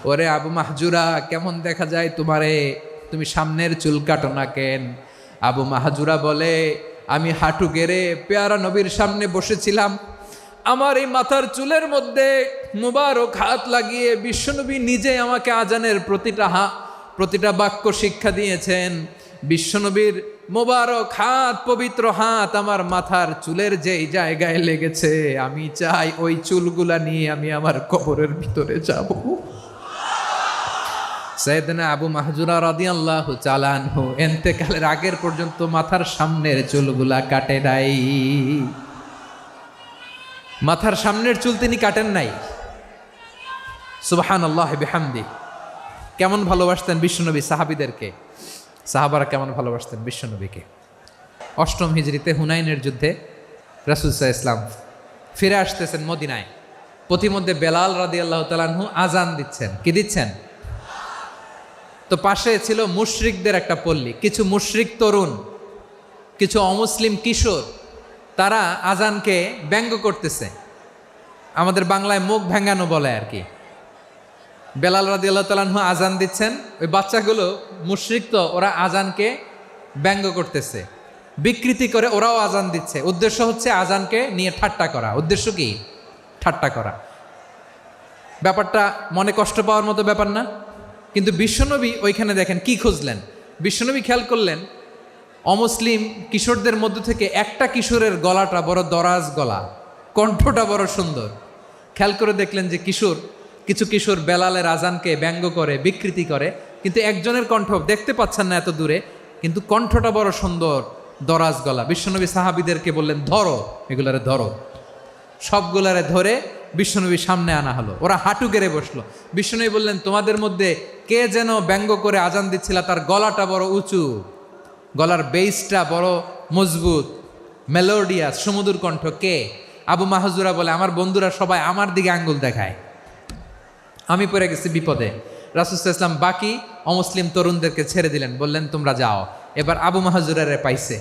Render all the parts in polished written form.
ওরে আবু মাহজুরা, কেমন দেখা যায় তোমারে, তুমি সামনের চুল কাটো না কেন? আবু মাহজুরা বলে, আমি হাঁটু গেড়ে পেয়ারা নবীর সামনে বসেছিলাম, আমার এই মাথার চুলের মধ্যে মুবারক হাত লাগিয়ে বিশ্বনবী নিজে আমাকে আজানের প্রতিটা বাক্য শিক্ষা দিয়েছেন। বিশ্বনবীর মোবারক হাত, পবিত্র হাত আমার মাথার চুলের যেই জায়গায় লেগেছে, আমি চাই ওই চুলগুলা নিয়ে আমি আমার কবরের ভিতরে যাব। সাইয়েদনা আবু মাহজুরা রাদিয়াল্লাহু তাআলা আনহু ইন্তেকালের আগের পর্যন্ত মাথার সামনের চুলগুলা কাটে নাই। মাথার সামনের চুল তিনি কাটেন নাই। সুবহানাল্লাহি বিহামদি। কেমন ভালোবাসতেন বিশ্বনবী সাহাবীদেরকে, সাহাবারা কেমন ভালোবাসতেন বিশ্বনবীকে। অষ্টম হিজরিতে হুনাইনের যুদ্ধে রাসূল সাল্লাল্লাহু আলাইহি ওয়াসাল্লাম ফিরে আসতেছেন মদিনায়। প্রতিমধ্যে বেলাল রাদিয়াল্লাহু তাআলা আনহু আজান দিচ্ছেন। কি দিচ্ছেন? তো পাশে ছিল মুশরিকদের একটা পল্লী, কিছু মুশরিক তরুণ, কিছু অমুসলিম কিশোর, তারা আজানকে ব্যঙ্গ করতেছে। আমাদের বাংলায় মুখ ভেঙ্গানো বলে আর কি। বেলাল রাদিয়াল্লাহু তাআলা আনহু আজান দিচ্ছেন, ওই বাচ্চাগুলো মুশরিক, তো ওরা আজানকে ব্যঙ্গ করতেছে, বিকৃতি করে ওরাও আজান দিচ্ছে। উদ্দেশ্য হচ্ছে আজানকে নিয়ে ঠাট্টা করা। উদ্দেশ্য কি? ঠাট্টা করা। ব্যাপারটা মনে কষ্ট পাওয়ার মতো ব্যাপার না? কিন্তু বিশ্বনবী ওইখানে দেখেন কি খুঁজলেন। বিশ্বনবী খেয়াল করলেন অমুসলিম কিশোরদের মধ্য থেকে একটা কিশোরের গলাটা বড় দরাজ গলা, কণ্ঠটা বড় সুন্দর। খেয়াল করে দেখলেন যে কিছু কিশোর বেলালের আজানকে ব্যঙ্গ করে, বিকৃতি করে, কিন্তু একজনের কণ্ঠ দেখতে পাচ্ছেন না এত দূরে, কিন্তু কণ্ঠটা বড় সুন্দর, দরাজ গলা। বিশ্বনবী সাহাবীদেরকে বললেন, ধরো এগুলারে, ধরো। সবগুলারে ধরে বিশ্বনবীর সামনে আনা হলো। ওরা হাঁটু গেড়ে বসলো। বিশ্বনবী বললেন, তোমাদের মধ্যে কে যেন ব্যঙ্গ করে আজান দিচ্ছিল, তার গলাটা বড় উঁচু, গলার বেসটা বড় মজবুত, মেলোডিয়াস, সুমধুর কণ্ঠ। কে? আবু মাহজুরা বলে, আমার বন্ধুরা সবাই আমার দিকে আঙ্গুল দেখায়, আমি পড়ে গেছি বিপদে। রাসূল সাল্লাল্লাহু আলাইহি ওয়াসাল্লাম বাকি অমুসলিম তরুণদেরকে ছেড়ে দিলেন, বললেন তোমরা যাও। এবার আবু মাহজুরারে পাইছে।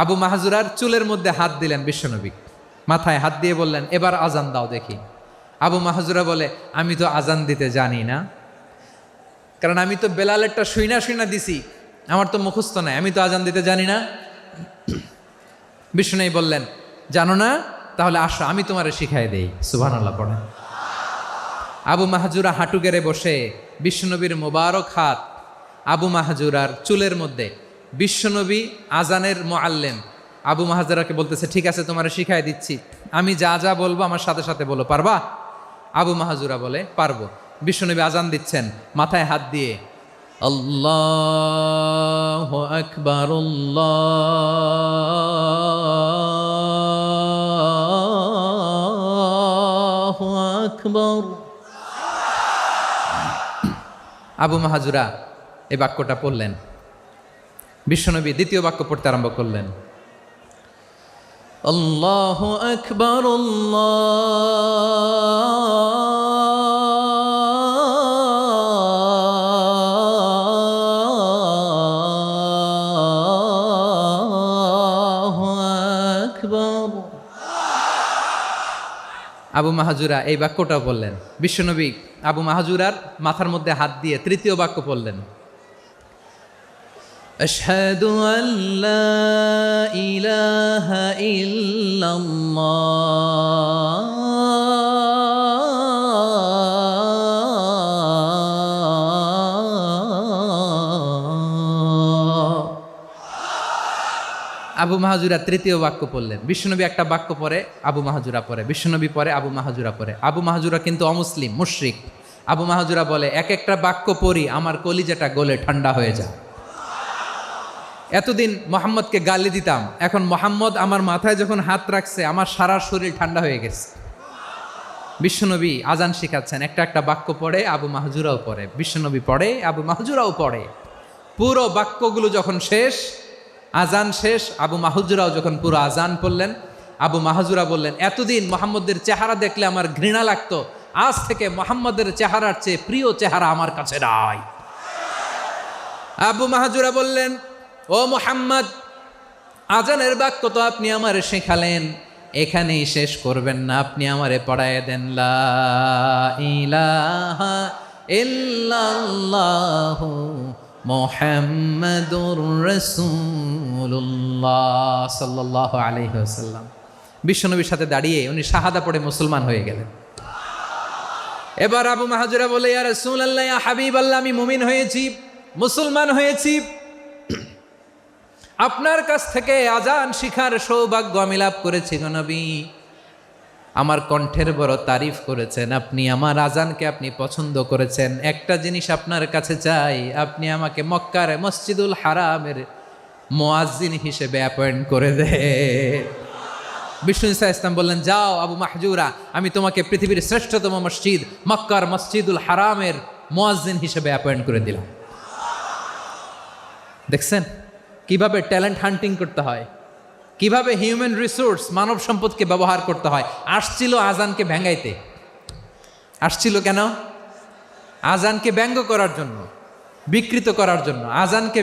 আবু মাহজুরার চুলের মধ্যে হাত দিলেন বিশ্বনবী, মাথায় হাত দিয়ে বললেন, এবার আজান দাও দেখি। আবু মাহজুরা বলে, আমি তো আজান দিতে জানি না, কারণ আমি তো বেলালেরটা শুইনা দিছি, আমার তো মুখস্থ নাই, আমি তো আজান দিতে জানি না। বিশ্বনবী বললেন, জানো না? তাহলে আসো, আমি তোমারে শিখাই দেই। সুবহানাল্লাহ পড়ে। আবু মাহজুরা হাঁটু গেড়ে বসে, বিশ্বনবীর মোবারক হাত আবু মাহজুরার চুলের মধ্যে। বিশ্বনবী আজানের মুআল্লিম আবু মাহজুরাকে বলতেছে, ঠিক আছে তোমারে শিখাই দিচ্ছি, আমি যা যা বলবো আমার সাথে সাথে বলো, পারবা? আবু মাহজুরা বলে, পারবো। বিশ্বনবী আজান দিচ্ছেন, মাথায় হাত দিয়ে আল্লাহু আকবার, আল্লাহু আকবার। আবু মাহজুরা এই বাক্যটা পড়লেন। বিশ্বনবী দ্বিতীয় বাক্য পড়তে আরম্ভ করলেন, আল্লাহু আকবার, আল্লাহু আকবার। আবু মাহজুরা এই বাক্যটা বললেন। বিশ্বনবী আবু মাহজুরার মাথার মধ্যে হাত দিয়ে তৃতীয় বাক্য বললেন, আশহাদু আল্লা ইলাহা ইল্লাল্লাহ, আবু মাহজুরা তৃতীয় বাক্য পড়লেন। বিশ্বনবী একটা বাক্য পরে আবু মাহজুরা পরে, বিশ্বনবী পরে আবু মাহজুরা পরে। আবু মাহজুরা কিন্তু অমুসলিম, মুশরিক। আবু মাহজুরা বলে, এক একটা বাক্য পড়ি আমার কলিজাটা গলে ঠান্ডা হয়ে যায়। এতদিন মোহাম্মদকে গালি দিতাম, এখন মোহাম্মদ আমার মাথায় যখন হাত রাখছে আমার সারা শরীর ঠান্ডা হয়ে গেছে। বিশ্বনবী আজান শিখাচ্ছেন, একটা একটা বাক্য পড়ে আবু মাহজুরাও পড়ে, বিশ্বনবী পড়ে আবু মাহজুরাও পড়ে। পুরো বাক্যগুলো যখন শেষ, আজান শেষ, আবু মাহজুরাও যখন পুরো আজান পড়লেন, আবু মাহজুরা বললেন, এতদিন মোহাম্মদের চেহারা দেখলে আমার ঘৃণা লাগতো, আজ থেকে মোহাম্মদের চেহারার চেয়ে প্রিয় চেহারা আমার কাছে নাই। আবু মাহজুরা বললেন, ও মোহাম্মদ, আজানের বাক্য তো আপনি আমারে শেখালেন, এখানেই শেষ করবেন না, আপনি আমারে পড়ায় দেন লা ইলাহা ইল্লাল্লাহু মুহাম্মাদুর রাসূলুল্লাহ সাল্লাল্লাহু আলাইহি ওয়াসাল্লাম। বিশ্বনবীর সাথে দাঁড়িয়ে উনি শাহাদা পড়ে মুসলমান হয়ে গেলেন। এবার আবু মাহজুরা বলে, ইয়া রাসূলুল্লাহ, ইয়া হাবিবাল্লাহ, আমি মুমিন হয়েছি, মুসলমান হয়েছি, আপনার কাছ থেকে আজান শিখার সৌভাগ্য আমি লাভ করেছি গো নবী। আমার কণ্ঠের বড় তারিফ করেছেন আপনি, আমার আজানকে আপনি পছন্দ করেছেন। একটা জিনিস আপনার কাছে চাই, আপনি আমাকে মক্কার মসজিদুল হারামের মুয়াজ্জিন হিসেবে অ্যাপয়েন্ট করে দে। বিষ্ণু ইসা ইসলাম বললেন, যাও আবু মাহজুরা, আমি তোমাকে পৃথিবীর শ্রেষ্ঠতম মসজিদ মক্কার মসজিদুল হারামের মুয়াজ্জিন হিসেবে অ্যাপয়েন্ট করে দিলাম। দেখছেন কিভাবে ট্যালেন্ট হান্টিং করতে হয়, কিভাবে হিউম্যান রিসোর্স মানব সম্পদকে ব্যবহার করতে হয়। আসছিল আজানকে ভেঙ্গাইতে, আসছিল কেন? আজানকে ব্যঙ্গ করার জন্য, বিকৃত করার জন্য। আজানকে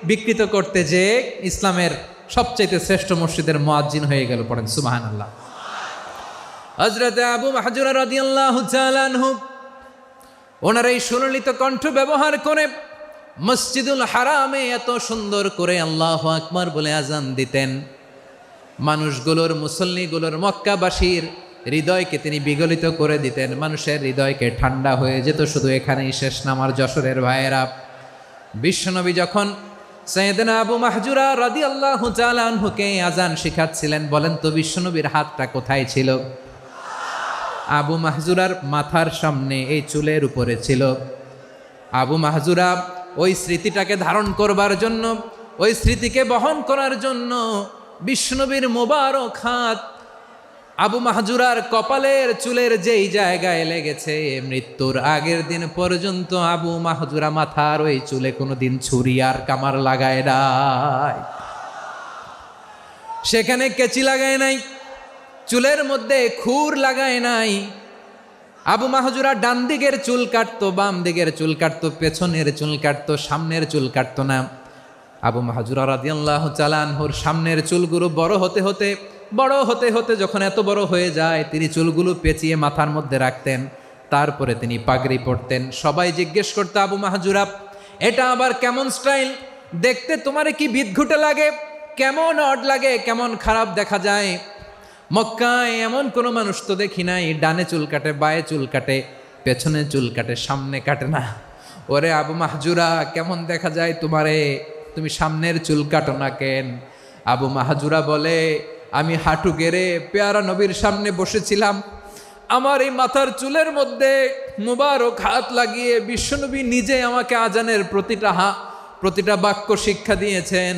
বিকৃত করতে যে ইসলামের সবচাইতে শ্রেষ্ঠ মসজিদের মুয়াজ্জিন হয়ে গেল। পড়েন সুবহানাল্লাহ। হযরত আবু মাহজুরা রাদিয়াল্লাহু তাআলা আনহু ওনার এই সুললিত কণ্ঠ ব্যবহার করে মসজিদুল হারামে এত সুন্দর করে আল্লাহু আকবার বলে আজান দিতেন। মানুষগুলোর, মুসল্লিগুলোর, মক্কাবাসীর হৃদয়কে তিনি বিগলিত করে দিতেন। মানুষের হৃদয়কে ঠান্ডা হয়ে যেত। শুধু এখানেই শেষ না আমার যশোরের ভাইয়েরা। বিশ্বনবী যখন সাইয়েদনা আবু মাহজুরা রাদিয়াল্লাহু তাআলা আনহুকে আজান শিখাচ্ছিলেন, বলেন তো বিশ্বনবীর হাতটা কোথায় ছিল? আবু মাহজুরার মাথার সামনে, এই চুলের উপরে ছিল। আবু মাহজুরা ওই স্মৃতিটাকে ধারণ করবার জন্য, ওই স্মৃতিকে বহন করার জন্য বিশ্বনবীর মোবারক হাত আবু মাহজুরার কপালের চুলের যেই জায়গায় লেগেছে, মৃত্যুর আগের দিন পর্যন্ত আবু মাহজুরা মাথার ওই চুলে কোনোদিন ছুরি আর কামার লাগায় নাই, সেখানে কেচি লাগায় নাই, চুলের মধ্যে খুর লাগায় নাই। আবু মাহজুরা ডান দিকের চুল কাটতো, বাম দিকের চুল কাটতো, পেছনের চুল কাটতো, সামনের চুল কাটতো না। আবু মাহজুরা রাদিয়াল্লাহু তাআলা আনহুর সামনের চুলগুলো বড় হতে হতে যখন এত বড় হয়ে যায়, তিনি চুলগুলো পেঁচিয়ে মাথার মধ্যে রাখতেন। তারপরে তিনি পাগড়ি পরতেন। সবাই জিজ্ঞেস করতো, আবু মাহজুরা, এটা আবার কেমন স্টাইল? দেখতে তোমার কি বিদঘুটে লাগে? কেমন অড লাগে? কেমন খারাপ দেখা যায়? মক্কায় এমন কোনো মানুষ তো দেখি নাই, ডানে চুল কাটে, বায়ে চুল কাটে, পেছনে চুল কাটে, সামনে কাটে না। ওরে আবু মাহজুরা, কেমন দেখা যায় তোমারে? তুমি সামনের চুল কাটো না কেন? আবু মাহজুরা বলে, আমি হাঁটু গেড়ে পেয়ারা নবীর সামনে বসেছিলাম, আমার এই মাথার চুলের মধ্যে মুবারক হাত লাগিয়ে বিশ্বনবী নিজে আমাকে আজানের প্রতিটা বাক্য শিক্ষা দিয়েছেন।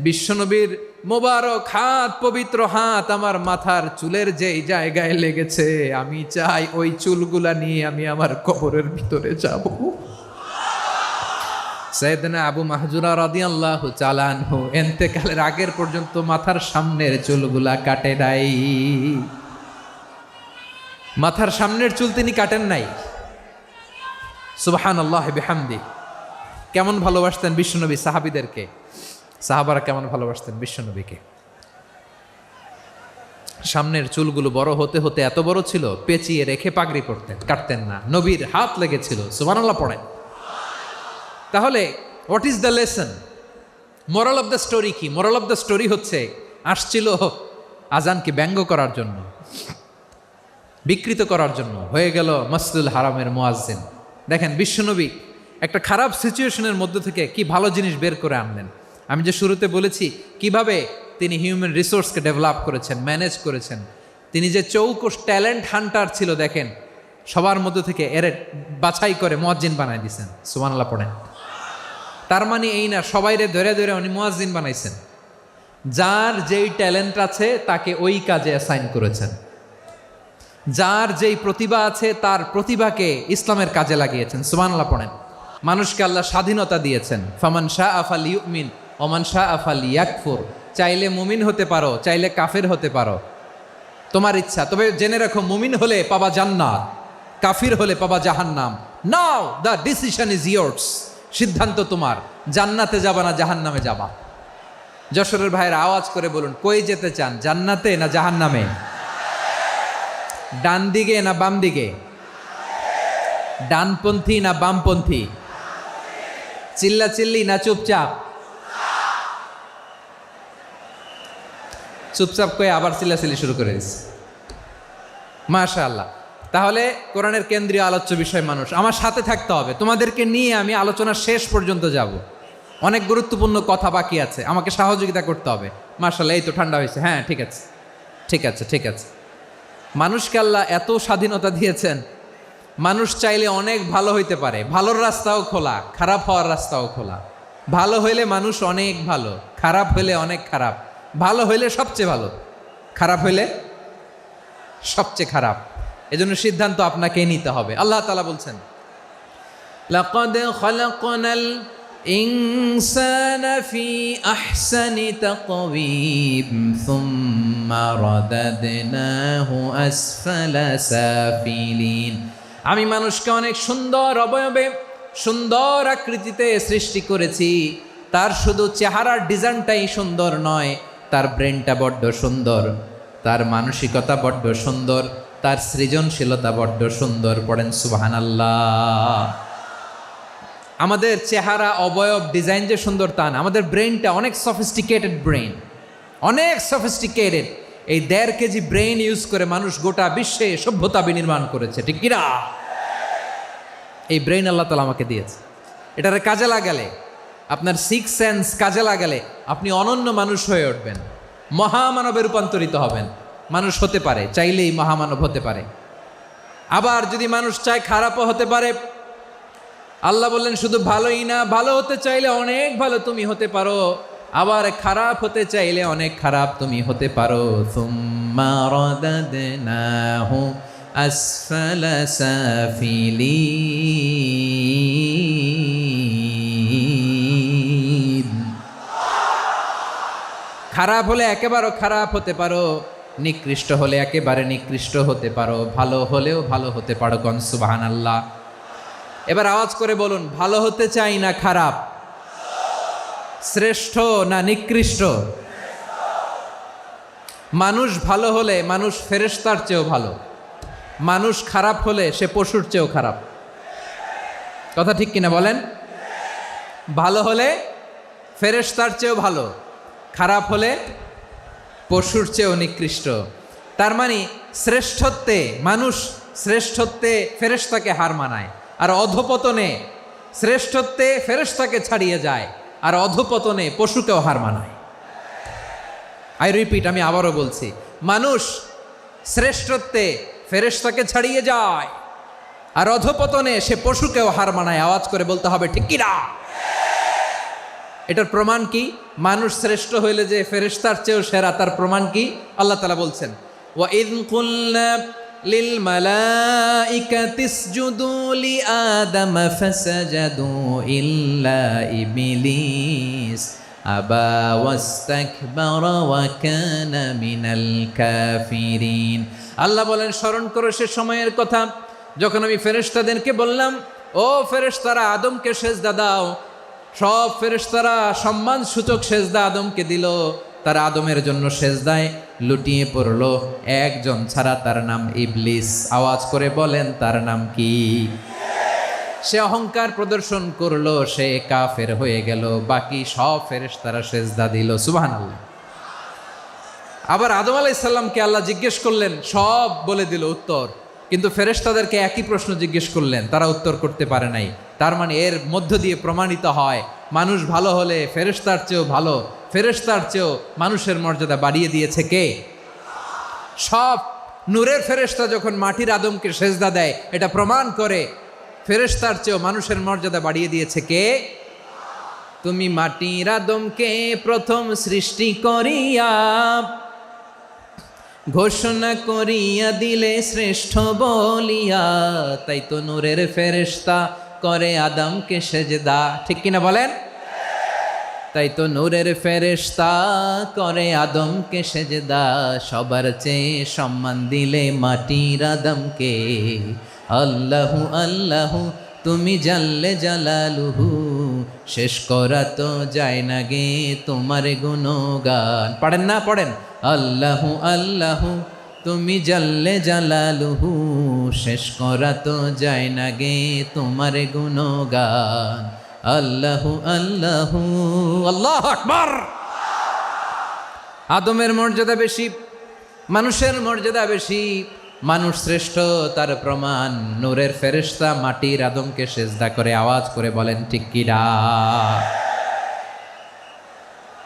বিশ্বনবীর মোবারক হাত, পবিত্র হাত আমার মাথার চুলের যেই জায়গায় লেগেছে, আমি চাই ওই চুলগুলা নিয়ে আমি আমার কবরের ভিতরে যাব। সাইয়েদনা আবু মাহজুরা রাদিয়াল্লাহু তাআলা আনহু ইন্তেকালের আগের পর্যন্ত মাথার সামনের চুলগুলা কাটে নাই। মাথার সামনের চুল তিনি কাটেন নাই। সুবহানাল্লাহি বিহামদি। কেমন ভালোবাসতেন বিশ্বনবী সাহাবীদেরকে, সাহাবারা কেমন ভালোবাসতেন বিশ্বনবীকে। সামনের চুলগুলো বড় হতে হতে এত বড় ছিল, পেঁচিয়ে রেখে পাগড়ি পরতেন, কাটতেন না। নবীর হাত লেগেছিল। সুবহানাল্লাহ পড়েন। তাহলে what is the lesson? Moral of the story কি? মোরাল অফ দ্য স্টোরি হচ্ছে, আসছিল আজানকে ব্যঙ্গ করার জন্য, বিকৃত করার জন্য, হয়ে গেল মসজিদুল হারামের মুয়াজ্জিন। দেখেন বিশ্বনবী একটা খারাপ সিচুয়েশনের মধ্যে থেকে কি ভালো জিনিস বের করে আনলেন। আমি যে শুরুতে বলেছি কিভাবে তিনি হিউম্যান রিসোর্সকে ডেভেলপ করেছেন, ম্যানেজ করেছেন। তিনি যে চৌকস ট্যালেন্ট হান্টার ছিল, দেখেন সবার মধ্যে থেকে এর বাছাই করে মুয়াজ্জিন বানাই দিয়েছেন। সুবহানাল্লাহ পড়েন। তার মানে এই না সবাইরে ধরে ধরে উনি মুয়াজ্জিন বানাইছেন। যার যেই ট্যালেন্ট আছে তাকে ওই কাজে অ্যাসাইন করেছেন। যার যেই প্রতিভা আছে তার প্রতিভাকে ইসলামের কাজে লাগিয়েছেন। সুবহানাল্লাহ পড়েন। মানুষকে আল্লাহ স্বাধীনতা দিয়েছেন। ফামান শাআ ফালিউমিন ওয়া মান শাআ ফালিয়াকফুর। চাইলে মুমিন হতে পারো, চাইলে কাফের হতে পারো, তোমার ইচ্ছা। তবে জেনে রাখো, মুমিন হলে পাবা জান্নাত, কাফির হলে পাবা জাহান্নাম। নাও দ্য ডিসিশন ইজ ইয়ার্স। সিদ্ধান্ত তোমার, জান্নাতে যাবা না জাহান্নামে যাবা। যশোরের ভাইয়ের আওয়াজ করে বলুন, কই যেতে চান, জান্নাতে না জাহান্নামে? ডান দিকে না বাম দিকে? ডানপন্থী না বামপন্থী? চিল্লা চিল্লি না চুপচাপ? চুপচাপ কয়ে আবার চিল্লাচিল্লি শুরু করে দিচ্ছে। মাশাআল্লাহ। তাহলে কোরআনের কেন্দ্রীয় আলোচ্য বিষয় মানুষ। আমার সাথে থাকতে হবে, তোমাদেরকে নিয়ে আমি আলোচনার শেষ পর্যন্ত যাব। অনেক গুরুত্বপূর্ণ কথা বাকি আছে, আমাকে সহযোগিতা করতে হবে। মাশাআল্লাহ, এই তো ঠান্ডা হয়েছে। হ্যাঁ, ঠিক আছে ঠিক আছে ঠিক আছে। মানুষকে আল্লাহ এত স্বাধীনতা দিয়েছেন, মানুষ চাইলে অনেক ভালো হইতে পারে। ভালোর রাস্তাও খোলা, খারাপ হওয়ার রাস্তাও খোলা। ভালো হইলে মানুষ অনেক ভালো, খারাপ হইলে অনেক খারাপ। ভালো হইলে সবচেয়ে ভালো, খারাপ হইলে সবচেয়ে খারাপ। এজন্য সিদ্ধান্ত আপনাকেই নিতে হবে। আল্লাহ তাআলা বলছেন, লাকাদ খালাকনাল ইনসানা ফি আহসানি তাকওয়িম সুম্মা রাদাদনাহু আসফালা সাফিলিন। আমি মানুষকে অনেক সুন্দর অবয়বে, সুন্দর আকৃতিতে সৃষ্টি করেছি। তার শুধু চেহারার ডিজাইনটাই সুন্দর নয়, তার ব্রেনটা বড্ড সুন্দর, তার মানসিকতা বড্ড সুন্দর, তার সৃজনশীলতা বড্ড সুন্দর। পড়েন সুবহানাল্লাহ। আমাদের চেহারা, অবয়ব, ডিজাইন যে সুন্দর তা না, আমাদের ব্রেনটা অনেক সফিস্টিকেটেড ব্রেন, অনেক সফিস্টিকেটেড। এই 1.5 কেজি ব্রেন ইউজ করে মানুষ গোটা বিশ্বে সভ্যতা বিনির্মাণ করেছে, ঠিক কিনা? এই ব্রেন আল্লাহ তাআলা আমাকে দিয়েছে। এটারে কাজে লাগালে, আপনার 6 সেন্স কাজে লাগালে আপনি অনন্য মানুষ হয়ে উঠবেন, মহামানবে রূপান্তরিত হবেন। মানুষ হতে পারে, চাইলেই মহামানব হতে পারে। আবার যদি মানুষ চায় খারাপও হতে পারে। আল্লাহ বললেন শুধু ভালোই না, ভালো হতে চাইলে অনেক ভালো তুমি হতে পারো, আবার খারাপ হতে চাইলে অনেক খারাপ তুমি হতে পারো। সুম্মা রাদাদনাহু আসফালা সাফিলিন। খারাপ হলে একেবারে খারাপ হতে পারো, নিকৃষ্ট হলে একেবারে নিকৃষ্ট হতে পারো, ভালো হলেও ভালো হতে পারো। কোন সুবহানাল্লাহ। এবার আওয়াজ করে বলুন, ভালো হতে চাই না খারাপ? শ্রেষ্ঠ না নিকৃষ্ট? মানুষ ভালো হলে মানুষ ফেরেশতার চেয়েও ভালো, মানুষ খারাপ হলে সে পশুর চেয়েও খারাপ। কথা ঠিক কিনা বলেন? ভালো হলে ফেরেশতার চেয়েও ভালো, খারাপ হলে পশুর চেয়েও নিকৃষ্ট। তার মানে শ্রেষ্ঠত্বে মানুষ, শ্রেষ্ঠত্বে ফেরেশতাকে হার মানায়, আর অধপতনে শ্রেষ্ঠত্বে ফেরেশতাকে ছাড়িয়ে যায়, আর অধপতনে পশুকেও হার মানায়। আই রিপিট, আমি আবারও বলছি, মানুষ শ্রেষ্ঠত্বে ফেরেশতাকে ছাড়িয়ে যায়, আর অধপতনে সে পশুকেও হার মানায়। আওয়াজ করে বলতে হবে ঠিক কি না? এটার প্রমাণ কি? মানুষ শ্রেষ্ঠ হইলে যে ফেরেশতার চেয়েও সেরা, তার প্রমাণ কি? আল্লাহ তাআলা বলছেন, ওয়া ইয কুলনা লিল মালাইকাতি ইসজুদু লি আদম ফাসাজাদু ইল্লা ইবলিস আবা ওয়াস্তাকবারা ওয়া কানা মিনাল কাফিরিন। আল্লাহ বলেন, স্মরণ করো সে সময়ের কথা যখন আমি ফেরেশতাদেরকে বললাম, ও ফেরেশতারা আদমকে সেজদা দাও। সব ফেরেশতারা সম্মান সূচক সেজদা আদমকে দিল। তারা আদমের জন্য সেজদায় লুটিয়ে পড়ল, একজন ছাড়া, তার নাম ইবলিস। আওয়াজ করে বলেন, তার নাম কি? সে অহংকার প্রদর্শন করলো, সে কাফের হয়ে গেল। বাকি সব ফেরেশতারা সেজদা দিল। সুবহানাল্লাহ। আবার আদম আলাইহিস সালামকে আল্লাহ জিজ্ঞেস করলেন, সব বলে দিল উত্তর, কিন্তু ফেরেশতাদেরকে একই প্রশ্ন জিজ্ঞেস করলেন, তারা উত্তর করতে পারে নাই। তার মানে এর মধ্য দিয়ে প্রমাণিত হয়, মানুষ ভালো হলে ফেরেশতার চেয়েও ভালো, ফেরেশতার চেয়েও মানুষের মর্যাদা বাড়িয়ে দিয়েছে কে? সব নূরের ফেরেশতা যখন মাটির আদমকে সেজদা দেয়, এটা প্রমাণ করে ফেরেশতার চেয়েও মানুষের মর্যাদা বাড়িয়ে দিয়েছে কে? তুমি মাটির আদমকে প্রথম সৃষ্টি করিয়া ঘোষণা করিয়া দিলে শ্রেষ্ঠ বলিয়া, তাই তো নূরের ফেরেশতা করে আদমকে সেজদা। ঠিক কিনা বলেন? তাই তো নূরের ফেরেশতা করে আদমকে সেজদা। সবার চেয়ে সম্মান দিলে মাটির আদমকে। আল্লাহু আল্লাহু তুমি জাল্লে জালালুহু, শেষ করা তো যায় না গে তোমার গুণগান। পড়েন না? পড়েন, আল্লাহু আল্লাহু তুমি জাল্লে জালালুহু, শেষ করা তো যায় না গে তোমার গুণগান। আল্লাহু আল্লাহু আল্লাহু আকবার। আদমের মর্যাদা বেশি, মানুষের মর্যাদা বেশি, মানুষ শ্রেষ্ঠ তার প্রমাণ নূরের ফেরেশতা মাটির আদমকে সেজদা করে আওয়াজ করে বলেন ঠিক কি না?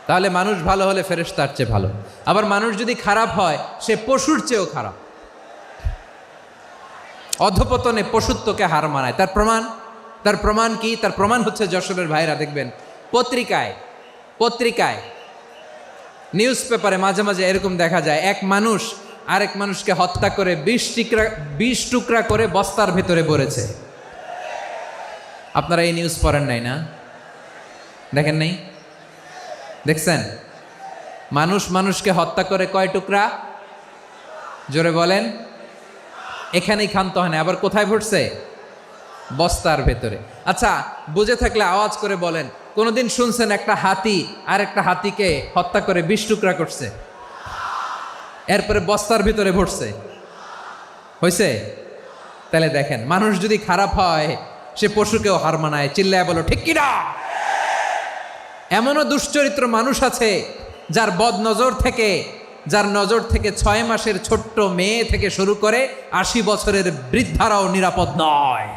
তাহলে মানুষ ভালো হলে ফেরেশতার চেয়ে ভালো। আবার মানুষ যদি খারাপ হয় সে পশুর চেয়েও খারাপ, অধপতনে পশুত্বকে হার মানায়। তার প্রমাণ কি? তার প্রমাণ হচ্ছে যশোরের ভাইরা দেখবেন পত্রিকায় নিউজ পেপারে মাঝে মাঝে এরকম দেখা যায়, এক মানুষ আরেক মানুষকে হত্যা করে 20 টুকরা করে বস্তার ভেতরে ভরেছে। আপনারা এই নিউজ পড়েন নাই না? দেখেন নাই? দেখছেন? মানুষ মানুষকে হত্যা করে কয় টুকরা? জোরে বলেন। এখানেই ক্ষান্ত হয় না, আবার কোথায় ভরছে? বস্তার ভেতরে। আচ্ছা, বুঝে থাকলে আওয়াজ করে বলেন, কোনোদিন শুনছেন একটা হাতি আর একটা হাতিকে হত্যা করে 20 টুকরা করছে, এরপরে বস্তার ভিতরে ভরছে? হয়েছে? তাহলে দেখেন, মানুষ যদি খারাপ হয় সে পশুকেও হার মানায়। চিল্লায় বলো ঠিক কিনা? এমনও দুশ্চরিত্র মানুষ আছে যার নজর থেকে 6 মাসের ছোট্ট মেয়ে থেকে শুরু করে 80 বছরের বৃদ্ধারাও নিরাপদ নয়।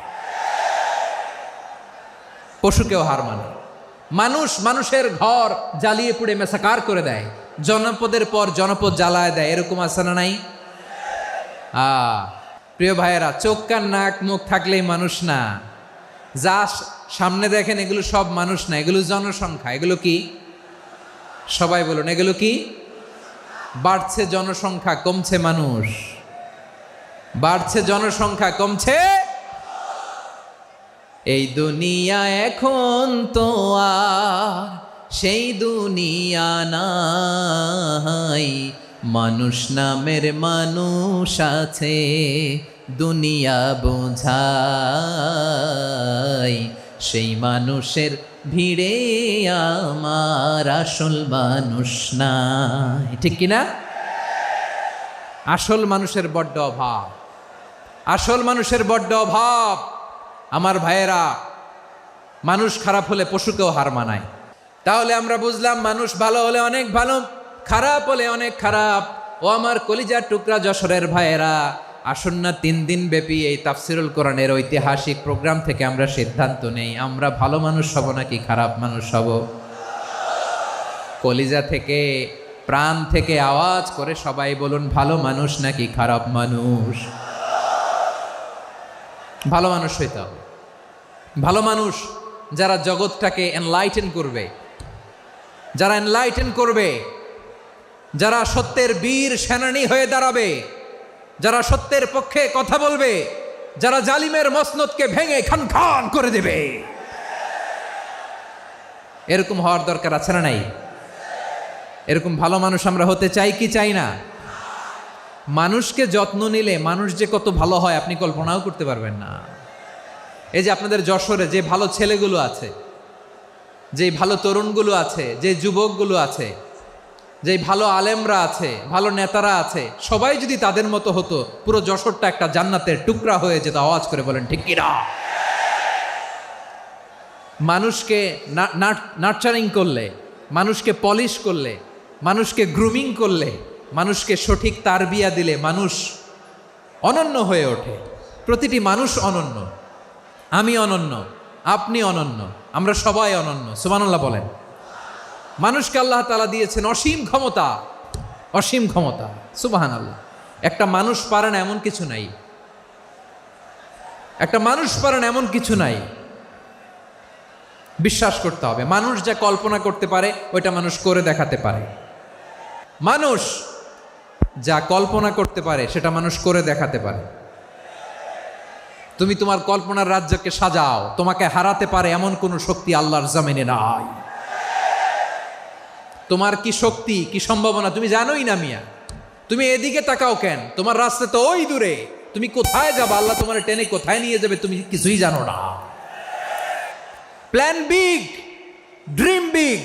পশুকেও হার মানে। মানুষের ঘর জ্বালিয়ে পুড়ে মেসাকার করে দেয়, জনপদের পর জনপদ জ্বালায় দেয়। এরকম আছে না নাই? প্রিয় ভাইয়েরা, চোখ কান নাক মুখ থাকলেই মানুষ না। যা সামনে দেখেন এগুলো সব মানুষ না, এগুলো জনসংখ্যা। এগুলো কি? সবাই বলুন, এগুলো কি? বাড়ছে জনসংখ্যা, কমছে মানুষ। বাড়ছে জনসংখ্যা, কমছে। এই দুনিয়া এখন তো আর সেই দুনিয়া নাই, মানুষ নামের মানুষ আছে দুনিয়া বোঝাই, সেই মানুষের ভিড়ে আমার আসল মানুষ নাই। ঠিক কিনা? আসল মানুষের বড্ড অভাব, আসল মানুষের বড্ড অভাব। আমার ভাইয়েরা, মানুষ খারাপ হলে পশুকেও হার মানায়। তাহলে আমরা বুঝলাম মানুষ ভালো হলে অনেক ভালো, খারাপ হলে অনেক খারাপ। ও আমার কলিজার টুকরা যশোরের ভাইয়েরা, আসুন না 3 দিন ব্যাপী এই তাফসিরুল কোরআনের ঐতিহাসিক প্রোগ্রাম থেকে আমরা সিদ্ধান্ত নেই, আমরা ভালো মানুষ হব নাকি খারাপ মানুষ হব? কলিজা থেকে, প্রাণ থেকে আওয়াজ করে সবাই বলুন, ভালো মানুষ নাকি খারাপ মানুষ? ভালো মানুষ হইতে হবে। ভালো মানুষ যারা জগৎটাকে এনলাইটেন করবে, যারা সত্যের বীর সেনানী হয়ে দাঁড়াবে, যারা সত্যের পক্ষে কথা বলবে, যারা জালিমের মসনদকে ভেঙে খান খান করে দেবে। এরকম হওয়ার দরকার আছে না নাই? এরকম ভালো মানুষ আমরা হতে চাই কি চাই না? মানুষকে যত্ন নিলে মানুষ যে কত ভালো হয় আপনি কল্পনাও করতে পারবেন না। এই যে আপনাদের যশোরে যে ভালো ছেলেগুলো আছে, যে ভালো তরুণগুলো আছে, যে যুবকগুলো আছে, যে ভালো আলেমরা আছে, ভালো নেতারা আছে, সবাই যদি তাদের মতো হতো, পুরো যশোরটা একটা জান্নাতের টুকরা হয়ে যেত। আওয়াজ করে বলেন ঠিক কিনা? মানুষকে নার্চারিং করলে, মানুষকে পলিশ করলে, মানুষকে গ্রুমিং করলে, মানুষকে সঠিক তারবিয়া দিলে মানুষ অনন্য হয়ে ওঠে। প্রতিটি মানুষ অনন্য। আমি অনন্য, আপনি অনন্য, আমরা সবাই অনন্য। সুবহানাল্লাহ বলেন। মানুষকে আল্লাহ তাআলা দিয়েছেন অসীম ক্ষমতা, অসীম ক্ষমতা। সুবহানাল্লাহ। একটা মানুষ পারে না এমন কিছু নাই, একটা মানুষ পারে না এমন কিছু নাই। বিশ্বাস করতে হবে, মানুষ যা কল্পনা করতে পারে ওইটা মানুষ করে দেখাতে পারে। মানুষ যা কল্পনা করতে পারে সেটা মানুষ করে দেখাতে পারে। তুমি তোমার কল্পনার রাজ্যকে সাজাও, তোমাকে হারাতে পারে এমন কোন শক্তি আল্লাহর জমিনে নাই। তোমার কি শক্তি, কি সম্ভাবনা তুমি জানোই না মিয়া। তুমি এদিকে তাকাও কেন? তোমার রাস্তা তো ওই দূরে। তুমি কোথায় যাবে, আল্লাহ তোমার টেনে কোথায় নিয়ে যাবে তুমি কিছুই জানো না। Plan big, dream big.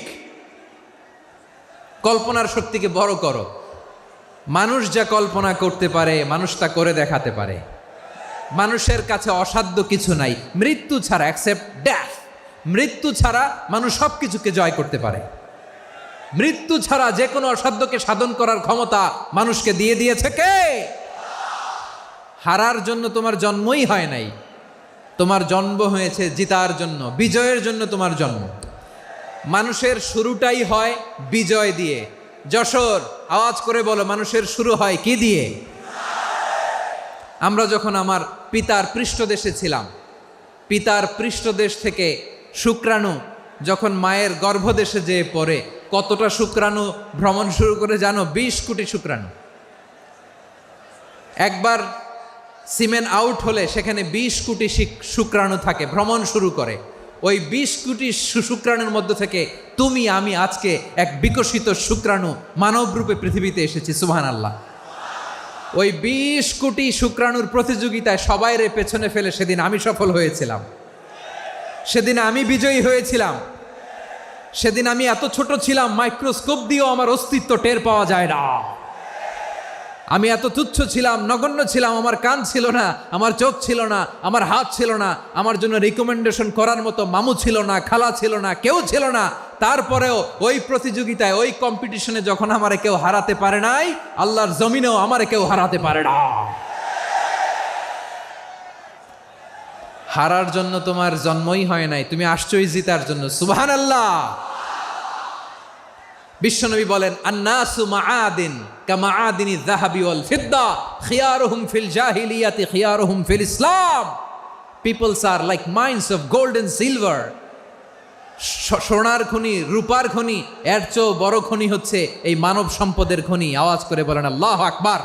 কল্পনার শক্তিকে বড় করো। মানুষ যা কল্পনা করতে পারে মানুষ তা করে দেখাতে পারে। মানুষের কাছে অসাধ্য কিছু নাই, মৃত্যু ছাড়া, অ্যাকসেপ্ট ডেথ, মৃত্যু ছাড়া মানুষ সব কিছুকে জয় করতে পারে। মৃত্যু ছাড়া যে কোনো অসাধ্যকে সাধন করার ক্ষমতা মানুষকে দিয়ে দিয়েছে কে? হারার জন্য তোমার জন্মই হয় নাই, তোমার জন্ম হয়েছে জিতার জন্য, বিজয়ের জন্য তোমার জন্ম। মানুষের শুরুটাই হয় বিজয় দিয়ে। যশোর, আওয়াজ করে বলো, মানুষের শুরু হয় কি দিয়ে? আমরা যখন আমার পিতার পৃষ্ঠদেশে ছিলাম, পিতার পৃষ্ঠদেশ থেকে শুক্রাণু যখন মায়ের গর্ভদেশে যেয়ে পড়ে, কতটা শুক্রাণু ভ্রমণ শুরু করে জানো? 20 কোটি শুক্রাণু। একবার সিমেন আউট হলে সেখানে 20 কোটি শুক্রাণু থাকে, ভ্রমণ শুরু করে। ওই 20 কোটি শুক্রাণুর মধ্যে থেকে তুমি আমি আজকে এক বিকশিত শুক্রাণু মানব রূপে পৃথিবীতে এসেছি। সুবহানাল্লাহ। ওই 20 কোটি শুক্রাণুর প্রতিযোগিতায় সবাইরে পেছনে ফেলে সেদিন আমি সফল হয়েছিলাম, সেদিন আমি বিজয়ী হয়েছিলাম। সেদিন আমি এত ছোট ছিলাম, মাইক্রোস্কোপ দিয়েও আমার অস্তিত্ব টের পাওয়া যায় না। আমি এত তুচ্ছ ছিলাম, নগণ্য ছিলাম, আমার কান ছিল না, আমার চোখ ছিল না, আমার হাত ছিল না, আমার জন্য রিকমেন্ডেশন করার মতো মামু ছিল না, খালা ছিল না, কেউ ছিল না। তারপরেও ওই প্রতিযোগিতায়, ওই কম্পিটিশনে যখন আমারে কেউ হারাতে পারে নাই, আল্লাহর জমিনেও আমারে কেউ হারাতে পারে না। হারার জন্য তোমার জন্মই হয় নাই, তুমি আসছোই জিতার জন্য। সুবহানাল্লাহ। বিশ্বনবী বলেন, আন্নাসু মাআদিন কামাআদিনি যাহাবি ওয়াল ফিদ্দা খিয়ারুহুম ফিল জাহিলিয়াতি খিয়ারুহুম ফিল ইসলাম। Peoples are like mines of gold and silver. সোনার খনি, রূপার খনি, এর চেয়েও বড় খনি হচ্ছে এই মানব সম্পদের খনি। আওয়াজ করে বলেন আল্লাহু আকবার।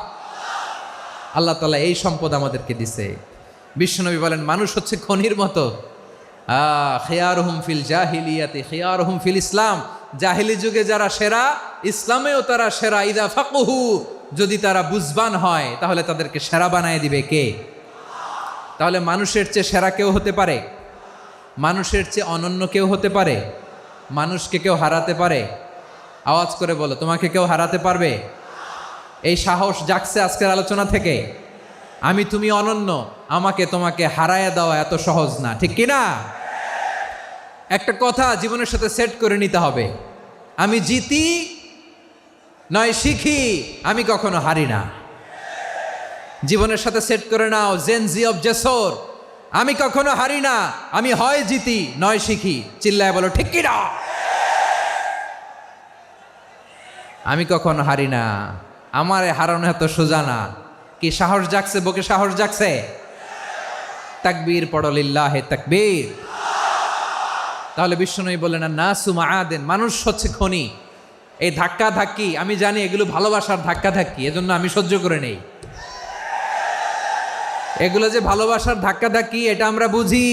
আল্লাহ তাআলা এই সম্পদ আমাদেরকে দিছে। বিশ্বনবী বলেন, মানুষ হচ্ছে খনির মতো। খিয়ারুহুম ফিল জাহিলিয়াতি খিয়ারুহুম ফিল ইসলাম। জাহিলি যুগে যারা সেরা, ইসলামেও তারা সেরা। ইদা ফাকুহু, যদি তারা বুঝবান হয় তাহলে তাদেরকে সেরা বানায় দিবে কে? তাহলে মানুষের চেয়ে সেরা কেউ হতে পারে? মানুষের চেয়ে অনন্য কেউ হতে পারে? মানুষকে কেউ হারাতে পারে? আওয়াজ করে বলো, তোমাকে কেউ হারাতে পারবে? এই সাহস জাগছে আজকের আলোচনা থেকে। আমি তুমি অনন্য, আমাকে তোমাকে হারায় দেওয়া এত সহজ না, ঠিক কিনা? একটা কথা জীবনের সাথে সেট করে নিতে হবে, আমি জিতি নয় শিখি, আমি কখনো হারি না। জীবনের সাথে সেট করে নাও, জেনজি অফ জেসর, আমি কখনো হারি না, আমি হয় জিতি নয় শিখি। চিল্লায় বলো ঠিক কিনা? আমি কখনো হারি না, আমার হারানো এত সোজা না। কি সাহস জাগছে? বুকে সাহস জাগছে? তাকবীর পড়ো, লিল্লাহে তাকবীর। তাহলে বিশ্বনবী বললেন, নাসু মাআদিন, মানুষ হচ্ছে খনি। এই ধাক্কা ধাক্কি আমি জানি এগুলো ভালোবাসার ধাক্কা ধাক্কি, এজন্য আমি সহ্য করে নেই। এগুলো যে ভালোবাসার ধাক্কা ধাক্কি এটা আমরা বুঝি।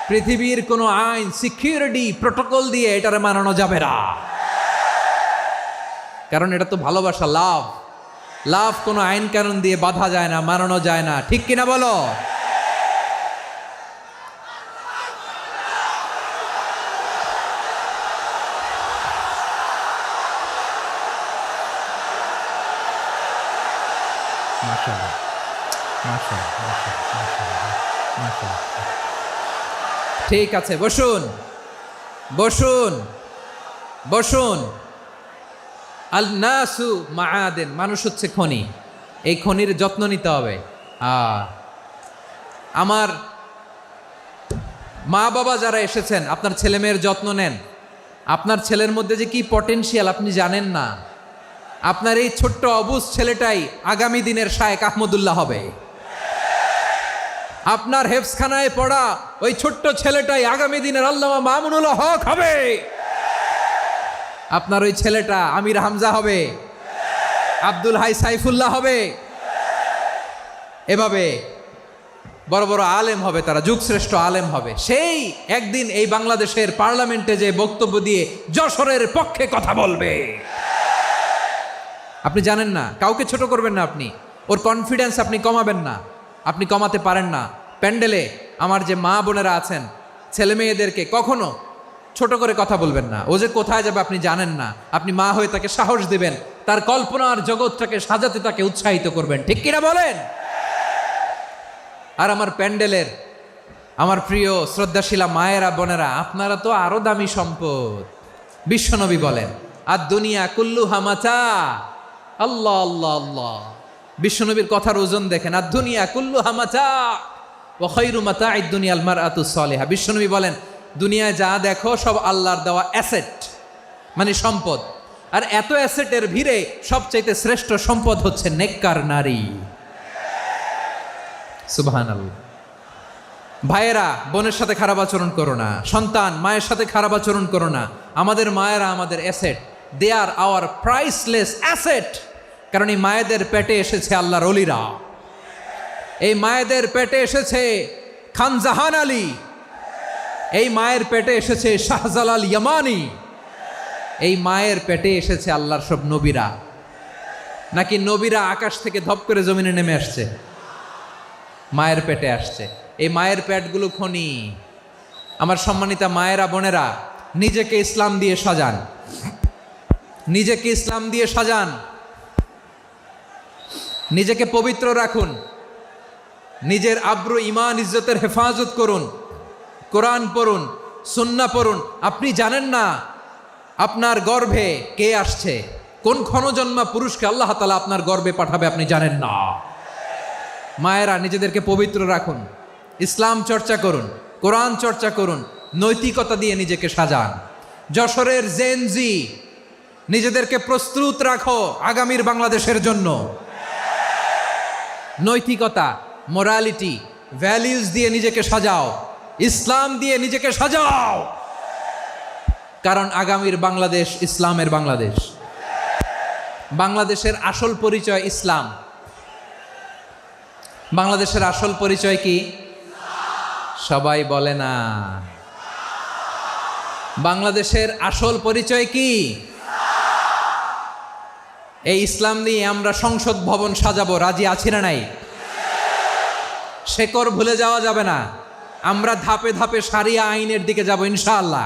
পৃথিবীর কোনো আইন, সিকিউরিটি প্রটোকল দিয়ে এটারে মানানো যাবে না, কারণ এটা তো ভালোবাসা, লাভ। লাভ কোনো আইন কানুন দিয়ে বাধা যায় না, মানানো যায় না, ঠিক কিনা বলো? ঠিক আছে, বসুন বসুন বসুন। আল নাসু মাআদিন, মানুষ হচ্ছে খনি। এই খনির যত্ন নিতে হবে। আমার মা বাবা যারা এসেছেন, আপনার ছেলে মেয়ের যত্ন নেন। আপনার ছেলের মধ্যে যে কি পটেনশিয়াল আপনি জানেন না। আপনার এই ছোট্ট অবুজ ছেলেটাই আগামী দিনের শায়েখ আহমদুল্লাহ হবে। আপনার হেফসখানায় পড়া ওই ছোট্ট ছেলেটাই আগামী দিনের আল্লামা মামুনুল হক হবে। আপনার ওই ছেলেটা আমির হামজা হবে, আব্দুল হাই সাইফুল্লাহ হবে। এভাবে বড় বড় আলেম হবে, তারা যুগশ্রেষ্ঠ আলেম হবে। সেই একদিন এই বাংলাদেশের পার্লামেন্টে যে বক্তব্য দিয়ে যশোরের পক্ষে কথা বলবে। আপনি জানেন না, কাউকে ছোট করবেন না আপনি। ওর কনফিডেন্স আপনি কমাবেন না, আপনি কমাতে পারেন না। প্যান্ডেলে আমার যে মা বোনেরা আছেন, ছেলে মেয়েদেরকে কখনো ছোট করে কথা বলবেন না। ও যে কোথায় যাবে আপনি জানেন না। আপনি মা হয়ে তাকে সাহস দিবেন, তার কল্পনার জগৎটাকে সাজাতে তাকে উৎসাহিত করবেন, ঠিক কিনা বলেন? আর আমার প্যান্ডেলের আমার প্রিয় শ্রদ্ধাশীলা মায়েরা বোনেরা, আপনারা তো আরো দামি সম্পদ। বিশ্বনবী বলেন, আর দুনিয়া কুল্লু হামাচা। আল্লাহ আল্লাহ আল্লাহ, বিশ্বনবীর কথার ওজন দেখেন। আর দুনিয়া কুল্লু হামাচা ওয়া খায়রু মাতা'আদ দুনিয়া আল মারআতু সালিহা। বিশ্বনবী বলেন, দুনিয়ায় যা দেখো সব আল্লাহর দেওয়া অ্যাসেট, মানে সম্পদ। আর এত অ্যাসেটের ভিড়ে সবচাইতে শ্রেষ্ঠ সম্পদ হচ্ছে নেককার নারী। সুবহানাল্লাহ। ভাইয়েরা, বোনের সাথে খারাপ আচরণ করো না। সন্তান, মায়ের সাথে খারাপ আচরণ করো না। আমাদের মায়েরা আমাদের asset, they are our priceless asset. কারণ এই মায়েদের পেটে এসেছে আল্লাহর ওলিরা, এই মায়েদের পেটে এসেছে খান জাহান আলী, এই মায়ের পেটে এসেছে শাহজালাল ইয়ামানি, এই মায়ের পেটে এসেছে আল্লাহর সব নবীরা। নাকি নবীরা আকাশ থেকে ধপ করে জমিনে নেমে আসছে? মায়ের পেটে আসছে। এই মায়ের পেটগুলো খনি। আমার সম্মানিতা মায়েরা বোনেরা, নিজেকে ইসলাম দিয়ে সাজান, নিজেকে ইসলাম দিয়ে সাজান, নিজেকে পবিত্র রাখুন, নিজের আব্রু ইমান ইজ্জতের হেফাজত করুন, কোরআন পড়ুন, সুন্নাহ পড়ুন। আপনি জানেন না আপনার গর্ভে কে আসছে, কোন ক্ষণজন্মা পুরুষকে আল্লাহ তাআলা আপনার গর্ভে পাঠাবে আপনি জানেন না। মায়েরা, নিজেদেরকে পবিত্র রাখুন, ইসলাম চর্চা করুন, কোরআন চর্চা করুন, নৈতিকতা দিয়ে নিজেকে সাজান। যশোরের জেনজি, নিজেদেরকে প্রস্তুত রাখো আগামীর বাংলাদেশের জন্য। নৈতিকতা, মোরালিটি, ভ্যালিউজ দিয়ে নিজেকে সাজাও, ইসলাম দিয়ে নিজেকে সাজাও। কারণ আগামীর বাংলাদেশ ইসলামের বাংলাদেশ। বাংলাদেশের আসল পরিচয় ইসলাম। বাংলাদেশের আসল পরিচয় কি? সবাই বলে না। বাংলাদেশের আসল পরিচয় কি? এই ইসলাম নিয়ে আমরা সংসদ ভবন সাজাবো, রাজি আছি না নাই? শেকড় ভুলে যাওয়া যাবে না। আমরা ধাপে ধাপে শারিয়া আইনের দিকে যাব ইনশাআল্লাহ,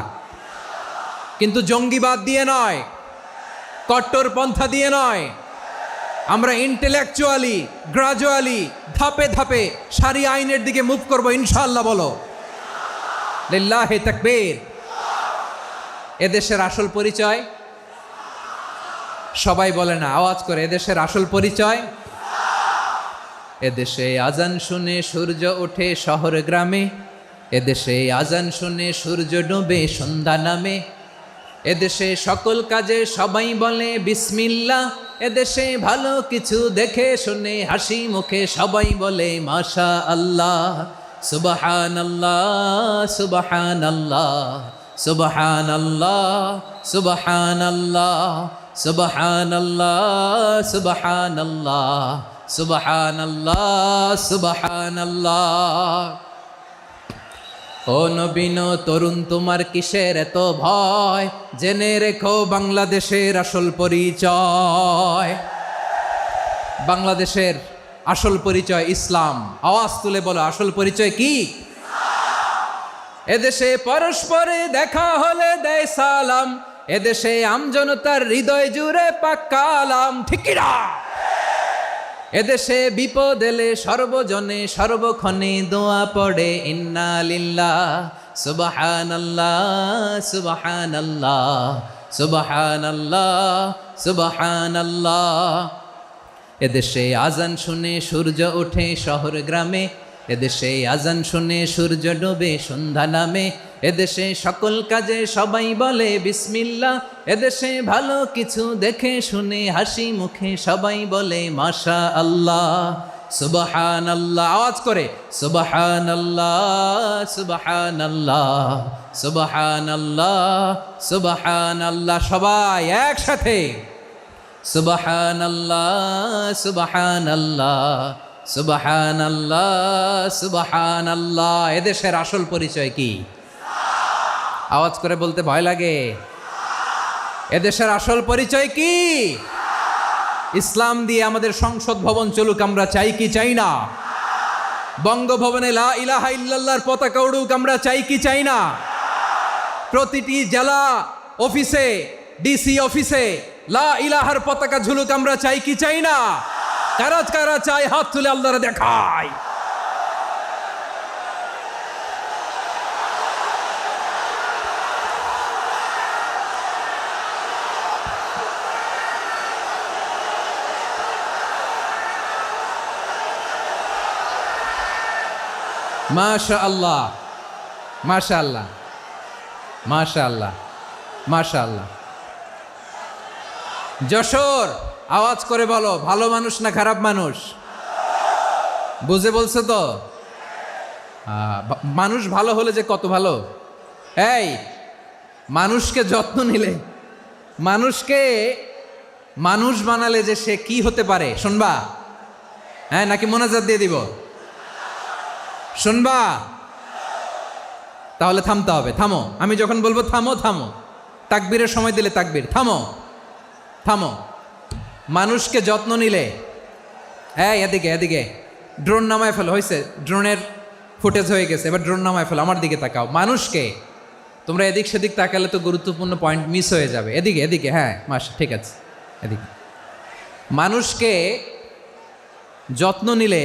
কিন্তু জঙ্গিবাদ দিয়ে নয়, কট্টরপন্থা দিয়ে নয়। আমরা ইন্টেলেকচুয়ালি, গ্রাজুয়ালি, ধাপে ধাপে শারিয়া আইনের দিকে মুভ করবো ইনশাআল্লাহ। বলো লিল্লাহি তাকবীর। এদেশের আসল পরিচয় সবাই বলে না, আওয়াজ করে, এদেশের আসল পরিচয়। এদেশে আজান শুনে সূর্য ওঠে শহর গ্রামে, এদেশে আজান শুনে সূর্য ডুবে সন্ধ্যা নামে, এদেশে সকল কাজে সবাই বলে বিসমিল্লাহ, এদেশে ভালো কিছু দেখে শুনে হাসি মুখে সবাই বলে মাশা আল্লাহ। সুবহানাল্লাহ সুবহানাল্লাহ সুবহানাল্লাহ সুবহানাল্লাহ সুবহানাল্লাহ সুবহানাল্লাহ সুবহানাল্লাহ সুবহানাল্লাহ। ও নবীন তরুণ, তোমার কিসের এত ভয়? জেনে রেখো বাংলাদেশের আসল পরিচয়। বাংলাদেশের আসল পরিচয় ইসলাম। আওয়াজ তুলে বলো, আসল পরিচয় কি? এদেশে পরস্পরে দেখা হলে দেয় সালাম, এদেশে আমজনতার হৃদয় জুড়ে পাক্কালাম। ঠিক কি না? এদেশে বিপদ এলে সর্বজনে সর্বক্ষণে দোয়া পড়ে ইন্না লিল্লাহ সুবহানাল্লাহ সুবহানাল্লাহ সুবহানাল্লাহ সুবহানাল্লাহ। এদেশে আজান শুনে সূর্য ওঠে শহর গ্রামে, এদেশে আজান শুনে সূর্য ডুবে সন্ধ্যা নামে, এদেশে সকল কাজে সবাই বলে বিসমিল্লাহ, এদেশে ভালো কিছু দেখে শুনে হাসি মুখে সবাই বলে মাশা আল্লাহ। সুবহানাল্লাহ, আওয়াজ করে সুবহানাল্লাহ সুবহানাল্লাহ সুবহানাল্লাহ সুবহানাল্লাহ। সবাই একসাথে সুবহানাল্লাহ সুবহানাল্লাহ সুবহানাল্লাহ সুবহানাল্লাহ। এদেশের আসল পরিচয় কি? আওয়াজ করে বলতে ভয় লাগে। এদেশের আসল পরিচয় কি? ইসলাম দিয়ে আমাদের সংসদ ভবন চলুক, আমরা চাই কি চাই না? বঙ্গভবনে লা ইলাহা ইল্লাল্লাহর পতাকা উড়ুক, আমরা চাই কি চাই না? প্রতিটি জেলা অফিসে, ডিসি অফিসে লা ইলাহার পতাকা ঝুলুক, আমরা চাই কি চাই না? কারা কারা চাই হাত তুলে আল্লাহরে দেখায়। মাশা আল্লাহ, মাশা আল্লাহ, মাশা আল্লাহ, মাশা আল্লাহ। যশোর, আওয়াজ করে বলো, ভালো মানুষ না খারাপ মানুষ? বুঝে বলছো তো? মানুষ ভালো হলে যে কত ভালো। এই মানুষকে যত্ন নিলে, মানুষকে মানুষ বানালে যে সে কি হতে পারে শুনবা? হ্যাঁ, নাকি মোনাজাত দিয়ে দিব? শুনবা? তাহলে থামতে হবে। থামো, আমি যখন বলবো থামো থামো, তাকবীরের সময় দিলে তাকবীর। থামো থামো। মানুষকে যত্ন নিলে, এই এদিকে এদিকে, ড্রোন নামায় ফেলো। হয়েছে, ড্রোনের ফুটেজ হয়ে গেছে, এবার ড্রোন নামায় ফেলো। আমার দিকে তাকাও। মানুষকে, তোমরা এদিক সেদিক তাকালে তো গুরুত্বপূর্ণ পয়েন্ট মিস হয়ে যাবে। এদিকে এদিকে, হ্যাঁ ঠিক আছে, এদিকে। মানুষকে যত্ন নিলে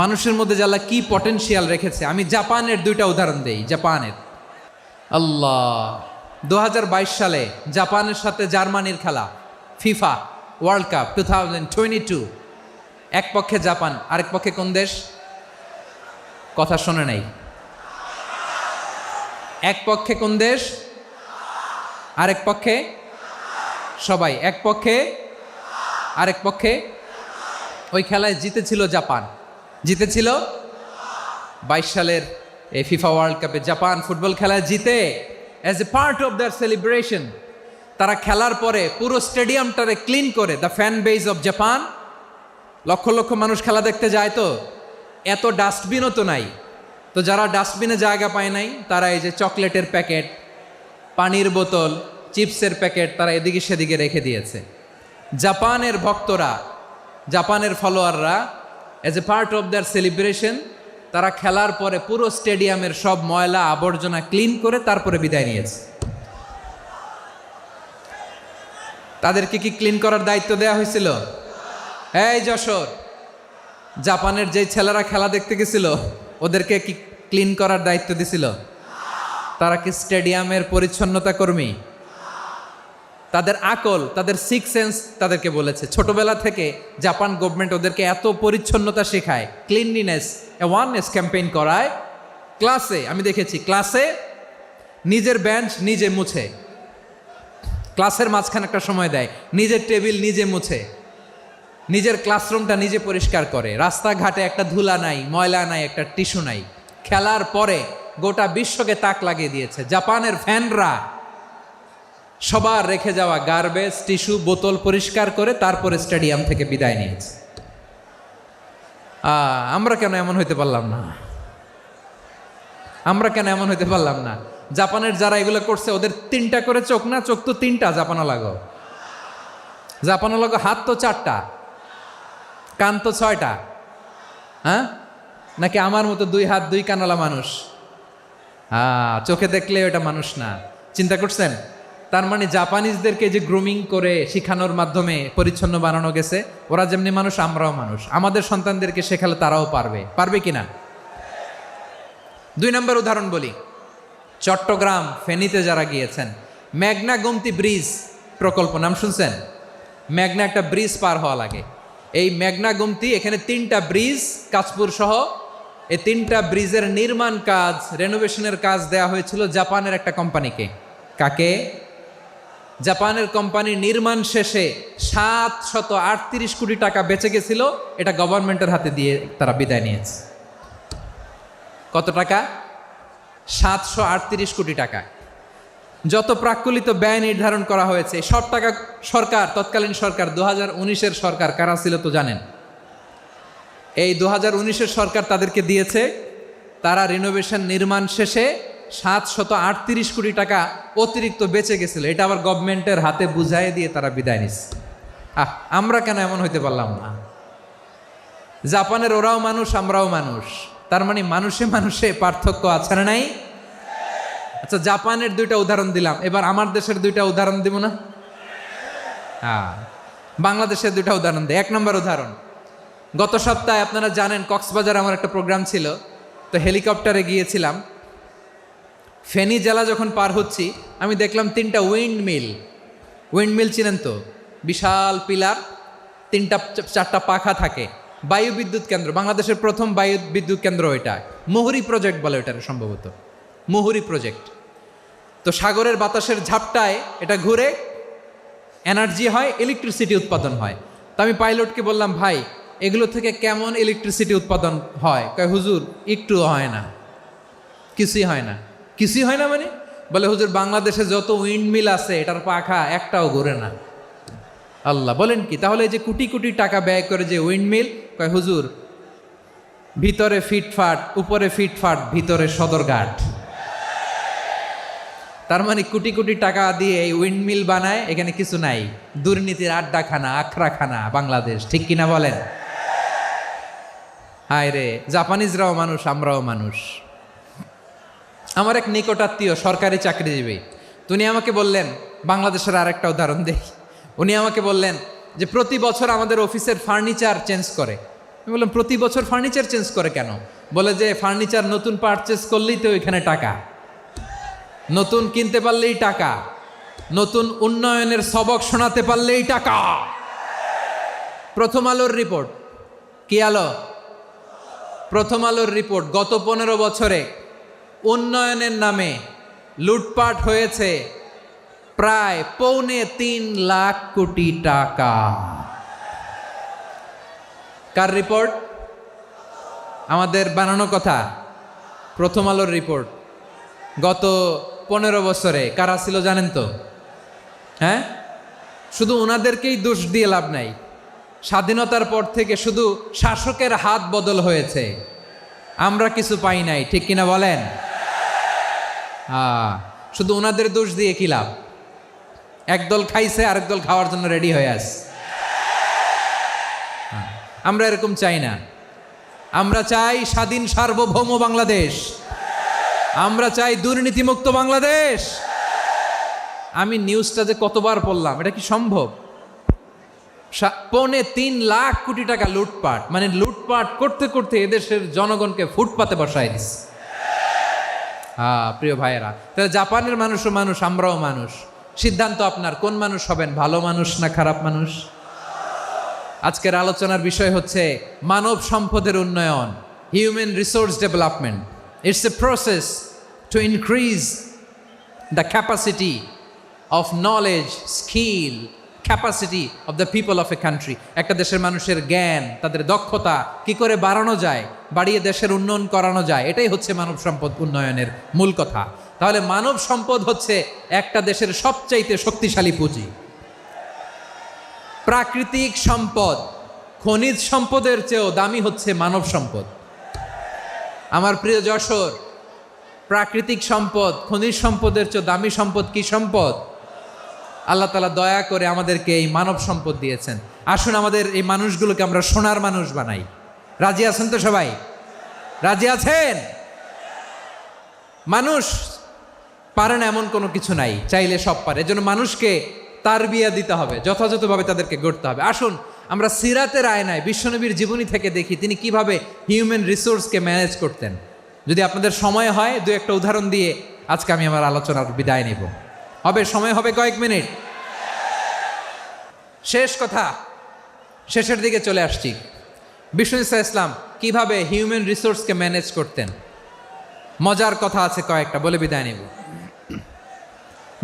মানুষের মধ্যে যারা কি পটেনশিয়াল রেখেছে। আমি জাপানের দুইটা উদাহরণ দেই। জাপানের, আল্লাহ, 2022 সালে জাপানের সাথে জার্মানির খেলা, ফিফা ওয়ার্ল্ড কাপ 2022। এক পক্ষে জাপান, আরেক পক্ষে কোন দেশ? কথা শোনে নাই। এক পক্ষে কোন দেশ? আরেক পক্ষে সবাই। এক পক্ষে, আরেক পক্ষে। ওই খেলায় জিতেছিল জাপান, জিতেছিল 22 সালের এই ফিফা ওয়ার্ল্ড কাপে। জাপান ফুটবল খেলায় জিতে, as a part of their celebration তারা খেলার পরে পুরো স্টেডিয়ামটারে ক্লিন করে। The fan base of Japan, lakh lakh মানুষ খেলা দেখতে যায়, তো এত ডাস্টবিনও তো নাই। তো যারা ডাস্টবিনে জায়গা পায় নাই, তারা এই যে চকলেটের প্যাকেট, পানির বোতল, চিপসের প্যাকেট তারা এদিকে সেদিকে রেখে দিয়েছে। জাপানের ভক্তরা, জাপানের ফলোয়াররা, as a part of their celebration তারা খেলার পরে পুরো স্টেডিয়ামের সব ময়লা আবর্জনা ক্লিন করে তারপরে বিদায় নিয়েছে। তাদেরকে কি ক্লিন করার দায়িত্ব দেওয়া হয়েছিল? এই যশোর, জাপানের যে ছেলেরা খেলা দেখতে গেছিল ওদেরকে কি ক্লিন করার দায়িত্ব দিছিল? তারা কি স্টেডিয়ামের পরিচ্ছন্নতা কর্মী? তাদের আকল, তাদের সিক্স সেন্স তাদেরকে বলেছে। ছোটবেলা থেকে জাপান গভর্নমেন্ট ওদেরকে এত পরিচ্ছন্নতা শেখায়, ক্লিনলিনেস অ্যাওয়ারনেস ক্যাম্পেইন করায়। ক্লাসে আমি দেখেছি, ক্লাসে নিজের বেঞ্চ নিজে মুছে, ক্লাসের মাঝখানে একটা সময় দেয়, নিজের টেবিল নিজে মুছে, নিজের ক্লাসরুমটা নিজে পরিষ্কার করে। রাস্তাঘাটে একটা ধুলা নাই, ময়লা নাই, একটা টিস্যু নাই। খেলার পরে গোটা বিশ্বকে তাক লাগিয়ে দিয়েছে। জাপানের ফ্যানরা সবার রেখে যাওয়া গার্বেজ, টিস্যু, বোতল পরিষ্কার করে তারপরে স্টেডিয়াম থেকে বিদায় নিয়েছে। আমরা কেন এমন হইতে পারলাম না? আমরা কেন এমন হইতে পারলাম না? জাপানের যারা এগুলো করছে ওদের 3টা করে চোখ না? চোখ তো 3টা, জাপানো লাগো। জাপানো লাগো হাত তো 4টা, কান তো 6টা। হ্যাঁ, নাকি আমার মতো 2 হাত 2 কানওয়ালা মানুষ? চোখে দেখলে ওটা মানুষ না। চিন্তা করছেন? তার মানে জাপানিজদেরকে যে গ্রুমিং করে শিখানোর মাধ্যমে পরিচ্ছন্ন বানানো গেছে। ওরা যেমনি মানুষ, আমরাও মানুষ। আমাদের সন্তানদেরকে শেখালে তারাও পারবে। পারবে কিনা? 2 নম্বর উদাহরণ বলি। চট্টগ্রাম ফেনীতে যারা গিয়েছেন, মেঘনা গোমতী ব্রিজ প্রকল্প নাম শুনছেন? মেঘনা একটা ব্রিজ পার হওয়া লাগে। এই মেঘনা গোমতী, এখানে 3টা ব্রিজ, কাঁচপুর সহ এই 3টা ব্রিজের নির্মাণ কাজ, রেনোভেশনের কাজ দেয়া হয়েছিল জাপানের একটা কোম্পানিকে। কাকে? জাপানের কোম্পানি। নির্মাণ শেষে 738 কোটি টাকা বেঁচে গেছিল, এটা গভর্নমেন্টের হাতে দিয়ে তারা বিদায় নিয়েছে। কত টাকা? 738 কোটি টাকা। যত প্রাক্কলিত ব্যয় নির্ধারণ করা হয়েছে সব টাকা সরকার, তৎকালীন সরকার 2019-এর সরকার, কারা ছিল তো জানেন? এই 2019-এর সরকার তাদেরকে দিয়েছে। তারা রিনোভেশন নির্মাণ শেষে 738 কোটি টাকা অতিরিক্ত বেঁচে গেছিল, এটা আবার গভর্নমেন্টের হাতে বুঝাই দিয়ে তারা বিদায় নিচ্ছে। আমরা কেন এমন হইতে পারলাম না? জাপানের ওরাও মানুষ, আমরাও মানুষ। তার মানে মানুষে মানুষে পার্থক্য আছে না নাই? আচ্ছা, জাপানের 2টা উদাহরণ দিলাম, এবার আমার দেশের 2টা উদাহরণ দিব না? বাংলাদেশের 2টা উদাহরণ দিই। 1 নম্বর উদাহরণ, গত সপ্তাহে আপনারা জানেন কক্সবাজার আমার একটা প্রোগ্রাম ছিল, তো হেলিকপ্টারে গিয়েছিলাম। ফেনী জেলা যখন পার হচ্ছি আমি দেখলাম 3টা উইন্ডমিল। উইন্ডমিল চিনেন তো? বিশাল পিলার, 3টা 4টা পাখা থাকে, বায়ু বিদ্যুৎ কেন্দ্র, বাংলাদেশের প্রথম বায়ু বিদ্যুৎ কেন্দ্র এটা, মুহুরী প্রজেক্ট বলে এটার সম্ভবত, মুহুরী প্রজেক্ট। তো সাগরের বাতাসের ঝাপটায় এটা ঘুরে এনার্জি হয়, ইলেকট্রিসিটি উৎপাদন হয়। তো আমি পাইলটকে বললাম, ভাই এগুলো থেকে কেমন ইলেকট্রিসিটি উৎপাদন হয়? কয় হুজুর একটু হয় না, কিছুই হয় না। কিছুই হয় না মানে? বলে হুজুর বাংলাদেশে যত উইন্ড মিল আছে এটার পাখা একটাও ঘুরে না। আল্লাহ, বলেন কি? তাহলে এই যে কোটি কোটি টাকা ব্যয় করে যে উইন্ড মিল, কয় হুজুর ভিতরে ফিটফাট, উপরে ফিটফাট, ভিতরে সদরঘাট। তার মানে কোটি কোটি টাকা দিয়ে এই উইন্ডমিল বানায়, এখানে কিছু নাই। দুর্নীতির আড্ডাখানা, আখড়াখানা বাংলাদেশ, ঠিক কিনা বলেন? হায় রে, জাপানিজরাও মানুষ, আমরাও মানুষ। আমার এক নিকটাত্মীয় সরকারি চাকরিজীবী, উনি আমাকে বললেন, বাংলাদেশের আরেকটা উদাহরণ দেখি। উনি আমাকে বললেন যে প্রতি বছর আমাদের অফিসের ফার্নিচার চেঞ্জ করে। আমি বললাম প্রতি বছর ফার্নিচার চেঞ্জ করে কেন? বলে যে ফার্নিচার নতুন পারচেজ করলেই তো এখানে টাকা, নতুন কিনতে পারলেই টাকা, নতুন উন্নয়নের সবক শোনাতে পারলেই টাকা। প্রথম আলোর রিপোর্ট, কি আলো? প্রথম আলোর রিপোর্ট, গত 15 বছরে উন্নয়নের নামে লুটপাট হয়েছে প্রায় 3.25 লাখ কোটি টাকা। কার রিপোর্ট? আমাদের বানানো কথা, প্রথম আলোর রিপোর্ট। গত 15 বছরে কারা ছিল জানেন তো? হ্যাঁ, শুধু ওনাদেরকেই দোষ দিয়ে লাভ নাই। স্বাধীনতার পর থেকে শুধু শাসকের হাত বদল হয়েছে, আমরা কিছু পাই নাই, ঠিক কিনা বলেন? শুধু ওনাদের দোষ দিয়ে কি লাভ? একদল খাইছে, আরেক দল খাওয়ার জন্য রেডি হয়ে আছে। আমরা এরকম চাই না। আমরা চাই স্বাধীন সার্বভৌম বাংলাদেশ, আমরা চাই দুর্নীতিমুক্ত বাংলাদেশ। আমি নিউজটা যে কতবার পড়লাম, এটা কি সম্ভব? 3.25 লাখ কোটি টাকা লুটপাট, মানে লুটপাট করতে করতে এদেশের জনগণকে ফুটপাতে বসায় দিচ্ছে। প্রিয় ভাইয়েরা, তাহলে জাপানের মানুষও মানুষ, আমরাও মানুষ। সিদ্ধান্ত আপনার, কোন মানুষ হবেন, ভালো মানুষ না খারাপ মানুষ? আজকের আলোচনার বিষয় হচ্ছে মানব সম্পদের উন্নয়ন, human resource development. It's a process to increase the capacity of knowledge, skill, capacity of the people of a country. একটা দেশের মানুষের জ্ঞান, তাদের দক্ষতা কি করে বাড়ানো যায়, বাড়িয়ে দেশের উন্নয়ন করানো যায়, এটাই হচ্ছে মানব সম্পদ উন্নয়নের মূল কথা। তাহলে মানব সম্পদ হচ্ছে একটা দেশের সবচাইতে শক্তিশালী পুঁজি। প্রাকৃতিক সম্পদ, খনিজ সম্পদের চেয়েও দামি হচ্ছে মানব সম্পদ। আমার প্রিয় যশোর, প্রাকৃতিক সম্পদ, খনিজ সম্পদের চেয়ে দামি সম্পদ কি সম্পদ? আল্লাহ তাআলা দয়া করে আমাদেরকে এই মানব সম্পদ দিয়েছেন। আসুন আমাদের এই মানুষগুলোকে আমরা সোনার মানুষ বানাই। রাজি আছেন তো সবাই? রাজি আছেন? মানুষ পারে না এমন কোনো কিছু নাই, চাইলে সব পারে। এজন্য মানুষকে তারবিয়া দিতে হবে, যথাযথভাবে তাদেরকে গড়তে হবে। আসুন আমরা সিরাতের আয়নায় বিশ্বনবীর জীবনী থেকে দেখি তিনি কিভাবে হিউম্যান রিসোর্সকে ম্যানেজ করতেন। যদি আপনাদের সময় হয়, দু একটা উদাহরণ দিয়ে আজকে আমি আমার আলোচনার বিদায় নেব। হবে সময় হবে কয়েক মিনিট। শেষ কথা, শেষের দিকে চলে আসছি। বিষ্ণু ইসলাম কিভাবে হিউম্যান রিসোর্সকে ম্যানেজ করতেন, মজার কথা আছে কয়েকটা, বলে বিদায় নেব।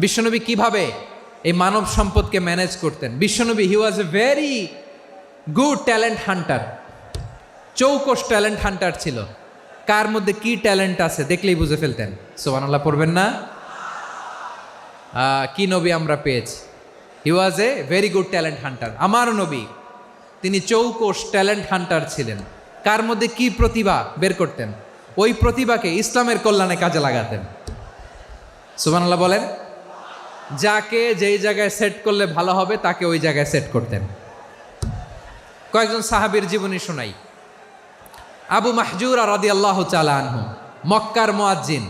বিশ্বনবী কিভাবে এই মানব সম্পদকে ম্যানেজ করতেন। বিশ্বনবী he was a very good talent hunter, চৌকস ট্যালেন্ট হান্টার ছিল। কার মধ্যে কি ট্যালেন্ট আছে দেখলেই বুঝে ফেলতেন। সুবহানাল্লাহ পড়বেন না? কি নবী আমরা পেয়েছি। He was a very good talent hunter. আমার নবী তিনি চৌকস ট্যালেন্ট হান্টার ছিলেন। কার মধ্যে কি প্রতিভা বের করতেন, ওই প্রতিভাকে ইসলামের কল্যাণে কাজে লাগাতেন। সুবহানাল্লাহ বলেন। যাকে যেই জায়গায় সেট করলে ভালো হবে তাকে ওই জায়গায় সেট করতেন। কয়েকজন সাহাবীর জীবনী শোনাই। আবু মাহজুরা রাদিয়াল্লাহু তাআলা আনহু, মক্কার মুয়াজ্জিন,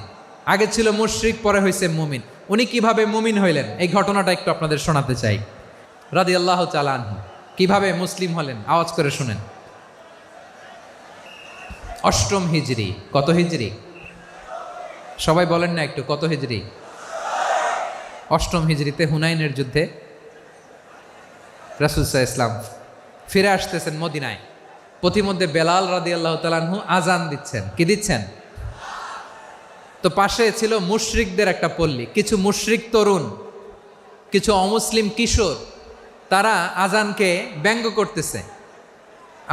আগে ছিল মুশরিক, পরে হয়েছে মুমিন। উনি কিভাবে মুমিন হইলেন এই ঘটনাটা একটু আপনাদের শোনাতে চাই। রাদিয়াল্লাহু তাআলা আনহু কিভাবে মুসলিম হলেন, আওয়াজ করে শুনেন। 8ম হিজরি। কত হিজরি? সবাই বলেন না একটু, কত হিজরি? 8ম হিজরিতে হুনাইনের যুদ্ধে রাসূল সাল্লাল্লাহু আলাইহি ওয়াসাল্লাম ফিরে আসতেছেন মদিনায়। পথিমধ্যে বেলাল রাদিয়াল্লাহু তাআলা আনহু আজান দিচ্ছেন। কি দিচ্ছেন? তো পাশে ছিল মুশরিকদের একটা পল্লী, কিছু মুশরিক তরুণ, কিছু অমুসলিম কিশোর, তারা আজানকে ব্যঙ্গ করতেছে।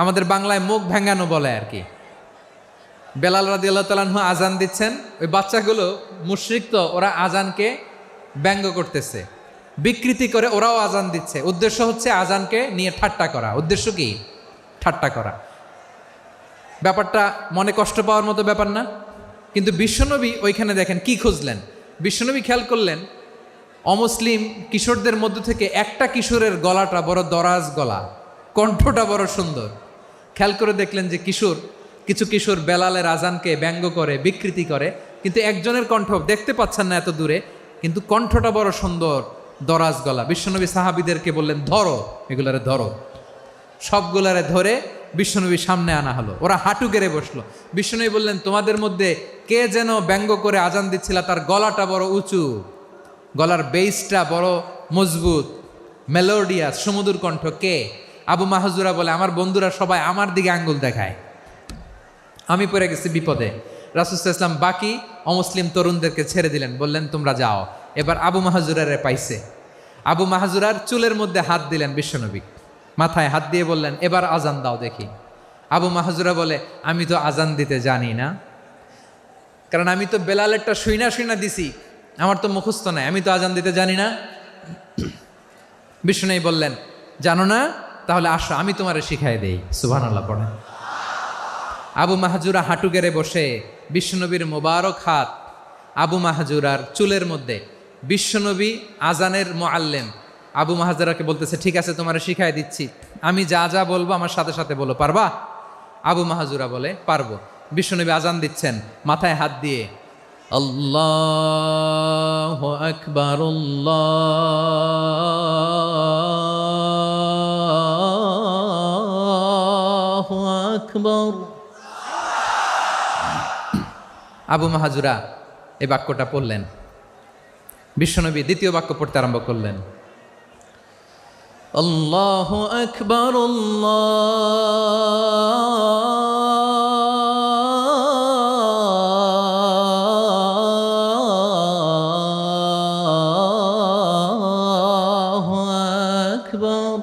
আমাদের বাংলায় মুখ ভেঙ্গানো বলে আর কি। বেলাল রাদিয়াল্লাহু তাআলা আনহু আজান দিচ্ছেন, ওই বাচ্চাগুলো মুশরিক, তো ওরা আজানকে ব্যঙ্গ করতেছে, বিকৃতি করে ওরাও আজান দিচ্ছে। উদ্দেশ্য হচ্ছে আজানকে নিয়ে ঠাট্টা করা। উদ্দেশ্য কি? ঠাট্টা করা। ব্যাপারটা মনে কষ্ট পাওয়ার মতো ব্যাপার না? কিন্তু বিশ্বনবী ওইখানে দেখেন কি খুঁজলেন। বিশ্বনবী খেয়াল করলেন অমুসলিম কিশোরদের মধ্য থেকে একটা কিশোরের গলাটা বড় দরাজ গলা, কণ্ঠটা বড় সুন্দর। খেয়াল করে দেখলেন যে কিছু কিশোর বেলালের আজানকে ব্যঙ্গ করে, বিকৃতি করে, কিন্তু একজনের কণ্ঠ দেখতে পাচ্ছেন না এত দূরে, কিন্তু কণ্ঠটা বড় সুন্দর, দরাজ গলা। বিশ্বনবী সাহাবীদেরকে বললেন, ধরো এগুলারে, ধরো। সবগুলারে ধরে বিশ্বনবীর সামনে আনা হলো। ওরা হাঁটু গেড়ে বসলো। বিশ্বনবী বললেন, তোমাদের মধ্যে কে যেন ব্যঙ্গ করে আজান দিচ্ছিল, তার গলাটা বড় উঁচু, গলার বেসটা বড় মজবুত, মেলোডিয়াস, সুমধুর কণ্ঠ। কে? আবু মাহজুরা বলে, আমার বন্ধুরা সবাই আমার দিকে আঙ্গুল দেখায়, আমি পড়ে গেছি বিপদে। রাসূল সাল্লাল্লাহু আলাইহি ওয়াসাল্লাম বাকি অমুসলিম তরুণদেরকে ছেড়ে দিলেন, বললেন তোমরা যাও। এবার আবু মাহজুরারে পাইছে। আবু মাহজুরার চুলের মধ্যে হাত দিলেন বিশ্বনবী, মাথায় হাত দিয়ে বললেন, এবার আজান দাও দেখি। আবু মাহজুরা বলে, আমি তো আজান দিতে জানি না, কারণ আমি তো বেলালেরটা শুইনা দিছি, আমার তো মুখস্থ নাই, আমি তো আজান দিতে জানি না। বিশ্বনবী বললেন, জানো না? তাহলে আসো, আমি তোমারে শিখাই দেই। সুবহানাল্লাহ পড়েন। আবু মাহজুরা হাঁটু গেড়ে বসে, বিশ্বনবীর মোবারক হাত আবু মাহজুরার চুলের মধ্যে। বিশ্বনবী আজানের মুআল্লিম আবু মাহজুরাকে বলতেছে, ঠিক আছে তোমারে শিখাই দিচ্ছি, আমি যা যা বলবো আমার সাথে সাথে বলো, পারবা? আবু মাহজুরা বলে, পারবো। বিশ্বনবী আজান দিচ্ছেন মাথায় হাত দিয়ে, আল্লাহু আকবার, আল্লাহু আকবার। আবু মাহজুরা এই বাক্যটা পড়লেন। বিশ্বনবী দ্বিতীয় বাক্য পড়তে আরম্ভ করলেন, আল্লাহু আকবার, আল্লাহু আকবার।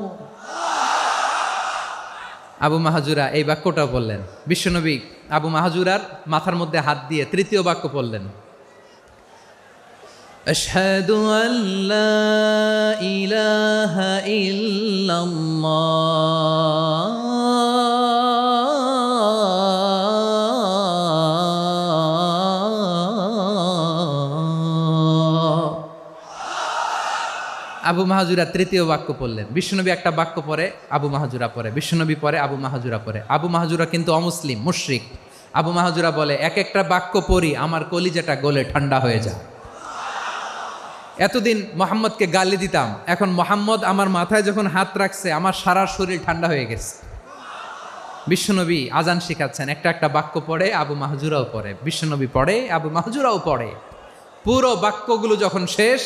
আবু মাহজুরা এই বাক্যটা বললেন। বিশ্বনবী আবু মাহজুরার মাথার মধ্যে হাত দিয়ে তৃতীয় বাক্য পড়লেন, আশহাদু আল্লা ইলাহা ইল্লাল্লাহ। আবু মাহজুরা তৃতীয় বাক্য পড়লেন। বিশ্বনবী একটা বাক্য পরে আবু মাহজুরা পরে, বিশ্বনবী পরে আবু মাহজুরা পরে। আবু মাহজুরা কিন্তু অমুসলিম, মুশরিক। আবু মাহজুরা বলে, এক একটা বাক্য পড়ি আমার কলিজাটা গলে ঠান্ডা হয়ে যায়। এতদিন মোহাম্মদকে গালি দিতাম, এখন মোহাম্মদ আমার মাথায় যখন হাত রাখছে আমার সারা শরীর ঠান্ডা হয়ে গেছে। বিশ্বনবী আজান শিখাচ্ছেন, একটা একটা বাক্য পড়ে আবু মাহজুরাও পড়ে, বিশ্বনবী পড়ে, আবু মাহজুরাও পড়ে। পুরো বাক্যগুলো যখন শেষ,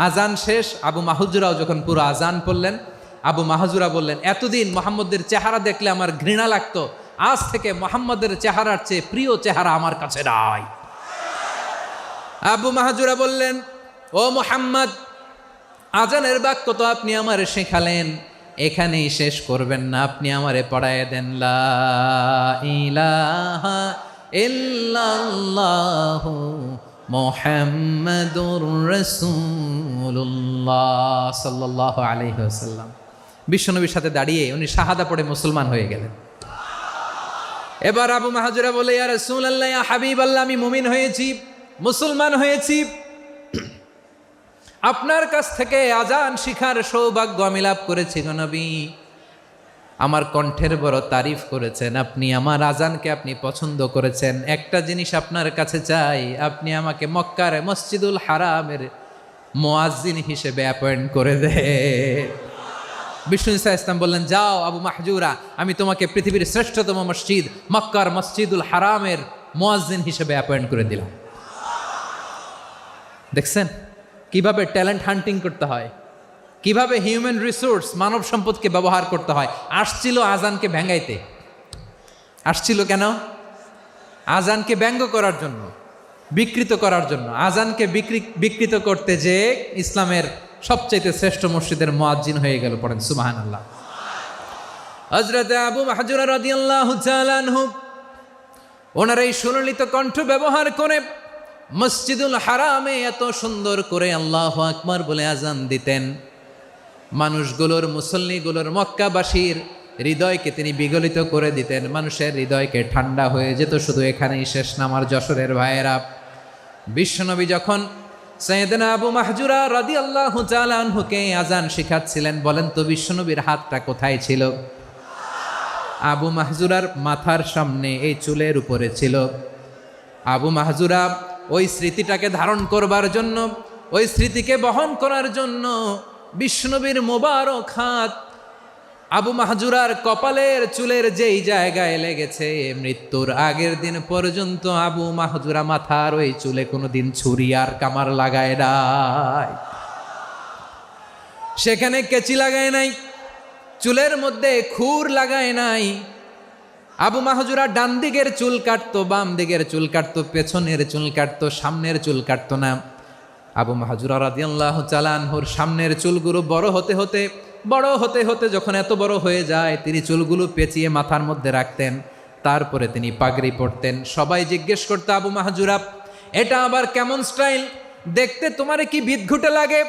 আজান শেষ, আবু মাহজুরাও যখন পুরো আজান পড়লেন, আবু মাহজুরা বললেন, এতদিন মোহাম্মদের চেহারা দেখলে আমার ঘৃণা লাগতো, আজ থেকে মোহাম্মদের চেহারার চেয়ে প্রিয় চেহারা আমার কাছে নাই। আবু মাহজুরা বললেন, ও মুহাম্মদ, আজানের বাক্য তো আপনি আমারে শেখালেন, এখানেই শেষ করবেন না, আপনি আমারে পড়ায় দেন, লা ইলাহা ইল্লাল্লাহু মুহাম্মাদুর রাসূলুল্লাহ সাল্লাল্লাহু আলাইহি ওয়াসাল্লাম। বিশ্বনবীর সাথে দাঁড়িয়ে উনি শাহাদা পড়ে মুসলমান হয়ে গেলেন। এবার আবু মাহজুরা বলে, ইয়া রাসূলুল্লাহ, ইয়া হাবিবাল্লাহ, আমি মুমিন হয়েছি, মুসলমান হয়েছি, আপনার কাছ থেকে আজান শিখার সৌভাগ্য আমি লাভ করেছি গো নবী। আমার কণ্ঠের বড় তারিফ করেছেন আপনি, আমার আজানকে আপনি পছন্দ করেছেন। একটা জিনিস আপনার কাছে চাই, আপনি আমাকে মক্কার মসজিদুল হারামের মুয়াজ্জিন হিসেবে অ্যাপয়েন্ট করে দে। বিষ্ণু ইসা ইসলাম বললেন, যাও আবু মাহজুরা, আমি তোমাকে পৃথিবীর শ্রেষ্ঠতম মসজিদ মক্কার মসজিদুল হারামের মুয়াজ্জিন হিসেবে অ্যাপয়েন্ট করে দিলাম। দেখছেন কিভাবে ট্যালেন্ট হান্টিং করতে হয়, কিভাবে হিউম্যান রিসোর্স মানব সম্পদকে ব্যবহার করতে হয়। আসছিল আজানকে ভেঙ্গাইতে, আসছিল কেন? আজানকে ব্যঙ্গ করার জন্য, বিকৃত করার জন্য। আজানকে বিকৃত করতে যে ইসলামের সবচাইতে শ্রেষ্ঠ মসজিদের মুয়াজ্জিন হয়ে গেল। পড়েন সুবহানাল্লাহ। হযরত আবু মাহজুরা রাদিয়াল্লাহু তাআলা আনহু ওনার এই সুললিত কণ্ঠ ব্যবহার করে মসজিদুল হারামে এত সুন্দর করে আল্লাহু আকবার বলে আজান দিতেন, মানুষগুলোর, মুসল্লিগুলোর, মক্কাবাসীর হৃদয়কে তিনি বিগলিত করে দিতেন। মানুষের হৃদয়কে ঠান্ডা হয়ে যেত। শুধু এখানেই শেষ না আমার যশোরের ভাইয়েরা। বিশ্বনবী যখন সাইয়েদনা আবু মাহজুরা রাদিয়াল্লাহু তাআলা আনহুকে আজান শিখাচ্ছিলেন, বলেন তো বিশ্বনবীর হাতটা কোথায় ছিল? আবু মাহজুরার মাথার সামনে, এই চুলের উপরে ছিল। আবু মাহজুরা ওই স্মৃতিটাকে ধারণ করবার জন্য, ওই স্মৃতিকে বহন করার জন্য বিশ্বনবীর মোবারক হাত আবু মাহজুরার কপালের চুলের যেই জায়গায় লেগেছে, মৃত্যুর আগের দিন পর্যন্ত আবু মাহজুরা মাথার ওই চুলে কোনোদিন ছুরি আর কামার লাগায় নাই, সেখানে কেচি লাগায় নাই, চুলের মধ্যে খুর লাগায় নাই। আবু মাহজুরা ডান দিকের চুল কাটতো, বাম দিকের চুল কাটতো, পেছনের চুল কাটতো, সামনের চুল কাটতো না। আবু মাহজুরা রাদিয়াল্লাহু তাআলা আনহুর সামনের চুলগুলো বড় হতে হতে যখন এত বড় হয়ে যায়, তিনি চুলগুলো পেঁচিয়ে মাথার মধ্যে রাখতেন। তারপরে তিনি পাগড়ি পরতেন। সবাই জিজ্ঞেস করতো, আবু মাহজুরা এটা আবার কেমন স্টাইল? দেখতে তোমারে কি বিদঘুটে লাগে?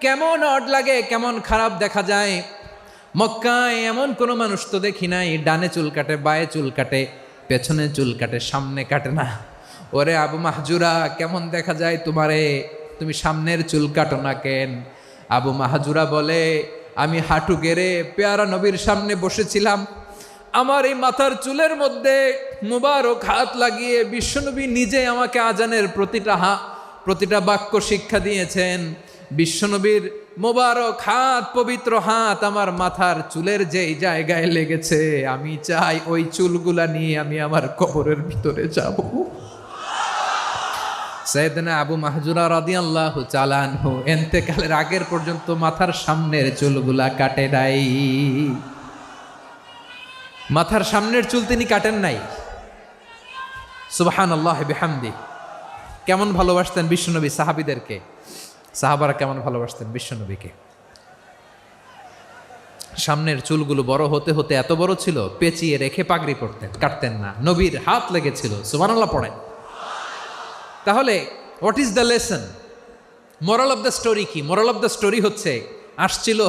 কেমন অড লাগে? কেমন খারাপ দেখা যায়? মক্কায় এমন কোনো মানুষ তো দেখি নাই, ডানে চুল কাটে, বায়ে চুল কাটে, পেছনে চুল কাটে, সামনে কাটে না। ওরে আবু মাহজুরা, কেমন দেখা যায় তোমারে? তুমি সামনের চুল কাটো না কেন? আবু মাহজুরা বলে, আমি হাঁটু গেড়ে পেয়ারা নবীর সামনে বসেছিলাম, আমার এই মাথার চুলের মধ্যে মুবারক হাত লাগিয়ে বিশ্বনবী নিজে আমাকে আজানের প্রতিটা বাক্য শিক্ষা দিয়েছেন। বিশ্বনবীর মোবারক হাত, পবিত্র হাত আমার মাথার চুলের যেই জায়গায় লেগেছে, আমি চাই ওই চুলগুলা নিয়ে আমি আমার কবরের ভিতরে যাব। সাইয়েদনা আবু মাহজুরা রাদিয়াল্লাহু তাআলা আনহু ইন্তেকালের আগের পর্যন্ত মাথার সামনের চুলগুলা কাটে নাই। মাথার সামনের চুল তিনি কাটেন নাই। সুবহানাল্লাহ বিহামদি। কেমন ভালোবাসতেন বিশ্বনবী সাহাবীদেরকে, সাহাবারা কেমন ভালোবাসতেন বিশ্বনবীকে। সামনের চুলগুলো বড় হতে হতে এত বড় ছিল, পেঁচিয়ে রেখে পাগড়ি পরতেন, কাটতেন না। নবীর হাত লেগেছিল। সুবহানাল্লাহ পড়েন। তাহলে what is the lesson? Moral of the story কি? মোরাল অফ দ্য স্টোরি হচ্ছে, আসছিল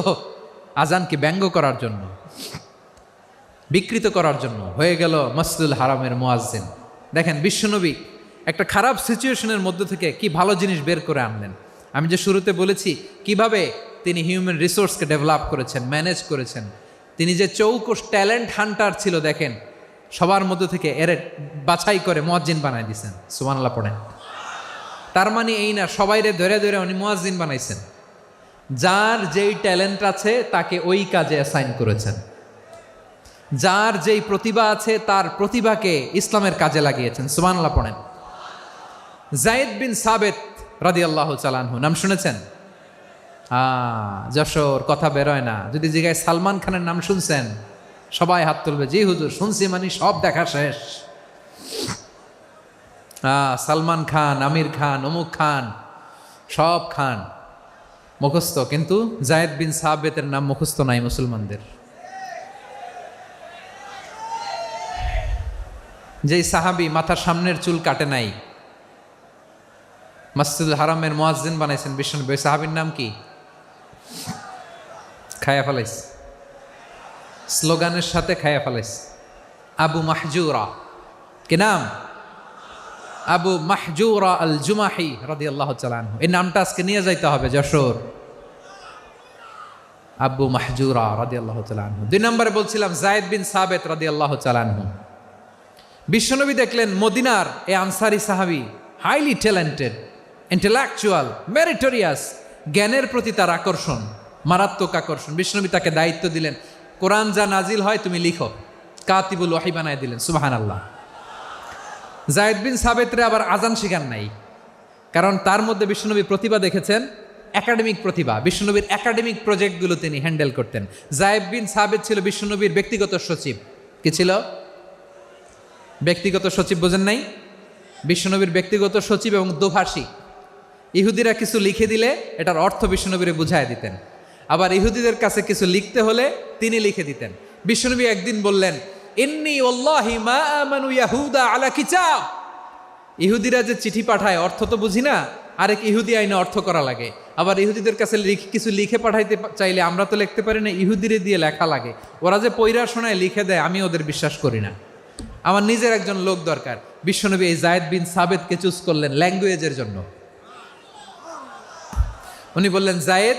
আজানকে ব্যঙ্গ করার জন্য, বিকৃত করার জন্য, হয়ে গেল মসজিদুল হারামের মুয়াজ্জিন। দেখেন বিশ্বনবী একটা খারাপ সিচুয়েশনের মধ্যে থেকে কি ভালো জিনিস বের করে আনলেন। আমি যে শুরুতে বলেছি কিভাবে তিনি হিউম্যান রিসোর্সকে ডেভেলপ করেছেন, ম্যানেজ করেছেন। তিনি যে চৌকস ট্যালেন্ট হান্টার ছিল, দেখেন সবার মধ্যে থেকে এর বাছাই করে মুয়াজ্জিন বানাই দিয়েছেন। সুবহানাল্লাহ পড়েন। তার মানে এই না সবাইরে ধরে ধরে উনি মুয়াজ্জিন বানাইছেন। যার যেই ট্যালেন্ট আছে তাকে ওই কাজে অ্যাসাইন করেছেন। যার যেই প্রতিভা আছে তার প্রতিভাকে ইসলামের কাজে লাগিয়েছেন। সুবহানাল্লাহ পড়েন। যায়েদ বিন সাবিত রাদিয়াল্লাহু তাআলা আনহু নাম শুনেছেন? যশোর, কথা বেরোয় না। যদি জিগায় সালমান খানের নাম শুনছেন, সবাই হাত তুলবে, জি হুজুর শুনছি, মানে সব দেখা শেষ। সালমান খান, আমির খান, অমুক খান, সব খান মুখস্থ, কিন্তু যায়েদ বিন সাবিতের নাম মুখস্থ নাই মুসলমানদের। যেই সাহাবী মাথার সামনের চুল কাটে নাই, মসজিদুল হারামের মুয়াজ্জিন বানাইছেন বিশ্বনবী, সাহাবীর নাম কি? খায়া ফেলাইছে, স্লোগানের সাথে খায়া ফেলাইছে। আবু মাহজুরা। কি নাম? আবু মাহজুরা আল জুমাহি রাদিয়াল্লাহু তাআলা আনহু। এই নামটা আজকে নিয়ে যাইতে হবে যশোর। আবু মাহজুরা রাদিয়াল্লাহু তাআলা আনহু। 2 নম্বরে বলছিলাম যায়েদ বিন সাবিত রাদিয়াল্লাহু তাআলা আনহু। বিশ্বনবী দেখলেন মদিনার এই আনসারী সাহাবী হাইলি ট্যালেন্টেড, ইন্টেলেকচুয়াল, মেরিটোরিয়াস, জ্ঞানের প্রতি তার আকর্ষণ, মারাত্মক আকর্ষণ। বিশ্বনবী তাকে দায়িত্ব দিলেন, কোরআন যা নাজিল হয় তুমি লিখো, কাতিবুল ওয়াহি বানায় দিলেন। সুবহানাল্লাহ। যায়েদ বিন সাবিতরে আবার আজান শেখান নাই, কারণ তার মধ্যে বিশ্বনবী প্রতিভা দেখেছেন, একাডেমিক প্রতিভা। বিশ্বনবীর একাডেমিক প্রজেক্টগুলো তিনি হ্যান্ডেল করতেন। যায়েদ বিন সাবিত ছিল বিশ্বনবীর ব্যক্তিগত সচিব। কি ছিল? ব্যক্তিগত সচিব বোঝেন নাই? বিশ্বনবীর ব্যক্তিগত সচিব এবং দোভাষী। ইহুদিরা কিছু লিখে দিলে এটার অর্থ বিশ্বনবীরে বুঝায় দিতেন, আবার ইহুদিদের কাছে কিছু লিখতে হলে তিনি লিখে দিতেন। বিশ্বনবী একদিন বললেন, ইন্নী ওয়াল্লাহি মা আমানু ইয়াহুদা আলা কিতাব। ইহুদিরা যে চিঠি পাঠায় অর্থ তো বুঝি না, আরেক ইহুদি আইনে অর্থ করা লাগে। আবার ইহুদিদের কাছে কিছু লিখে পাঠাইতে চাইলে আমরা তো লিখতে পারি না, ইহুদিরে দিয়ে লেখা লাগে। ওরা যে পয়রা শোনায় লিখে দেয়, আমি ওদের বিশ্বাস করি না। আমার নিজের একজন লোক দরকার। বিশ্বনবী এই জায়েদ বিন সাবেতকে চুজ করলেন ল্যাঙ্গুয়েজের জন্য। উনি বললেন, জায়েদ,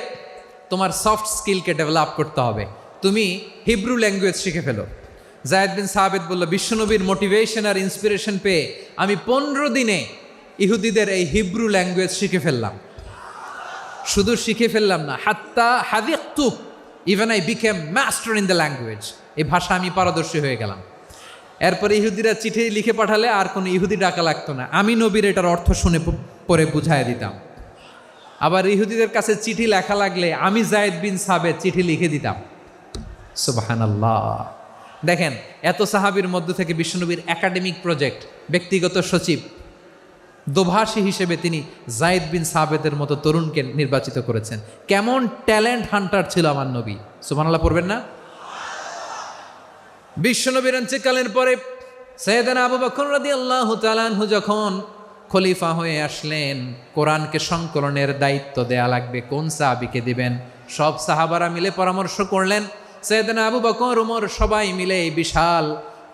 তোমার সফট স্কিলকে ডেভেলপ করতে হবে, তুমি হিব্রু ল্যাঙ্গুয়েজ শিখে ফেলো। জায়েদ বিন সাবেত বলল, বিশ্বনবীর মোটিভেশন আর ইন্সপিরেশন পেয়ে আমি 15 দিনে ইহুদিদের এই হিব্রু ল্যাঙ্গুয়েজ শিখে ফেললাম। শুধু শিখে ফেললাম না, হাত্তা হাদিকতু, even I became master in the language. এই ভাষা আমি পারদর্শী হয়ে গেলাম। এরপরে ইহুদিরা চিঠি লিখে পাঠালে আর কোনো ইহুদি ডাকা লাগতো না, আমি নবীর এটার অর্থ শুনে পরে বুঝাই দিতাম। আবার ইহুদিদের কাছে চিঠি লেখা লাগলে আমি জায়েদ বিন সাবেত চিঠি লিখে দিতাম। সুবহানাল্লাহ। দেখেন, এত সাহাবীর মধ্য থেকে বিশ্বনবীর একাডেমিক প্রজেক্ট, ব্যক্তিগত সচিব, দোভাষী হিসেবে তিনি জায়েদ বিন সাবেতের মতো তরুণকে নির্বাচিত করেছেন। কেমন ট্যালেন্ট হান্টার ছিল আমার নবী! সুবহানাল্লাহ পড়বেন না? বিশ্বনবীর ইন্তেকালের পরে সাইয়েদনা আবু বকর রাদিয়াল্লাহু তাআলা আনহু যখন খলিফা হয়ে আসলেন, কোরআনকে সংকলনের দায়িত্ব দেয়া লাগবে, কোন সাহাবীকে দিবেন? সব সাহাবারা মিলে পরামর্শ করলেন। সাইয়েদনা আবু বকর, ওমর সবাই মিলে এই বিশাল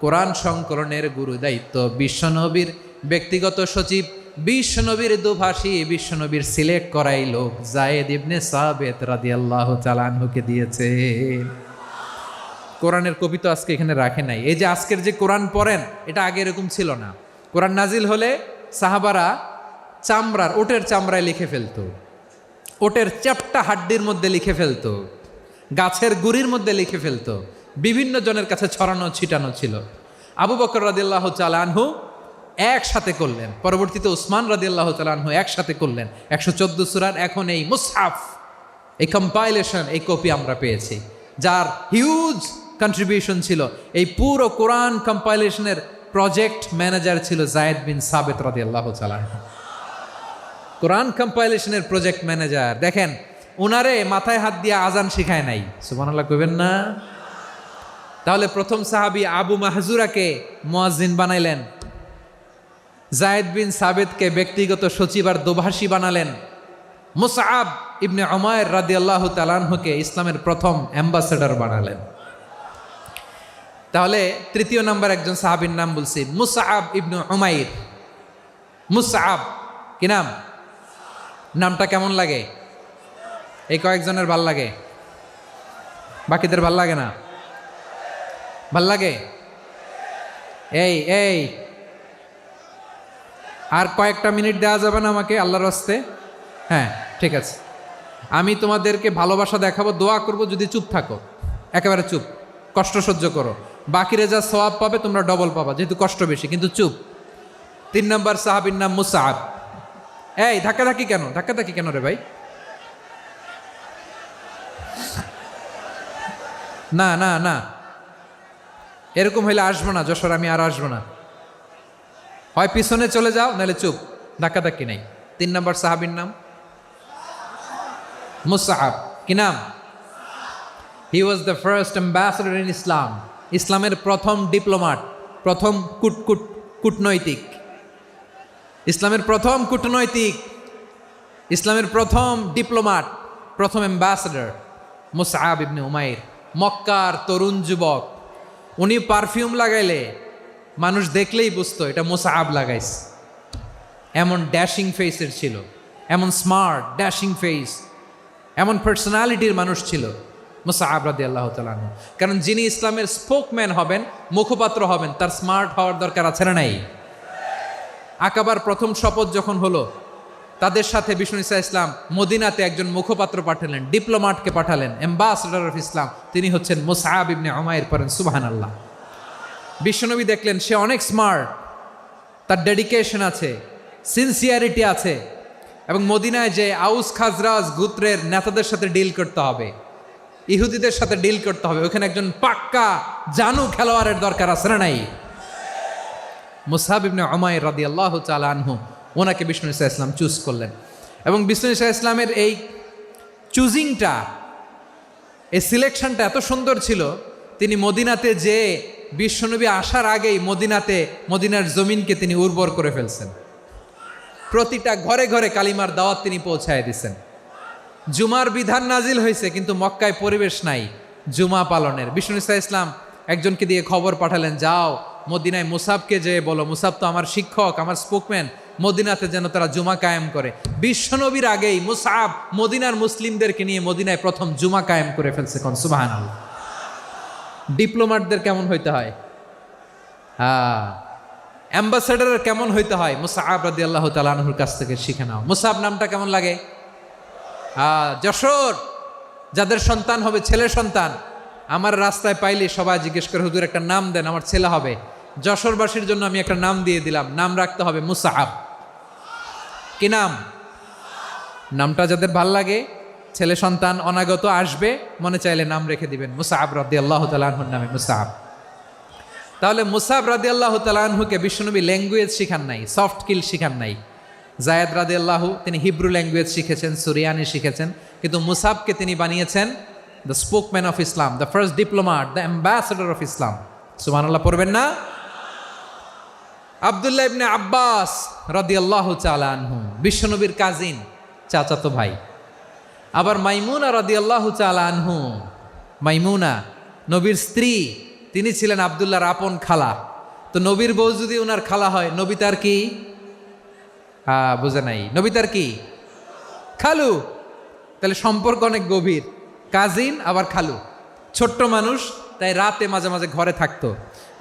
কোরআন সংকলনের গুরু দায়িত্ব বিশ্বনবীর ব্যক্তিগত সচিব, বিশ্বনবীর দোভাষী, বিশ্বনবীর সিলেক্ট করাই লোক জায়েদ ইবনে সাবেত রাদিয়াল্লাহু তাআলা আনহুকে দিয়েছে। কোরআনের কপি তো আজকে এখানে রাখে নাই। এই যে আজকের যে কোরআন পড়েন, এটা আগে এরকম ছিল না। কোরআন নাজিল হলে সাহাবারা চামড়ার, ওটের চামড়ায় লিখে ফেলতো, ওটের চ্যাপ্টা হাড্ডির মধ্যে লিখে ফেলতো, গাছের গুড়ির মধ্যে লিখে ফেলতো, বিভিন্ন জনের কাছে ছড়ানো ছিটানো ছিল। আবু বকর রাদিয়াল্লাহু তাআলা আনহু একসাথে করলেন, পরবর্তীতে উসমান রাদিয়াল্লাহু তাআলা আনহু একসাথে করলেন। 114 সূরার এখন এই মুসহাফ, এই কম্পাইলেশন, এই কপি আমরা পেয়েছি, যার হিউজ কন্ট্রিবিউশন ছিল। এই পুরো কোরআন কম্পাইলেশনের প্রজেক্ট ম্যানেজার ছিল জায়েদ বিন সাবেত রাদিয়াল্লাহু তাআলা। কোরআন কম্পাইলেশনের প্রজেক্ট ম্যানেজার। দেখেন, ওনারে মাথায় হাত দিয়ে আজান শিখায় নাই। সুবহানাল্লাহ কইবেন না? তাহলে প্রথম সাহাবী আবু মাহজুরাকে মুয়াজ্জিন বানাইলেন, জায়েদ বিন সাবেতকে ব্যক্তিগত সচিব আর দোভাষী বানালেন, মুসআব ইবনে উমাইর রাদিয়াল্লাহু তাআলা আনহুকে ইসলামের প্রথম অ্যাম্বাসেডর বানালেন। তাহলে তৃতীয় নাম্বার একজন সাহাবীর নাম বলছি, মুসআব ইবনে উমাইর। মুসআব কি নাম? নামটা কেমন লাগে? এই কয়েকজনের ভাল লাগে, বাকিদের ভাল লাগে না? ভাল লাগে? এই এই আর কয়েকটা মিনিট দেওয়া যাবে না আমাকে আল্লাহর রাস্তে? হ্যাঁ, ঠিক আছে। আমি তোমাদেরকে ভালোবাসা দেখাবো, দোয়া করব, যদি চুপ থাকো, একেবারে চুপ, কষ্ট সহ্য করো, বাকিরে যা সওয়াব পাবে তোমরা ডবল পাবা, যেহেতু কষ্ট বেশি, কিন্তু চুপ। 3 নম্বর সাহাবীর নাম মুসআব। এই ধাক্কাধাক্কি কেন? ধাক্কাধাক্কি কেন রে ভাই? না না না, এরকম হইলে আসবো না যশোর, আমি আর আসবো না। হয় পিছনে চলে যাও, নাহলে চুপ, ধাক্কাধাক্কি নাই। 3 নম্বর সাহাবীর নাম মুসআব। কি নাম? He was the first ambassador in Islam. ইসলামের প্রথম ডিপ্লোমাট, প্রথম কূটনৈতিক, ইসলামের প্রথম কূটনৈতিক, ইসলামের প্রথম ডিপ্লোমাট, প্রথম অ্যাম্বাসেডর মুসআব ইবনে উমাইর। মক্কার তরুণ যুবক, উনি পারফিউম লাগাইলে মানুষ দেখলেই বুঝতো এটা মুসআব লাগাইছে। এমন ড্যাশিং ফেসের ছিল, এমন স্মার্ট ড্যাশিং ফেস, এমন পার্সোনালিটির মানুষ ছিল মুসআব রাদিয়াল্লাহু তাআলা আনহু। কারণ যিনি ইসলামের স্পোকম্যান হবেন, মুখপাত্র হবেন, তার স্মার্ট হওয়ার দরকার আছে না নাই? আকাবার প্রথম শপথ যখন হলো, তাদের সাথে বিষ্ণু ইসা ইসলাম মদিনাতে একজন মুখপাত্র পাঠালেন, ডিপ্লোমাটকে পাঠালেন, অ্যাম্বাসেডর অফ ইসলাম, তিনি হচ্ছেন মুসআব ইবনে উমাইর। পড়েন সুবহানাল্লাহ। বিশ্বনবী দেখলেন সে অনেক স্মার্ট, তার ডেডিকেশন আছে, সিনসিয়ারিটি আছে, এবং মদিনায় যে আউস খাজরাজ গোত্রের নেতাদের সাথে ডিল করতে হবে, ইহুদিদের সাথে ডিল করতে হবে, ওখানে একজন পাক্কা জানু খেলোয়াড়ের দরকার আছে না নাই? মুসআব ইবনে উমাইর রাদিয়াল্লাহু তাআলা আনহু, ওনাকে বিষ্ণু নবী সাল্লাল্লাহু আলাইহি ওয়াসাল্লাম চুজ করলেন। এবং বিষ্ণু নবী সাল্লাল্লাহু আলাইহি ওয়াসাল্লামের এই চুজিংটা, এই সিলেকশনটা এত সুন্দর ছিল, তিনি মদিনাতে যে বিশ্বনবী আসার আগেই মদিনার জমিনকে তিনি উর্বর করে ফেলছেন। প্রতিটা ঘরে ঘরে কালিমার দাওয়াত তিনি পৌঁছায় দিচ্ছেন। জুমার বিধান নাজিল হয়েছে, কিন্তু মক্কায় পরিবেশ নাই জুমা পালনের। বিষ্ণু নবী সাল্লাল্লাহু আলাইহি ওয়াসাল্লাম একজনকে দিয়ে খবর পাঠালেন, যাও মদিনায় মুসাবকে যে বলো, মুসাব তো আমার শিক্ষক, আমার স্পোকম্যান, মদিনাতে যেন তারা জুমা কায়েম করে। বিশ্বনবীর আগেই মুসাব মদিনার মুসলিমদেরকে নিয়ে মদিনায় প্রথম জুমা কায়েম করে ফেলছে। কোন সুবহানাল্লাহ। ডিপ্লোম্যাটদের কেমন হইতে হয়, অ্যাম্বাসেডারের কেমন হইতে হয়, মুসআব রাদিয়াল্লাহু তাআলা আনহুর কাছ থেকে শিখে নাও। মুসআব নামটা কেমন লাগে? যশোর, যাদের সন্তান হবে ছেলে সন্তান, আমার রাস্তায় পাইলে সবাই জিজ্ঞেস করে, হুজুর একটা নাম দেন, আমার ছেলে হবে। যশোরবাসীর জন্য আমি একটা নাম দিয়ে দিলাম, নাম রাখতে হবে মুসআব। কি নাম? নামটা যাদের ভাল লাগে, ছেলে সন্তান অনাগত আসবে, মনে চাইলে নাম রেখে দিবেন মুসআব রাদিয়াল্লাহু তাআলা আনহুর নামে মুসআব। তাহলে মুসআব রাদিয়াল্লাহু তাআলা আনহুকে বিশ্বনবী ল্যাঙ্গুয়েজ শিখান নাই, সফট স্কিল শিখান নাই। জায়েদ রাদিয়াল্লাহু তিনি হিব্রু ল্যাঙ্গুয়েজ শিখেছেন, সুরিয়ানি শিখেছেন, কিন্তু মুসআবকে তিনি বানিয়েছেন the spokesman of Islam, the first diplomat, the ambassador of Islam. সুবহানাল্লাহ পড়বেন না? আব্দুল্লাহ ইবনে আব্বাস রাদিয়াল্লাহু তাআলা আনহু বিশ্বনবীর কাজিন, চাচাতো ভাই। আবার মাইমুনা রাদিয়াল্লাহু তাআলা আনহু, মাইমুনা নবীর স্ত্রী, তিনি ছিলেন আব্দুল্লাহর আপন খালা। তো নবীর বউ যদি ওনার খালা হয়, নবী তার কি? বুঝে নাই, নবী তার কি? খালু। তাহলে সম্পর্ক অনেক গভীর, কাজিন আবার খালু। ছোট্ট মানুষ, তাই রাতে মাঝে মাঝে ঘরে থাকতো।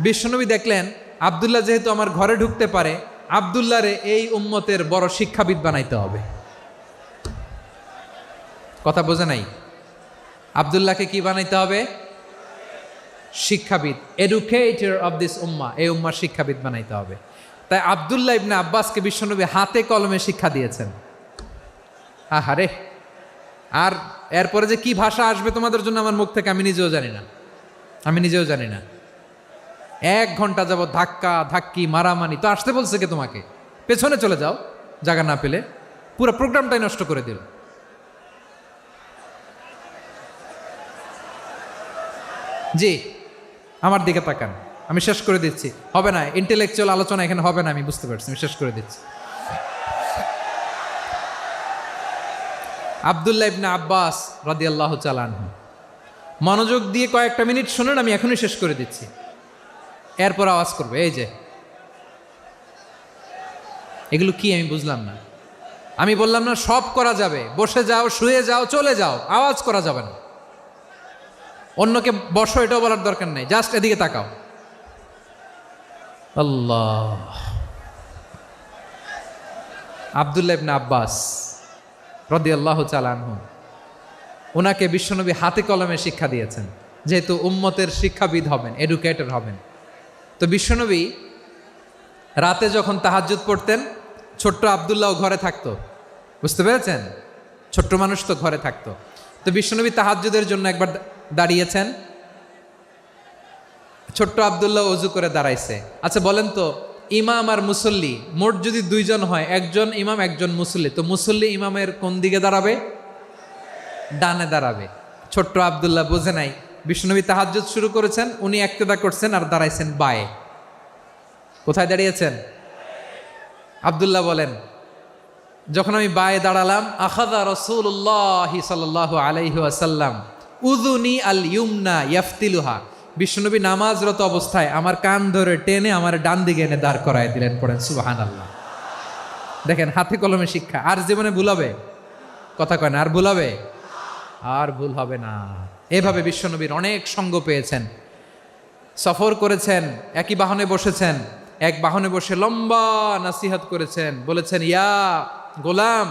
বিশ্বনবী দেখলেন আব্দুল্লাহ যেহেতু আমার ঘরে ঢুকতে পারে, আব্দুল্লাহরে এই উম্মতের বড় শিক্ষাবিদ বানাইতে হবে। কথা বোঝে নাই? আব্দুল্লাহকে কি বানাইতে হবে? শিক্ষাবিদ, এডুকেটর অফ দিস উম্মাহ, এই উম্মার শিক্ষাবিদ বানাইতে হবে। তাই আব্দুল্লাহ ইবনে আব্বাসকে বিশ্বনবী হাতে কলমে শিক্ষা দিয়েছেন। আহারে, আর এরপরে যে কি ভাষা আসবে তোমাদের জন্য আমার মুখ থেকে আমি নিজেও জানি না। 1 ঘন্টা যাবত ধাক্কা ধাক্কি মারামারি, তো আসতে বলছে কে তোমাকে? পেছনে চলে যাও, জায়গা না পেলে। পুরো প্রোগ্রামটাই নষ্ট করে দিল। জি, আমার দিকে তাকান, আমি শেষ করে দিচ্ছি। হবে না, ইন্টেলেকচুয়াল আলোচনা এখানে হবে না, আমি বুঝতে পারছি, আমি শেষ করে দিচ্ছি। আব্দুল্লাহ ইবনে আব্বাস রাদিয়াল্লাহু তাআলা আনহু, মনোযোগ দিয়ে কয়েকটা মিনিট শুনুন, আমি এখনই শেষ করে দিচ্ছি, এরপর আওয়াজ করবে। এই যে এগুলো কি আমি বুঝলাম না। আমি বললাম না সব করা যাবে, বসে যাও, শুয়ে যাও, চলে যাও, আওয়াজ করা যাবে না। অন্যকে বসো এটাও বলার দরকার নেই, জাস্ট এদিকে তাকাও। আল্লাহ। আব্দুল্লাহ ইবনে আব্বাস রাদিয়াল্লাহু তাআলা আনহু, ওনাকে বিশ্বনবী হাতে কলমে শিক্ষা দিয়েছেন, যেহেতু উম্মতের শিক্ষাবিদ হবেন, এডুকেটর হবেন। তো বিশ্বনবী রাতে যখন তাহাজ্জুদ পড়তেন, ছোট্ট আব্দুল্লাহ ঘরে থাকতো। বুঝতে পেরেছেন? ছোট্ট মানুষ তো ঘরে থাকতো। তো বিশ্বনবী তাহাজ্জুদের জন্য একবার দাঁড়িয়েছেন, ছোট্ট আব্দুল্লাহ অজু করে দাঁড়াইছে। আচ্ছা বলেন তো, ইমাম আর মুসল্লি মোট যদি 2 জন হয়, একজন ইমাম একজন মুসল্লি, তো মুসল্লি ইমামের কোন দিকে দাঁড়াবে? ডানে দাঁড়াবে। ছোট্ট আব্দুল্লাহ বোঝে নাই, বিশ্বনবী তাহাজ্জুদ শুরু করেছেন, উনি ইক্তেদা করছেন আর দাঁড়াইছেন বায়ে। কোথায় দাঁড়িয়েছেন? আব্দুল্লাহ বলেন, যখন আমি বায়ে দাঁড়ালাম, আখাযা রাসূলুল্লাহ সাল্লাল্লাহু আলাইহি ওয়াসাল্লাম উযুনি আল ইউমনা ইয়াফতিলুহা, বিশ্বনবী নামাজরত অবস্থায় আমার কান ধরে টেনে আমার ডান দিকে এনে দাঁড় করায় দিলেন। পড়েন সুবহানাল্লাহ। দেখেন, হাতে কলমে শিক্ষা। আর জীবনে ভুল হবে? কথা কয় না, আর ভুল হবে? আর ভুল হবে না। এভাবে বিশ্বনবীর অনেক সঙ্গ পেয়েছেন, সফর করেছেন, একই বাহনে বসেছেন, এক বাহনে বসে লম্বা নাসিহত করেছেন, বলেছেন, ইয়া গোলাম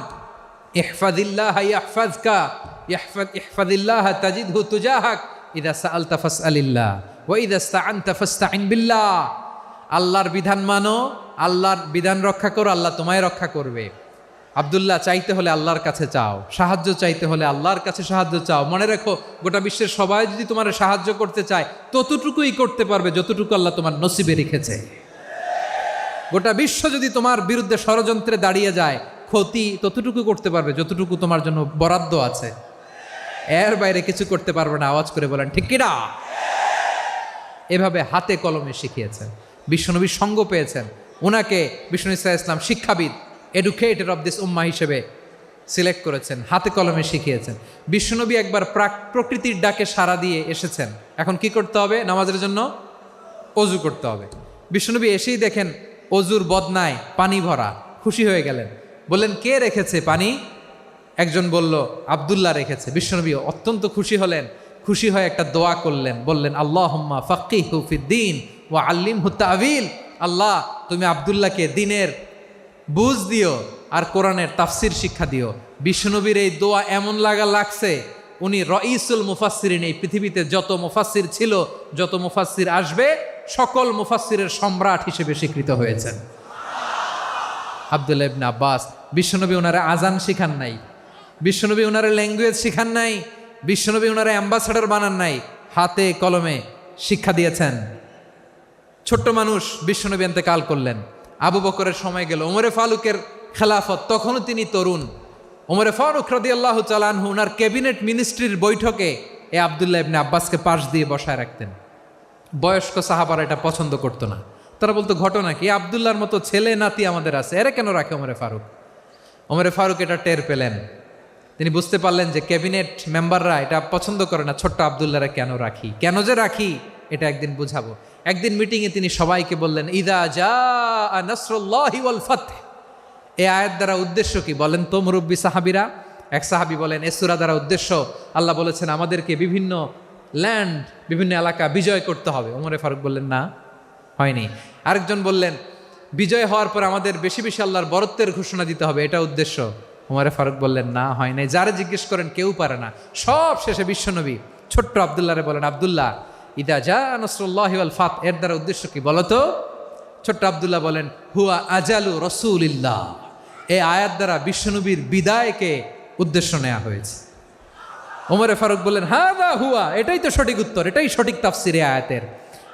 ইহফাজিল্লাহ ইয়াহফাজকা, ইহফাজিল্লাহ তাজিদহু তুজাহাক, ইযা সাআলতা ফাসআলিল্লাহ ওয়া ইযা ইসতাআনতা ফাসতাইন বিল্লাহ। আল্লাহর বিধান মানো, আল্লাহর বিধান রক্ষা করো, আল্লাহ তোমায় রক্ষা করবে। আব্দুল্লাহ, চাইতে হলে আল্লাহর কাছে চাও, সাহায্য চাইতে হলে আল্লাহর কাছে সাহায্য চাও। মনে রেখো, গোটা বিশ্বের সবাই যদি তোমার সাহায্য করতে চায়, ততটুকুই করতে পারবে যতটুকু আল্লাহ তোমার নসিবে রেখেছে। গোটা বিশ্ব যদি তোমার বিরুদ্ধে ষড়যন্ত্রে দাঁড়িয়ে যায়, ক্ষতি ততটুকু করতে পারবে যতটুকু তোমার জন্য বরাদ্দ আছে, এর বাইরে কিছু করতে পারবে না। আওয়াজ করে বলেন ঠিক কিনা? এভাবে হাতে কলমে শিখিয়েছেন, বিশ্বনবী সঙ্গ পেয়েছেন। ওনাকে বিষ্ণু ইসা ইসলাম শিক্ষাবিদ, এডুকেটর অফ দিস উম্মাহ হিসেবে সিলেক্ট করেছেন, হাতে কলমে শিখিয়েছেন। বিশ্বনবী একবার প্রকৃতির ডাকে সাড়া দিয়ে এসেছেন, এখন কি করতে হবে? নামাজের জন্য অজু করতে হবে। বিশ্বনবী এসেই দেখেন অজুর বদনায় পানি ভরা, খুশি হয়ে গেলেন, বললেন কে রেখেছে পানি? একজন বলল আব্দুল্লাহ রেখেছে। বিশ্বনবী অত্যন্ত খুশি হলেন, খুশি হয়ে একটা দোয়া করলেন, বললেন আল্লাহুম্মা ফাক্কিহু ফিদ্দীন ওয়া আল্লিমহু তা'ওয়ীল। আল্লাহ তুমি আব্দুল্লাহকে দ্বীনের বুঝ দিও আর কোরআনের তাফসির শিক্ষা দিও। বিশ্বনবীর এই দোয়া এমন লাগছে, উনি রঈসুল মুফাসসিরিন, এই পৃথিবীতে যত মুফাসসির ছিল, যত মুফাসসির আসবে, সকল মুফাসসিরের সম্রাট হিসেবে স্বীকৃত হয়েছেন। আব্দুল্লাহ ইবনে আব্বাস, বিশ্বনবী ওনারা আজান শিখান নাই, বিশ্বনবী ওনারা ল্যাঙ্গুয়েজ শিখান নাই, বিশ্বনবী ওনারা অ্যাম্বাসাডার বানান নাই, হাতে কলমে শিক্ষা দিয়েছেন। ছোট্ট মানুষ, বিশ্বনবী ইন্তেকাল করলেন, আবু বকরের সময় গেল, ওমরে ফারুকের খেলাফত, তখনও তিনি তরুণ। ওমরে ফারুক রাদিয়াল্লাহু তাআলা আনহু ওনার ক্যাবিনেট মিনিস্ট্রির বৈঠকে এই আব্দুল্লাহ ইবনে আব্বাসকে পাশ দিয়ে বসায় রাখতেন। বয়স্ক সাহাবারা এটা পছন্দ করতো না, তারা বলতো ঘটনা কি, আব্দুল্লাহর মতো ছেলে নাতি আমাদের আছে, এরা কেন রাখে ওমরে ফারুক? ওমরে ফারুক এটা টের পেলেন, তিনি বুঝতে পারলেন যে ক্যাবিনেট মেম্বাররা এটা পছন্দ করে না, ছোট্ট আব্দুল্লাহরা কেন রাখি, কেন যে রাখি এটা একদিন বুঝাবো। একদিন মিটিংয়ে তিনি সবাইকে বললেন ইদা জাআ নাসরুল্লাহি ওয়াল ফাতহ। এই আয়াত দ্বারা উদ্দেশ্য কি বলেন তো মুরব্বী সাহাবীরা? এক সাহাবী বলেন এ সূরা দ্বারা উদ্দেশ্য, আল্লাহ বলেছেন আমাদেরকে বিভিন্ন ল্যান্ড, বিভিন্ন এলাকা বিজয় করতে হবে। ওমরে ফারুক বললেন না, হয়নি। আরেকজন বললেন বিজয় হওয়ার পর আমাদের বেশি বেশি আল্লাহর বরত্বের ঘোষণা দিতে হবে, এটা উদ্দেশ্য। ওমরে ফারুক বললেন না, হয় নাই। যারা জিজ্ঞেস করেন কেউ পারে না। সব শেষে বিশ্বনবী ছোট্ট আব্দুল্লাহরে বলেন আব্দুল্লাহ ইদা জাআ নাসরুল্লাহি ওয়াল ফাতহ এর দ্বারা উদ্দেশ্য কি বলো তো? ছোট্ট আব্দুল্লাহ বলেন হুয়া আজালু রাসূলিল্লাহ। এই আয়াত দ্বারা বিশ্বনবীর বিদায়কে উদ্দেশ্য নেওয়া হয়েছে। ওমরে ফারুক বললেন হাযা হুয়া, এটাই তো সঠিক উত্তর, এটাই সঠিক তাফসীর এই আয়াতের।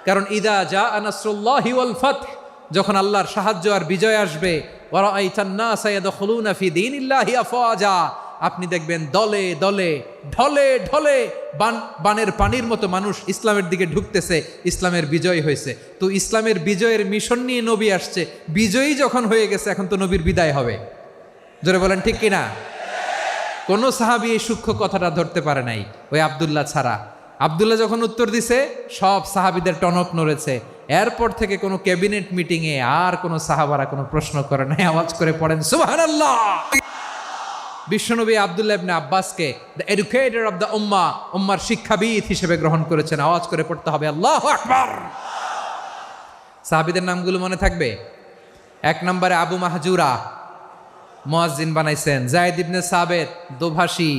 কারণ ইদা জাআ নাসরুল্লাহি ওয়াল ফাতহ, যখন আল্লাহর সাহায্য আর বিজয় আসবে, ওয়া রাআইতান নাসা ইয়াদখুলুনা ফি দীনিল্লাহি আফওয়াজা, আপনি দেখবেন দলে দলে ঢলে ঢলে বানের পানির মতো মানুষ ইসলামের দিকে ঢুকতেছে, ইসলামের বিজয় হয়েছে। তো ইসলামের বিজয়ের মিশন নিয়ে নবী আসছে, বিজয়ী যখন হয়ে গেছে এখন তো নবীর বিদায় হবে। জোরে বলেন ঠিক কিনা? কোনো সাহাবী এই সূক্ষ্ম কথাটা ধরতে পারে নাই, ওই আব্দুল্লাহ ছাড়া। আব্দুল্লাহ যখন উত্তর দিছে সব সাহাবীদের টনক নড়েছে। এরপর থেকে কোনো ক্যাবিনেট মিটিংয়ে আর কোনো সাহাবারা কোনো প্রশ্ন করে নাই, আওয়াজ করে পড়েন সুবহানাল্লাহ। বিশ্বনবী আব্দুল্লাহ ইবনে আব্বাসকে দ্য এডুকেটর অফ দ্য উম্মাহ, উম্মার শিক্ষাবিদ হিসেবে গ্রহণ করেছেন। আওয়াজ করে পড়তে হবে আল্লাহু আকবার। সাহাবীদের নামগুলো মনে থাকবে? এক নম্বরে আবু মাহজুরা, মুয়াজ্জিন বানাইছেন। যায়েদ ইবনে সাবিত, দোভাষী,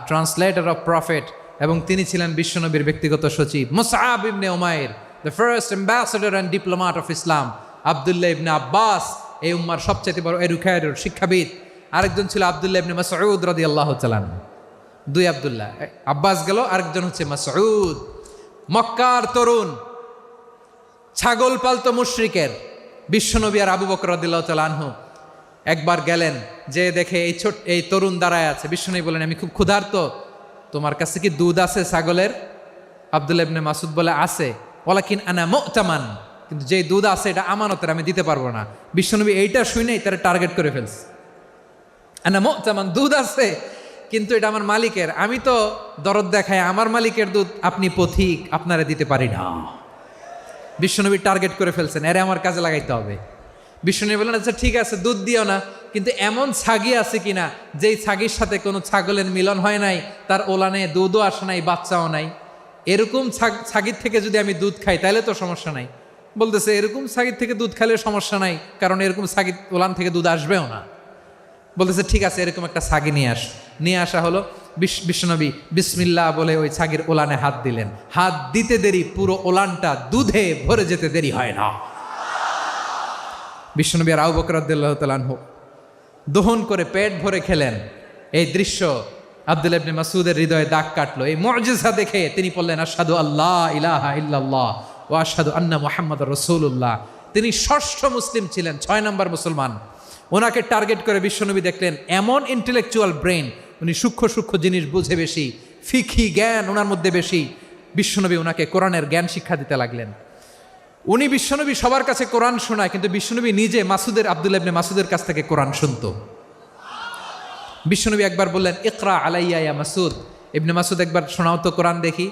ট্রান্সলেটর অফ প্রফেট, এবং তিনি ছিলেন বিশ্বনবীর ব্যক্তিগত সচিব। Musab ibn Umair, the first ambassador and diplomat of Islam. Abdullah ibn Abbas, এই উম্মার সবচেয়ে বড় এডুকেটর, শিক্ষাবিদ। আরেকজন ছিল আব্দুল্লাহ ইবনে মাসউদ রাদিয়াল্লাহু তাআলা। দুই আব্দুল্লাহ, আব্বাস গেল, আরেকজন হচ্ছে মাসউদ। মক্কার তরুণ, ছাগল পালতো মুশরিকের। বিশ্বনবী আর আবু বকর রাদিয়াল্লাহু তাআলা আনহু একবার গেলেন, যে দেখে এই তরুণ দাঁড়ায় আছে। বিশ্বনবী বলেন আমি খুব ক্ষুধার্ত, তোমার কাছে কি দুধ আছে ছাগলের? আব্দুল্লাহ ইবনে মাসউদ বলে আছে। ওয়ালাকিন আনা মু'তামান, কিন্তু যে দুধ আছে এটা আমানতের, আমি দিতে পারবো না। বিশ্বনবী এইটা শুনেই তারা টার্গেট করে ফেলছে। আনা মু'তামান, দুধ আছে কিন্তু এটা আমার মালিকের, আমি তো দরদ দেখাই, আমার মালিকের দুধ আপনি পথিক, আপনারা দিতে পারি না। বিশ্বনবী টার্গেট করে ফেলছেন, এরে আমার কাজে লাগাইতে হবে। বিশ্বনবী বললেন আচ্ছা ঠিক আছে, দুধ দিও না, কিন্তু এমন ছাগি আছে কিনা যেই ছাগির সাথে কোনো ছাগলের মিলন হয় নাই, তার ওলানে দুধও আসে নাই, বাচ্চাও নাই, এরকম ছাগির থেকে যদি আমি দুধ খাই তাহলে তো সমস্যা নাই। বলতেছে এরকম ছাগির থেকে দুধ খাইলে সমস্যা নাই, কারণ এরকম ছাগির ওলান থেকে দুধ আসবেও না। বলতেছে ঠিক আছে, এরকম একটা ছাগি নিয়ে আসা হলো। বিশ্বনবী বিসমিল্লাহ বলে ওই ছাগির ওলানে হাত দিলেন। হাত দিতে দেরি, পুরো ওলানটা দুধে ভরে যেতে দেরি হয় না। বিশ্বনবী আর আবু বকর রাদিয়াল্লাহু তাআলা আনহু দহন করে পেট ভরে খেলেন। এই দৃশ্য আব্দুল্লাহ ইবনে মাসউদের হৃদয়ে দাগ কাটলো। এই মুজিজা দেখে তিনি বললেন আশহাদু আল্লা ইলাহা ইল্লাল্লাহ ওয়া আশহাদু আন্না মুহাম্মাদুর রাসূলুল্লাহ। তিনি ষষ্ঠ মুসলিম ছিলেন, 6 নম্বর মুসলমান। ওনাকে টার্গেট করে বিশ্বনবী দেখলেন এমন ইন্টেলেকচুয়াল ব্রেন, উনি সূক্ষ্ম সূক্ষ্ম জিনিস বুঝে বেশি, ফিকহি জ্ঞান ওনার মধ্যে বেশি। বিশ্বনবী ওনাকে কোরআনের জ্ঞান শিক্ষা দিতে লাগলেন। উনি বিশ্বনবী সবার কাছে কোরআন শোনায়, কিন্তু বিশ্বনবী নিজে আব্দুল্লাহ ইবনে মাসুদের কাছ থেকে কোরআন শুনতো। বিশ্বনবী একবার বললেন, ইকরা আলাইয়া ইয়া মাসুদ। ইবনে মাসুদ একবার শোনাও তো কোরআন দেখি।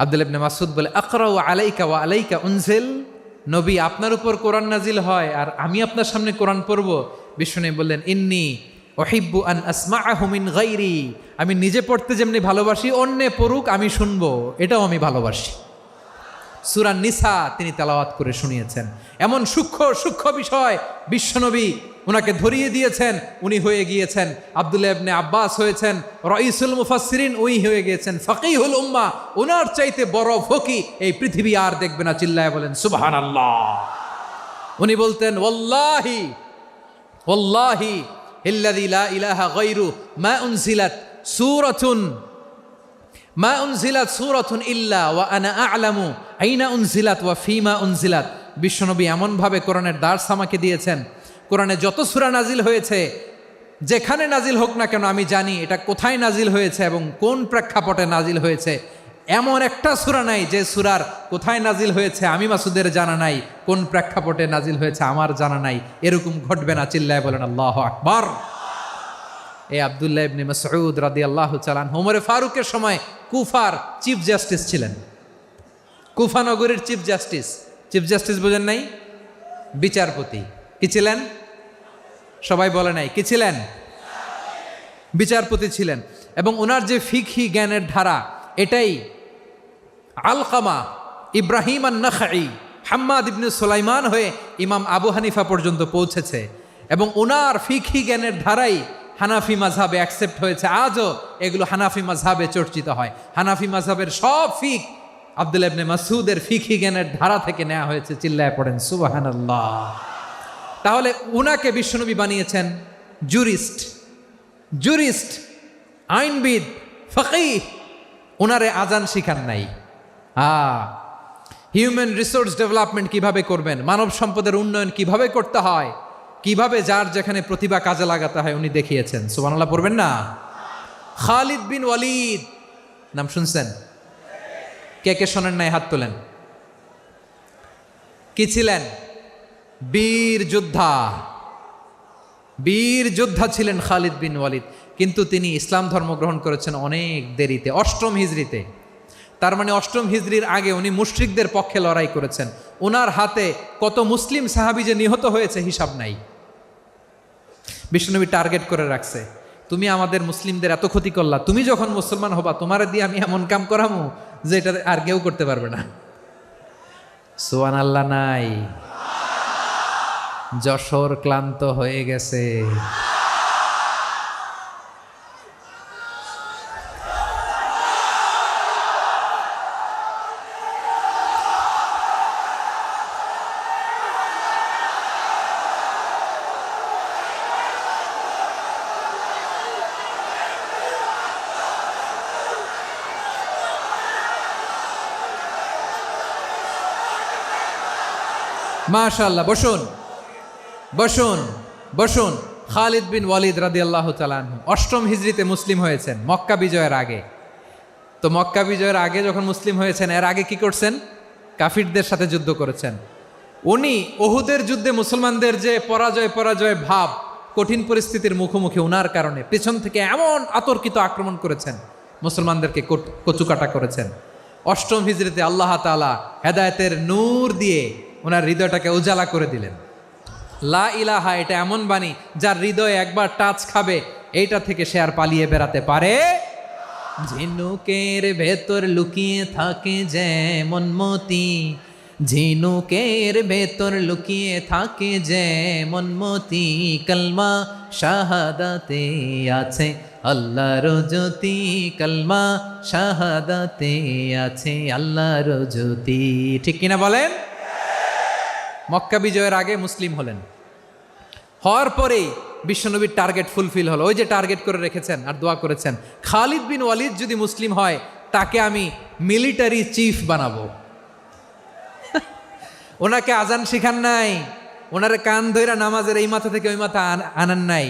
আব্দুল্লাহ ইবনে মাসুদ বলে, আকরাউ আলাইকা ওয়া আলাইকা উনজিল। নবী, আপনার উপর কোরআন নাজিল হয় আর আমি আপনার সামনে কোরআন পড়ব। বিশ্বনবী বললেন, ইন্নী উহিব্বু আন আসমাআহু মিন গায়রি। আমি নিজে পড়তে যেমনি ভালোবাসি, অন্যে পড়ুক আমি শুনবো, এটাও আমি ভালোবাসি। সূরা নিসা তিনি তেলাওয়াত করে শুনিয়েছেন। এমন সূক্ষ্ম সূক্ষ্ম বিষয় বিশ্বনবী ওনাকে ধরিয়ে দিয়েছেন। উনি হয়ে গিয়েছেন আব্দুল্লাহ ইবনে আব্বাস, হয়েছেন রাইসুল মুফাসসিরিন, উনি হয়ে গিয়েছেন ফাকিহুল উম্মাহ। ওনার চাইতে বড় ফকি এই পৃথিবী আর দেখবে না। চিল্লায় বলেন সুবহানাল্লাহ। উনি বলতেন, ওয়াল্লাহি ওয়াল্লাহি ইল্লাযী লা ইলাহা গায়রু মা উনজিলাত সূরাতুন ইল্লা ওয়া আনা আ'লামু আইনা উনজিলাত ওয়া ফীমা উনজিলাত। বিশ্বনবী এমনভাবে কোরআনের দার্স আমাকে দিয়েছেন, কোরআনে যত সূরা নাজিল হয়েছে, যেখানে নাজিল হোক না কেন আমি জানি এটা কোথায় নাজিল হয়েছে এবং কোন প্রেক্ষাপটে নাজিল হয়েছে। এমন একটা সূরা নাই যে সূরার কোথায় নাজিল হয়েছে আমি মাসুদের জানা নাই, কোন প্রেক্ষাপটে নাজিল হয়েছে আমার জানা নাই। এরকম ঘটবে না। চিল্লায় বলেন আল্লাহু আকবার। এই আব্দুল্লাহ ইবনে মাসউদ রাদিয়াল্লাহু তাআলা আনহু ওমর ফারুকের সময় কুফার চিফ জাস্টিস ছিলেন। কুফা নগরীর চিফ জাস্টিস। চিফ জাস্টিস বোঝেন নাই? বিচারপতি। কি ছিলেন? সবাই বলে নাই, কি ছিলেন? বিচারপতি ছিলেন। এবং ওনার যে ফিকহি জ্ঞানের ধারা, এটাই আলকামা, ইব্রাহিম আন-নাখাই, হাম্মাদ ইবনে সুলাইমান হয়ে ইমাম আবু হানিফা পর্যন্ত পৌঁছেছে। এবং ওনার ফিকহি জ্ঞানের ধারাই হানাফি মাযহাবে অ্যাকসেপ্ট হয়েছে। আজও এগুলো হানাফি মাযহাবে চর্চিত হয়। হানাফি মাযহাবের সব ফিক আব্দুল্লাহ ইবনে মাসউদের ফিকহি জ্ঞানের ধারা থেকে নেওয়া হয়েছে। চিল্লায় পড়েন সুবহানাল্লাহ। তাহলে উনাকে বিশ্বনবী বানিয়েছেন জুরিস্ট, আইনবিদ, ফকিহ। ওনারে আজান শিখান নাই। হিউম্যান রিসোর্স ডেভেলপমেন্ট কিভাবে করবেন, মানব সম্পদের উন্নয়ন কিভাবে করতে হয়, কিভাবে যার যেখানে প্রতিভা কাজে লাগাতে হয় উনি দেখিয়েছেন। সুবহানাল্লাহ পড়বেন না? খালিদ বিন ওয়ালিদ নাম শুনছেন? কে কে শোনেন নাই হাত তোলেন। কি ছিলেন? বীর যোদ্ধা ছিলেন খালিদ বিন ওয়ালিদ। কিন্তু তিনি ইসলাম ধর্ম গ্রহণ করেছেন অনেক দেরিতে, 8ম হিজরিতে। তার মানে 8ম হিজরির আগে উনি মুশরিকদের পক্ষে লড়াই করেছেন। ওনার হাতে কত মুসলিম সাহাবী যে নিহত হয়েছে হিসাব নাই। বিশ্বনবী টার্গেট করে রাখছে, তুমি আমাদের মুসলিমদের এত ক্ষতি করলা, তুমি যখন মুসলমান হবা তোমারে দিয়ে আমি এমন কাম করামু যে এটা আর কেউ করতে পারবে না। সুবহানাল্লাহ নাই? যশোর ক্লান্ত হয়ে গেছে। মাশাআল্লাহ। বসুন। খালিদ বিন ওয়ালিদ রাদিয়াল্লাহু তাআলা আনহু 8ম হিজরিতে মুসলিম হয়েছেন, মক্কা বিজয়ের আগে। তো মক্কা বিজয়ের আগে যখন মুসলিম হয়েছেন, এর আগে কি করছেন? কাফিরদের সাথে যুদ্ধ করেছেন। উনি উহুদের যুদ্ধে মুসলমানদের যে পরাজয় ভাব, কঠিন পরিস্থিতির মুখোমুখি ওনার কারণে পেছন থেকে এমন আতর্কিত আক্রমণ করেছেন, মুসলমানদেরকে কচুকাটা করেছেন। 8ম হিজরিতে আল্লাহ তাআলা হেদায়েতের নূর দিয়ে ওনার হৃদয়টাকে উজালা করে দিলেন। লা ইলাহা এটা এমন বাণী যার হৃদয়ে একবার টাচ খাবে, এইটা থেকে সে আর পালিয়ে বেড়াতে পারে। ঝিনুকের ভেতর লুকিয়ে থাকে যেমন মতি, ঝিনুকের ভেতর লুকিয়ে থাকে যেমন মতি, কলমা শাহাদাতে আছে আল্লাহর জ্যোতি, কলমা শাহাদাতে আছে আল্লাহর জ্যোতি। ঠিক কিনা বলেন? মক্কা বিজয়ের আগে মুসলিম হলেন, হওয়ার পরেই বিশ্বনবীর টার্গেট ফুলফিল হলো। ওই যে টার্গেট করে রেখেছেন আর দোয়া করেছেন, খালিদ বিন ওয়ালিদ যদি মুসলিম হয় তাকে আমি মিলিটারি চিফ বানাবো। ওনাকে আজান শিখান নাই, ওনারে কান ধইরা নামাজের এই মাথা থেকে ওই মাথা আনান নাই,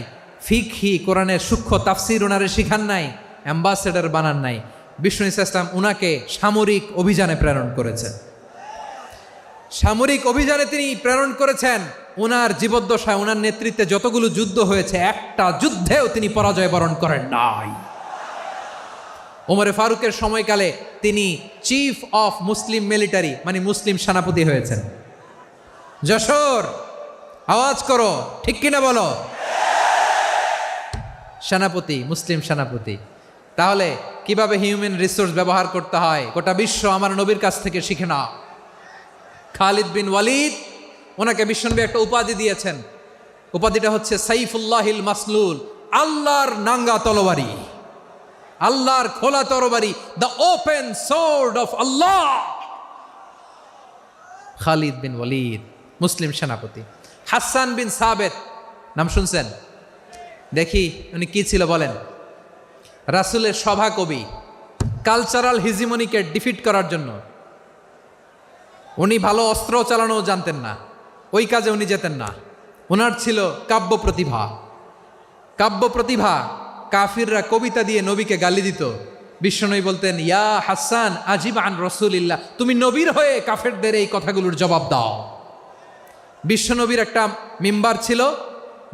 ফিকহি কোরআনের সূক্ষ্ম তাফসির ওনারে শিখান নাই, অ্যাম্বাসেডর বানান নাই। বিষ্ণু ইসলাম উনাকে সামরিক অভিযানে প্রেরণ করেছেন। সামরিক অভিযানে তিনি প্রেরণ করেছেন। ওনার জীবদ্দশায় ওনার নেতৃত্বে যতগুলো যুদ্ধ হয়েছে একটা যুদ্ধেও তিনি পরাজয় বরণ করেন নাই। ওমরে ফারুকের সময়কালে তিনি চিফ অফ মুসলিম মিলিটারি মানে মুসলিম সেনাপতি হয়েছেন। যশোর আওয়াজ করো, ঠিক কিনা বলো? সেনাপতি, মুসলিম সেনাপতি। তাহলে কিভাবে হিউম্যান রিসোর্স ব্যবহার করতে হয় গোটা বিশ্ব আমার নবীর কাছ থেকে শিখে নাও। খালিদ বিন ওয়ালিদ, ওনাকে বিশ্বনবী একটা উপাধি দিয়েছেন। উপাধিটা হচ্ছে সাইফুল্লাহিল মাসলুল, আল্লাহর নাঙ্গা তরবারি, আল্লাহর খোলা তরবারি, দ্য ওপেন সোর্ড অফ আল্লাহ। খালিদ বিন ওয়ালিদ মুসলিম সেনাপতি। হাসান বিন সাবেত নাম শুনছেন? দেখি উনি কি ছিল বলেন। রাসূলের সভা কবি, কালচারাল হিজিমনিকে ডিফিট করার জন্য। উনি ভালো অস্ত্র চালানো জানতেন না, ওই কাজে উনি যেতেন না। ওনার ছিল কাব্য প্রতিভা। কাব্য প্রতিভা, কাফিররা কবিতা দিয়ে নবীকে গালি দিত। বিশ্বনবী বলতেন, ইয়া হাসান আজিব আন রাসূলিল্লাহ, তুমি নবীর হয়ে কাফেরদের এই কথাগুলোর জবাব দাও। বিশ্বনবীর একটা মিম্বার ছিল।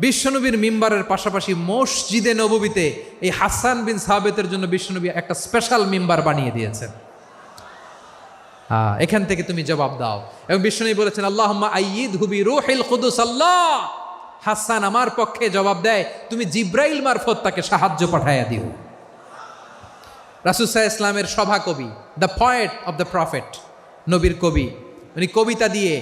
বিশ্বনবীর মিম্বারের পাশাপাশি মসজিদে নববীতে এই হাসান বিন সাবেতের জন্য বিশ্বনবী একটা স্পেশাল মিম্বার বানিয়ে দিয়েছেন। এখান থেকে তুমি জবাব দাও। এবং বিশ্বনবী বলেছেন, আল্লাহুম্মা আইয়িদহু বিরূহিল কুদুস। আল্লাহ, হাসান আমার পক্ষে জবাব দেয়, তুমি জিব্রাইল মারফত তাকে সাহায্য পাঠাইয়া দিও। রাসূল সাল্লাল্লাহু আলাইহি ওয়াসাল্লামের সভা কবি, the poet of the prophet, নবীর কবি। উনি কবিতা দিয়ে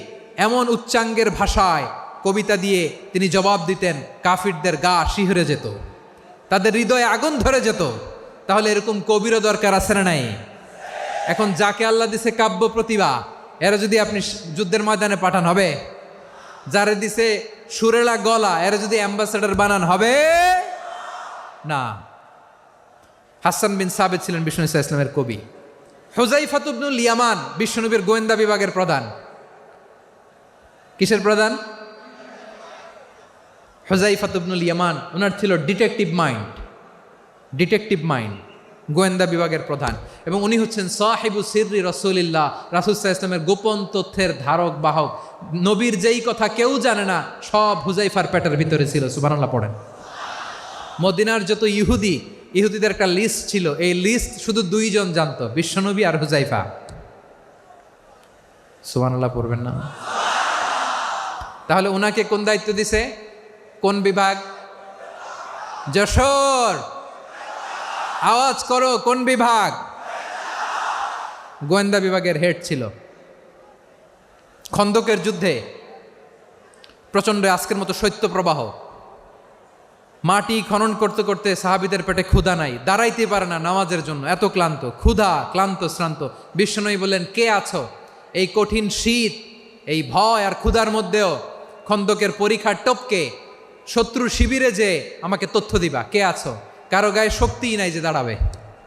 এমন উচ্চাঙ্গের ভাষায় কবিতা দিয়ে তিনি জবাব দিতেন, কাফিরদের গা শিহরে যেত, তাদের হৃদয়ে আগুন ধরে যেত। তাহলে এরকম কবিরও দরকার আছে না নাই? এখন যাকে আল্লাহ দিছে কাব্য প্রতিভা, এরা যদি আপনি যুদ্ধের ময়দানে পাঠান হবে? যারে দিছে সুরেলা গলা, এরা যদি অ্যাম্বাসেডর বানান হবে না। হাসান বিন সাবেত ছিলেন বিষ্ণু ইসলামের কবি। হুযায়ফা ইবনুল ইয়ামান বিশ্বনবীর গোয়েন্দা বিভাগের প্রধান। কিসের প্রধান? হুযায়ফা ইবনুল ইয়ামান। ওনার ছিল ডিটেকটিভ মাইন্ড, ডিটেকটিভ মাইন্ড, গোয়েন্দা বিভাগের প্রধান। এবং উনি হচ্ছেন সাহিবু সিররি রাসূলিল্লাহ, রাসূল সাল্লাল্লাহু আলাইহি ওয়াসাল্লামের গোপন তথ্যের ধারক বাহক। নবীর যেই কথা কেউ জানে না, সব হুযায়ফার পেটের ভিতরে ছিল। সুবহানাল্লাহ পড়েন। মদিনার যত ইহুদিদের একটা লিস্ট ছিল, এই লিস্ট শুধু দুইজন জানতো, বিশ্বনবী আর হুযায়ফা। সুবহানাল্লাহ পড়বেন না? তাহলে ওনাকে কোন দায়িত্ব দিছে? কোন বিভাগ? যশোর আওয়াজ করো, কোন বিভাগ? গোয়েন্দা বিভাগের হেড ছিল। খন্দকের যুদ্ধে প্রচন্ড আজকের মতো শৈত্যপ্রবাহ, মাটি খনন করতে করতে সাহাবীদের পেটে ক্ষুধা নাই, দাঁড়াইতে পারে না নামাজের জন্য, এত ক্লান্ত, ক্ষুধা, ক্লান্ত, শ্রান্ত। বিশ্বনবী বললেন, কে আছো? এই কঠিন শীত, এই ভয় আর ক্ষুধার মধ্যেও খন্দকের পরীক্ষার টপকে শত্রুর শিবিরে যে আমাকে তথ্য দিবা, কে আছো? কারো গায়ে শক্তিই নাই যে দাঁড়াবে,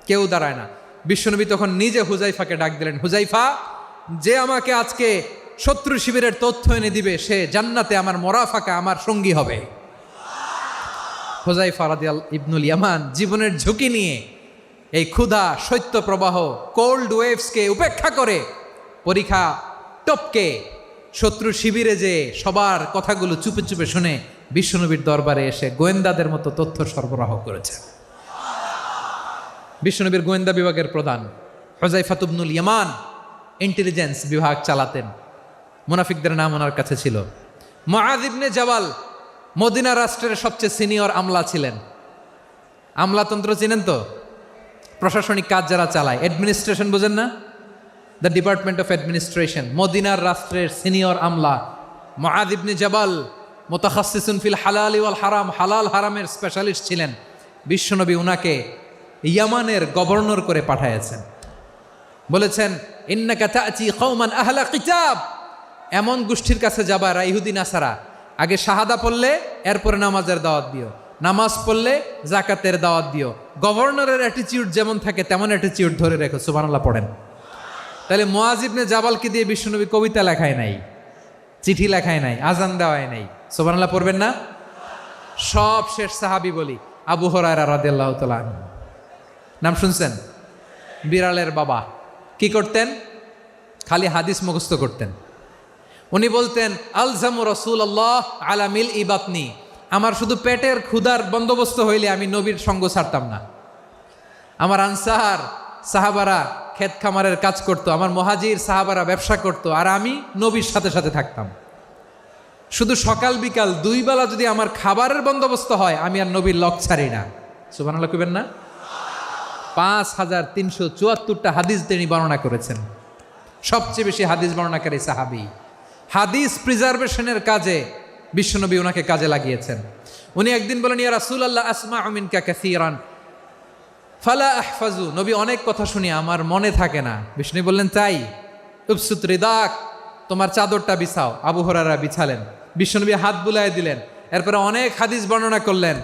কেউ দাঁড়ায় না। বিশ্বনবী তখন নিজে হুযায়ফাকে ডাক দিলেন, হুযায়ফা, যে আমাকে আজকে শত্রু শিবিরের তথ্য এনে দিবে, সে জান্নাতে আমার মোরাফাকা, আমার সঙ্গী হবে। হুযায়ফা রাদিয়াল্লাহু ইবনুল ইয়ামান জীবনের ঝুঁকি নিয়ে এই ক্ষুধা, শৈত্য প্রবাহ, কোল্ড ওয়েভসকে উপেক্ষা করে পরীক্ষা টপকে শত্রু শিবিরে যে সবার কথাগুলো চুপে চুপে শুনে বিশ্বনবীর দরবারে এসে গোয়েন্দাদের মতো তথ্য সরবরাহ করেছে। বিশ্বনবীর গোয়েন্দা বিভাগের প্রধান হুযায়ফা ইবনুল ইয়ামান ইন্টেলিজেন্স বিভাগ চালাতেন। মুনাফিকদের নাম ওনার কাছে ছিল। মুআয ইবনে জাবাল মদিনা রাষ্ট্রের সবচেয়ে সিনিয়র আমলা ছিলেন। আমলাতন্ত্র চিনেন তো? প্রশাসনিক কাজ যারা চালায়, অ্যাডমিনিস্ট্রেশন বোঝেন না? The department of administration. মদিনার রাষ্ট্রের সিনিয়র আমলা মুআয ইবনে জাবাল মুতাখাসসিসুন ফিল হালাল ওয়াল হারাম, হালাল হারামের স্পেশালিস্ট ছিলেন। বিশ্বনবী উনাকে ইয়ামানের গভর্নর করে পাঠাইছেন। বলেছেন, ইন্নাকা তা'তি কওমান আহলা কিতাব, এমন গোষ্ঠীর কাছে যাবা এরা ইহুদি নাসারা, আগে শাহাদা পড়লে এরপরে নামাজের দাওয়াত দিও, নামাজ পড়লে যাকাতের দাওয়াত দিও। গভর্নরের অ্যাটিটিউড যেমন থাকে তেমন অ্যাটিটিউড ধরে রেখো। সুবহানাল্লাহ পড়েন। তাহলে মুআয ইবনে জাবালকে দিয়ে বিশ্বনবী কবিতা লেখায় নাই, চিঠি লেখায় নাই, আজান দেওয়ায় নাই। সুবহানাল্লাহ পড়বেন না? সব শেষ সাহাবী বলি আবু হুরায়রা রাদিয়াল্লাহু তাআলা আনহু। নাম শুনছেন? বিড়ালের বাবা। কি করতেন? খালি হাদিস মুখস্থ করতেন। উনি বলতেন আলজামু রাসূলুল্লাহ আলা মিল ইবাতনি, আমার শুধু পেটের ক্ষুধার বন্দোবস্ত হইলে আমি নবীর সঙ্গ ছাড়তাম না। আমার আনসার সাহাবারা ক্ষেত খামারের কাজ করত, আমার মুহাজির সাহাবারা ব্যবসা করত, আর আমি নবীর সাথে সাথে থাকতাম। শুধু সকাল বিকাল দুই বেলা যদি আমার খাবারের বন্দোবস্ত হয়, আমি আর নবীর লক ছাড়ি না। সুবহানাল্লাহ কইবেন না? 5374টা হাদিস তিনি বর্ণনা করেছেন। সবচেয়ে বেশি হাদিস বর্ণনাকারী সাহাবী। হাদিস প্রিজার্ভেশনের কাজে বিশ্বনবী ওনাকে কাজে লাগিয়েছেন। উনি একদিন বলেন, ইয়া রাসূলুল্লাহ আসমাউ মিনকা কাসীরান ফালা আহফাজু, নবী অনেক কথা শুনি আমার মনে থাকে না। বিষ্ণু বললেন তাই? উবসুত রিদাক, তোমার চাদরটা বিছাও। আবু হুরায়রা বিছালেন, বিশ্বনবী হাত বুলায় দিলেন, এরপরে অনেক হাদিস বর্ণনা করলেন।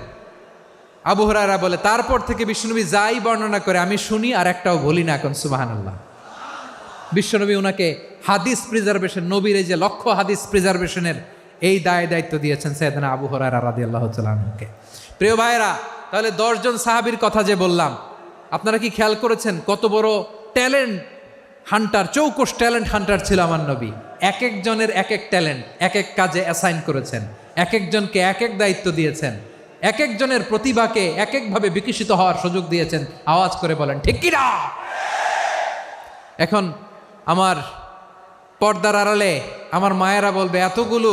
আবু হুরায়রা বলে তারপর থেকে বিশ্বনবী যাই বর্ণনা করে আমি শুনি আর একটাও বলি না। এখন সুবহানাল্লাহ। বিশ্বনবী ওনাকে হাদিস প্রিজার্ভেশন, নবীর এই যে লক্ষ্য হাদিস প্রিজার্ভেশনের এই দায়িত্ব দিয়েছেন সাইয়েদনা আবু হুরায়রা রাদিয়াল্লাহু তাআলা আনহুকে। প্রিয় ভাইরা, তাহলে 10 জন সাহাবীর কথা যে বললাম, আপনারা কি খেয়াল করেছেন কত বড় ট্যালেন্ট হান্টার, চৌকস ট্যালেন্ট হান্টার ছিল আমার নবী। এক একজনের এক এক ট্যালেন্ট এক এক কাজে অ্যাসাইন করেছেন, এক একজনকে এক এক দায়িত্ব দিয়েছেন, এক একজনের প্রতিভাকে এক একভাবে বিকশিত হওয়ার সুযোগ দিয়েছেন। আওয়াজ করে বলেন ঠিক কি না? এখন আমার পর্দার আড়ালে আমার মায়েরা বলবে, এতগুলো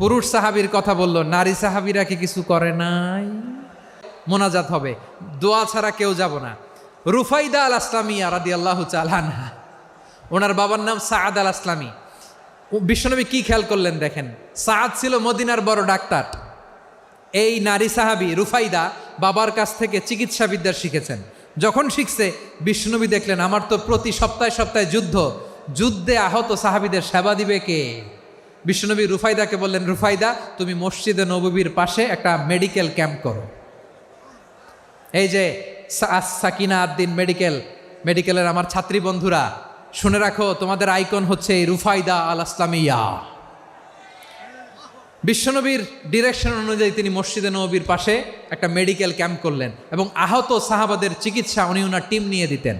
পুরুষ সাহাবীর কথা বললো, নারী সাহাবীরা কি কিছু করে নাই? মোনাজাত হবে, দোয়া ছাড়া কেউ যাব না। রুফাইদা আল আসলামিয়া রাদিয়াল্লাহু তাআলা আনহা, ওনার বাবার নাম সাআদ আল আসলামি। বিশ্বনবী কি খেয়াল করলেন দেখেন, সাআদ ছিল মদিনার বড় ডাক্তার। এই নারী সাহাবী রুফাইদা বাবার কাছ থেকে চিকিৎসা বিদ্যা শিখেছেন। যখন শিখছে, বিশ্বনবী দেখলেন আমার তো প্রতি সপ্তাহে সপ্তাহে যুদ্ধে আহত সাহাবীদের সেবা দিবে কে? বিশ্বনবী রুফাইদাকে বললেন, রুফাইদা তুমি মসজিদে নববীর পাশে একটা মেডিকেল ক্যাম্প করো। এই যে সাকিনা আদ্দিন মেডিকেলের আমার ছাত্রী বন্ধুরা শুনে রাখো, তোমাদের আইকন হচ্ছে এই রুফাইদা আল আসলামিয়া। বিশ্বনবীর ডিরেকশন অনুযায়ী তিনি মসজিদে নববীর পাশে একটা মেডিকেল ক্যাম্প করলেন এবং আহত সাহাবাদের চিকিৎসা উনি ওনার টিম নিয়ে দিতেন।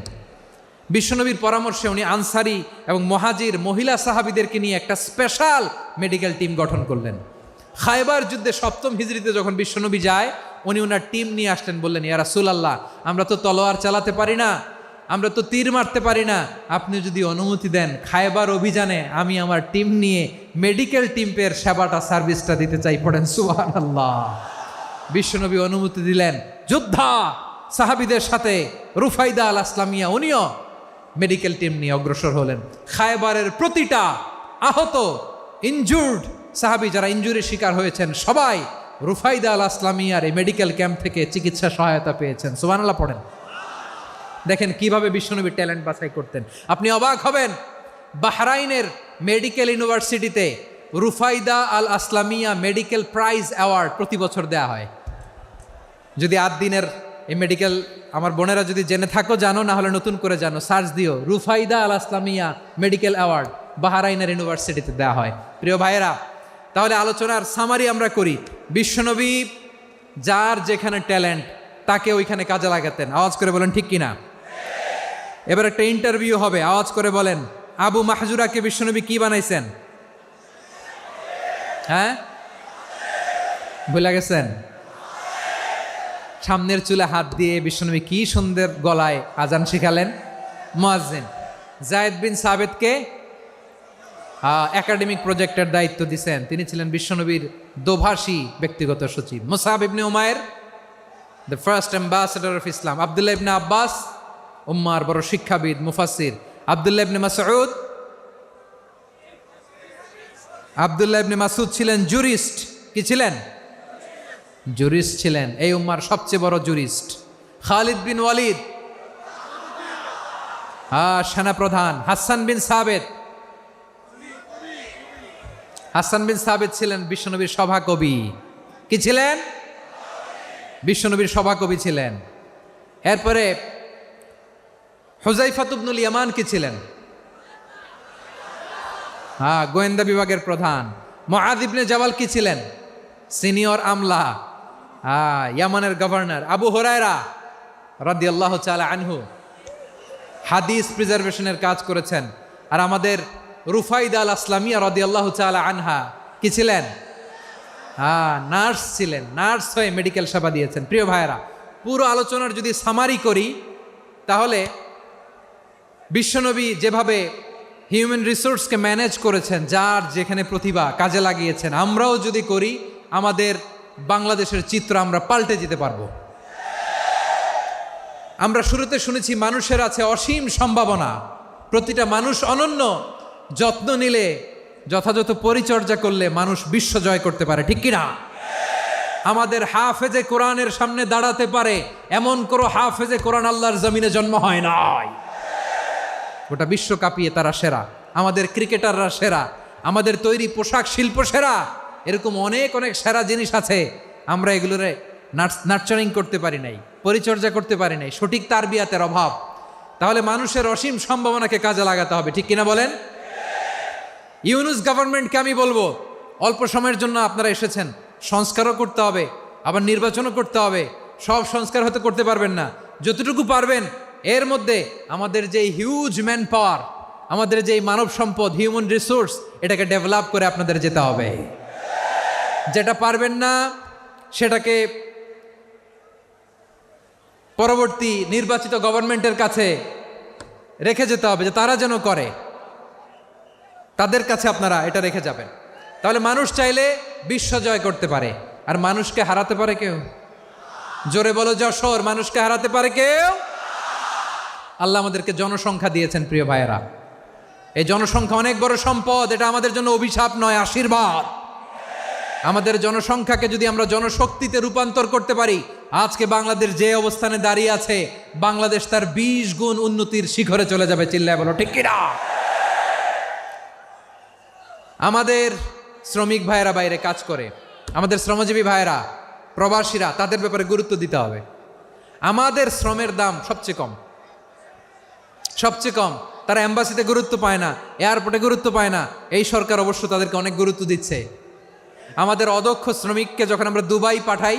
বিশ্বনবীর পরামর্শে উনি আনসারি এবং মুহাজির মহিলা সাহাবীদেরকে নিয়ে একটা স্পেশাল মেডিকেল টিম গঠন করলেন। খায়বার যুদ্ধে 7ম হিজরিতে যখন বিশ্বনবী যায়, উনি ওনার টিম নিয়ে আসলেন, বললেন ইয়া রাসূলুল্লাহ আমরা তো তলোয়ার চালাতে পারি না, আমরা তো তীর মারতে পারি না, আপনি যদি অনুমতি দেন খায়বার অভিযানে আমি আমার টিম নিয়ে মেডিকেল টিমের সেবাটা সার্ভিসটা দিতে চাই। পড়েন সুবহানাল্লাহ। বিশ্বনবী অনুমতি দিলেন, যোদ্ধা সাহাবীদের সাথে রুফাইদা আল আসলামিয়া উনিও মেডিকেল টিম নিয়ে অগ্রসর হলেন। খায়বারের প্রতিটা আহত ইনজুর্ড সাহাবী যারা ইনজুরির শিকার হয়েছেন সবাই রুফাইদা আল আসলামিয়ার এই মেডিকেল ক্যাম্প থেকে চিকিৎসা সহায়তা পেয়েছেন। সুবহানাল্লাহ পড়েন। দেখেন কিভাবে বিশ্বনবী ট্যালেন্ট বাছাই করতেন। আপনি অবাক হবেন, বাহরাইনের মেডিকেল ইউনিভার্সিটিতে রুফাইদা আল আসলামিয়া মেডিকেল প্রাইজ অ্যাওয়ার্ড প্রতি বছর দেয়া হয়। যদি 8 দিনের এই মেডিকেল আমার বোনেরা যদি জেনে থাকো জানো, না হলে নতুন করে জানো, সার্চ দিও রুফাইদা আল আসলামিয়া মেডিকেল অ্যাওয়ার্ড বাহরাইনের ইউনিভার্সিটিতে দেওয়া হয়। প্রিয় ভাইয়েরা, তাহলে আলোচনার সামারি আমরা করি। বিশ্বনবী যার যেখানে ট্যালেন্ট তাকে ওইখানে কাজে লাগাতেন। আওয়াজ করে বলেন ঠিক কিনা? এবার একটা ইন্টারভিউ হবে, আওয়াজ করে বলেন আবু মাহজুরাকে বিশ্বনবী কি বানাইছেন? হ্যাঁ, ভুলে গেছেন? সামনের চুলে হাত দিয়ে বিশ্বনবী কি সুন্দর গলায় আজান শিখালেন। মুয়াজ্জিন যায়েদ বিন সাবিতকে একাডেমিক প্রজেক্টের দায়িত্ব দিয়েছেন, তিনি ছিলেন বিশ্বনবীর দোভাষী ব্যক্তিগত সচিব। Musab ibn Umair the first ambassador of Islam. Abdullah ibn Abbas উম্মার বড় শিক্ষাবিদ মুফাসসির। আব্দুল্লাহ ইবনে মাসউদ ছিলেন জুরিস্ট। কি ছিলেন? জুরিস্ট ছিলেন, এই উম্মার সবচেয়ে বড় জুরিস্ট। খালিদ বিন ওয়ালিদ সেনাপ্রধান। হাসান বিন সাবিত ছিলেন বিশ্বনবীর সভাকবি। কি ছিলেন? বিশ্বনবীর সভাকবি ছিলেন। এরপরে হুযায়ফা ইবনুল ইয়ামান কি ছিলেন? হ্যাঁ, গোয়েন্দা বিভাগের প্রধান। মুআয ইবনে জাবাল কি ছিলেন? সিনিয়র আমলা। ইয়ামানের গভর্নর। আবু হুরায়রা রাদিয়াল্লাহু তাআলা আনহু হাদিস প্রিজার্ভেশনের কাজ করেছেন। আর আমাদের রুফাইদা আল আসলামিয়া রাদিয়াল্লাহু তাআলা আনহা কি ছিলেন? নার্স ছিলেন। নার্স হয়ে মেডিকেল সেবা দিয়েছেন। প্রিয় ভাইয়েরা, পুরো আলোচনার যদি সামারি করি তাহলে বিশ্বনবী যেভাবে হিউম্যান রিসোর্সকে ম্যানেজ করেছেন, যার যেখানে প্রতিভা কাজে লাগিয়েছেন, আমরাও যদি করি আমাদের বাংলাদেশের চিত্র আমরা পাল্টে যেতে পারবো। আমরা শুরুতে শুনেছি মানুষের আছে অসীম সম্ভাবনা, প্রতিটা মানুষ অনন্য, যত্ন নিলে, যথাযথ পরিচর্যা করলে মানুষ বিশ্ব জয় করতে পারে, ঠিক কিনা? আমাদের হাফেজে কোরআনের সামনে দাঁড়াতে পারে এমন কোনো হাফেজে কোরআন আল্লাহর জমিনে জন্ম হয় নাই। গোটা বিশ্ব কাঁপিয়ে তারা সেরা, আমাদের ক্রিকেটাররা সেরা, আমাদের তৈরি পোশাক শিল্প সেরা। এরকম অনেক অনেক সেরা জিনিস আছে, আমরা এগুলোরে নার্চারিং করতে পারি নাই, পরিচর্যা করতে পারি নাই, সঠিক তারবিয়াতের অভাব। তাহলে মানুষের অসীম সম্ভাবনাকে কাজে লাগাতে হবে, ঠিক কিনা বলেন? ইউনুস গভর্নমেন্টকে আমি বলবো, অল্প সময়ের জন্য আপনারা এসেছেন, সংস্কারও করতে হবে, আবার নির্বাচনও করতে হবে। সব সংস্কার হয়তো করতে পারবেন না, যতটুকু পারবেন এর মধ্যে আমাদের যে হিউজ ম্যান পাওয়ার, আমাদের যে মানব সম্পদ, হিউম্যান রিসোর্স, এটাকে ডেভেলপ করে আপনাদের যেতে হবে। যেটা পারবেন না সেটাকে পরবর্তী নির্বাচিত গভর্নমেন্টের কাছে রেখে যেতে হবে, যে তারা যেন করে, তাদের কাছে আপনারা এটা রেখে যাবেন। তাহলে মানুষ চাইলে বিশ্ব জয় করতে পারে। আর মানুষকে হারাতে পারে কেউ? জোরে বলো যশোর, মানুষকে হারাতে পারে কেউ? আল্লাহ আমাদেরকে জনসংখ্যা দিয়েছেন প্রিয় ভাইয়েরা। এই জনসংখ্যা অনেক বড় সম্পদ, এটা আমাদের জন্য অভিশাপ নয়, আশীর্বাদ। আমাদের জনসংখ্যাকে যদি আমরা জনশক্তিতে রূপান্তর করতে পারি, আজকে বাংলাদেশ যে অবস্থানে দাঁড়িয়ে আছে, বাংলাদেশ তার 20 গুণ উন্নতির শিখরে চলে যাবে। চিল্লায় বলো ঠিক কিনা? আমাদের শ্রমিক ভাইয়েরা বাইরে কাজ করে, আমাদের শ্রমজীবী ভাইয়েরা, প্রবাসীরা, তাদের ব্যাপারে গুরুত্ব দিতে হবে। আমাদের শ্রমের দাম সবচেয়ে কম, সবচেয়ে কম। তারা এম্বাসিতে গুরুত্ব পায় না, এয়ারপোর্টে গুরুত্ব পায় না। এই সরকার অবশ্য তাদেরকে অনেক গুরুত্ব দিচ্ছে। আমাদের অদক্ষ শ্রমিককে যখন আমরা দুবাই পাঠাই,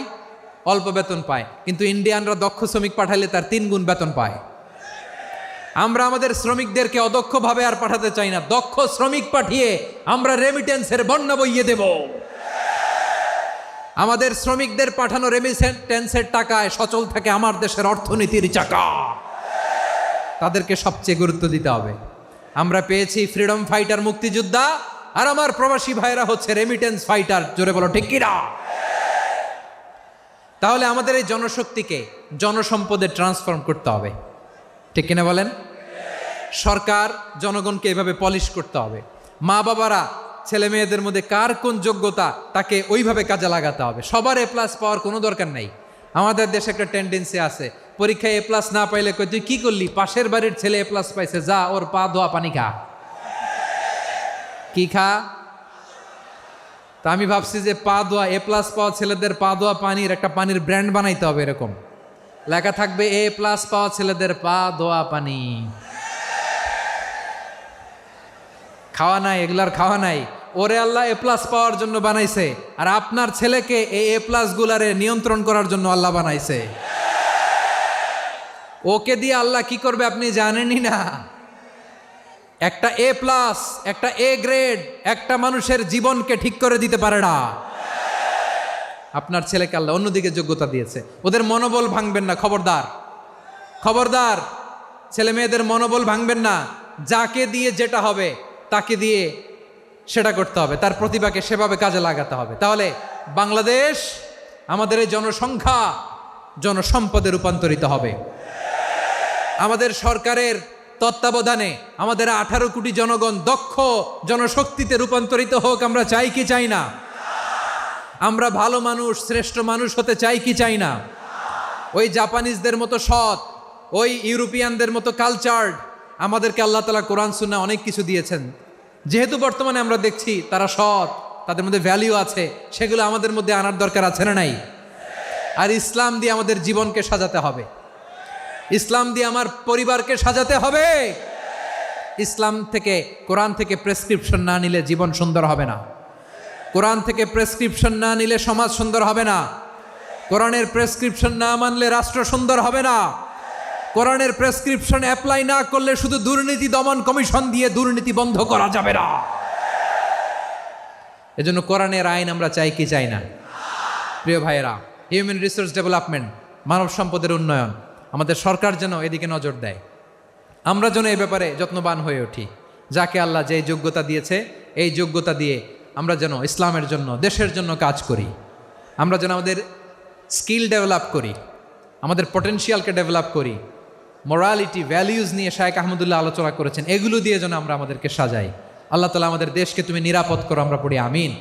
অল্প বেতন পায়, কিন্তু ইন্ডিয়ানরা দক্ষ শ্রমিক পাঠাইলে তার 3 গুণ বেতন পায়। আমরা আমাদের শ্রমিকদেরকে অদক্ষভাবে আর পাঠাতে চাই না, দক্ষ শ্রমিক পাঠিয়ে আমরা রেমিটেন্সের বন্যা বইয়ে দেব। আমাদের শ্রমিকদের পাঠানো রেমিটেন্সের টাকায় সচল থাকে আমার দেশের অর্থনীতির চাকা। তাদেরকে সবচেয়ে গুরুত্ব দিতে হবে। আমরা পেয়েছি ফ্রিডম ফাইটার, মুক্তিযোদ্ধা, আর আমার প্রবাসী ভাইরা হচ্ছে রেমিটেন্স ফাইটার। জোরে বলো ঠিক কিনা? তাহলে আমাদের এই জনশক্তিকে জনসম্পদে ট্রান্সফর্ম করতে হবে, ঠিক কিনা বলেন? সরকার জনগণকে এভাবে পলিশ করতে হবে। মা বাবারা ছেলে মেয়েদের মধ্যে কার কোন যোগ্যতা, তাকে ওইভাবে কাজে লাগাতে হবে। সবার A+ পাওয়ার কোনো দরকার নাই। আমাদের দেশে একটা টেন্ডেন্সি আছে, পরীক্ষায় A+ না পাইলে কই তুই কি করলি, পাশের বাড়ির ছেলে A+ পাইছে, যা ওর পা ধোয়া পানি খা। কি খা? তা আমি ভাবছি যে পা ধোয়া, A+ পাওয়া ছেলেদের পা ধোয়া পানির একটা পানির ব্র্যান্ড বানাইতে হবে। এরকম লেখা থাকবে, A+ পাওয়া ছেলেদের পা ধোয়া পানি। খাওয়া নাই, এগুলার খাওয়া নাই। ওরে আল্লাহ A+ পাওয়ার জন্য বানাইছে, আর আপনার ছেলেকে এই A+ গুলারে নিয়ন্ত্রণ করার জন্য আল্লাহ বানাইছে। ওকে দিয়ে আল্লাহ কি করবে আপনি জানেনই না। একটা A+, একটা A গ্রেড একটা মানুষের জীবনকে ঠিক করে দিতে পারে না। আপনার ছেলেকে আল্লাহ অন্যদিকে যোগ্যতা দিয়েছে। ওদের মনোবল ভাঙবেন না, খবরদার, খবরদার। ছেলে মেয়েদের মনোবল ভাঙবেন না। যাকে দিয়ে যেটা হবে তাকে দিয়ে সেটা করতে হবে, তার প্রতিভাকে সেভাবে কাজে লাগাতে হবে। তাহলে বাংলাদেশ, আমাদের এই জনসংখ্যা জনসম্পদে রূপান্তরিত হবে। আমাদের সরকারের তত্ত্বাবধানে আমাদের 18 কোটি জনগণ দক্ষ জনশক্তিতে রূপান্তরিত হোক, আমরা চাই কি চাই না? আমরা ভালো মানুষ, শ্রেষ্ঠ মানুষ হতে চাই কি চাই না? ওই জাপানিজদের মতো সৎ, ওই ইউরোপিয়ানদের মতো কালচার্ড। আমাদেরকে আল্লাহ তাআলা কোরআন সুন্নাহ অনেক কিছু দিয়েছেন। যেহেতু বর্তমানে আমরা দেখছি তারা সৎ, তাদের মধ্যে ভ্যালিউ আছে, সেগুলো আমাদের মধ্যে আনার দরকার আছে না নাই? আর ইসলাম দিয়ে আমাদের জীবনকে সাজাতে হবে, ইসলাম দিয়ে আমার পরিবারকে সাজাতে হবে। ইসলাম থেকে, কোরআন থেকে প্রেসক্রিপশন না নিলে জীবন সুন্দর হবে না। কোরআন থেকে প্রেসক্রিপশন না নিলে সমাজ সুন্দর হবে না। কোরআনের প্রেসক্রিপশন না মানলে রাষ্ট্র সুন্দর হবে না। কোরআনের প্রেসক্রিপশন অ্যাপ্লাই না করলে শুধু দুর্নীতি দমন কমিশন দিয়ে দুর্নীতি বন্ধ করা যাবে না। এজন্য কোরআনের আইন আমরা চাই কি চাই না? প্রিয় ভাইয়েরা, হিউম্যান রিসোর্স ডেভেলপমেন্ট, মানব সম্পদের উন্নয়ন, আমাদের সরকার যেন এদিকে নজর দেয়। আমরা যেন এই ব্যাপারে যত্নবান হয়ে উঠি। যাকে আল্লাহ যে যোগ্যতা দিয়েছে, এই যোগ্যতা দিয়ে আমরা যেন ইসলামের জন্য, দেশের জন্য কাজ করি। আমরা যেন আমাদের স্কিল ডেভেলপ করি, আমাদের পটেনশিয়ালকে ডেভেলপ করি। মোরালিটি, ভ্যালিউজ নিয়ে শায়েখ আহমদুল্লাহ আলোচনা করেছেন, এগুলো দিয়ে যেন আমরা আমাদেরকে সাজাই। আল্লাহ তাআলা আমাদের দেশকে তুমি নিরাপদ করো, আমরা পড়ি আমিন।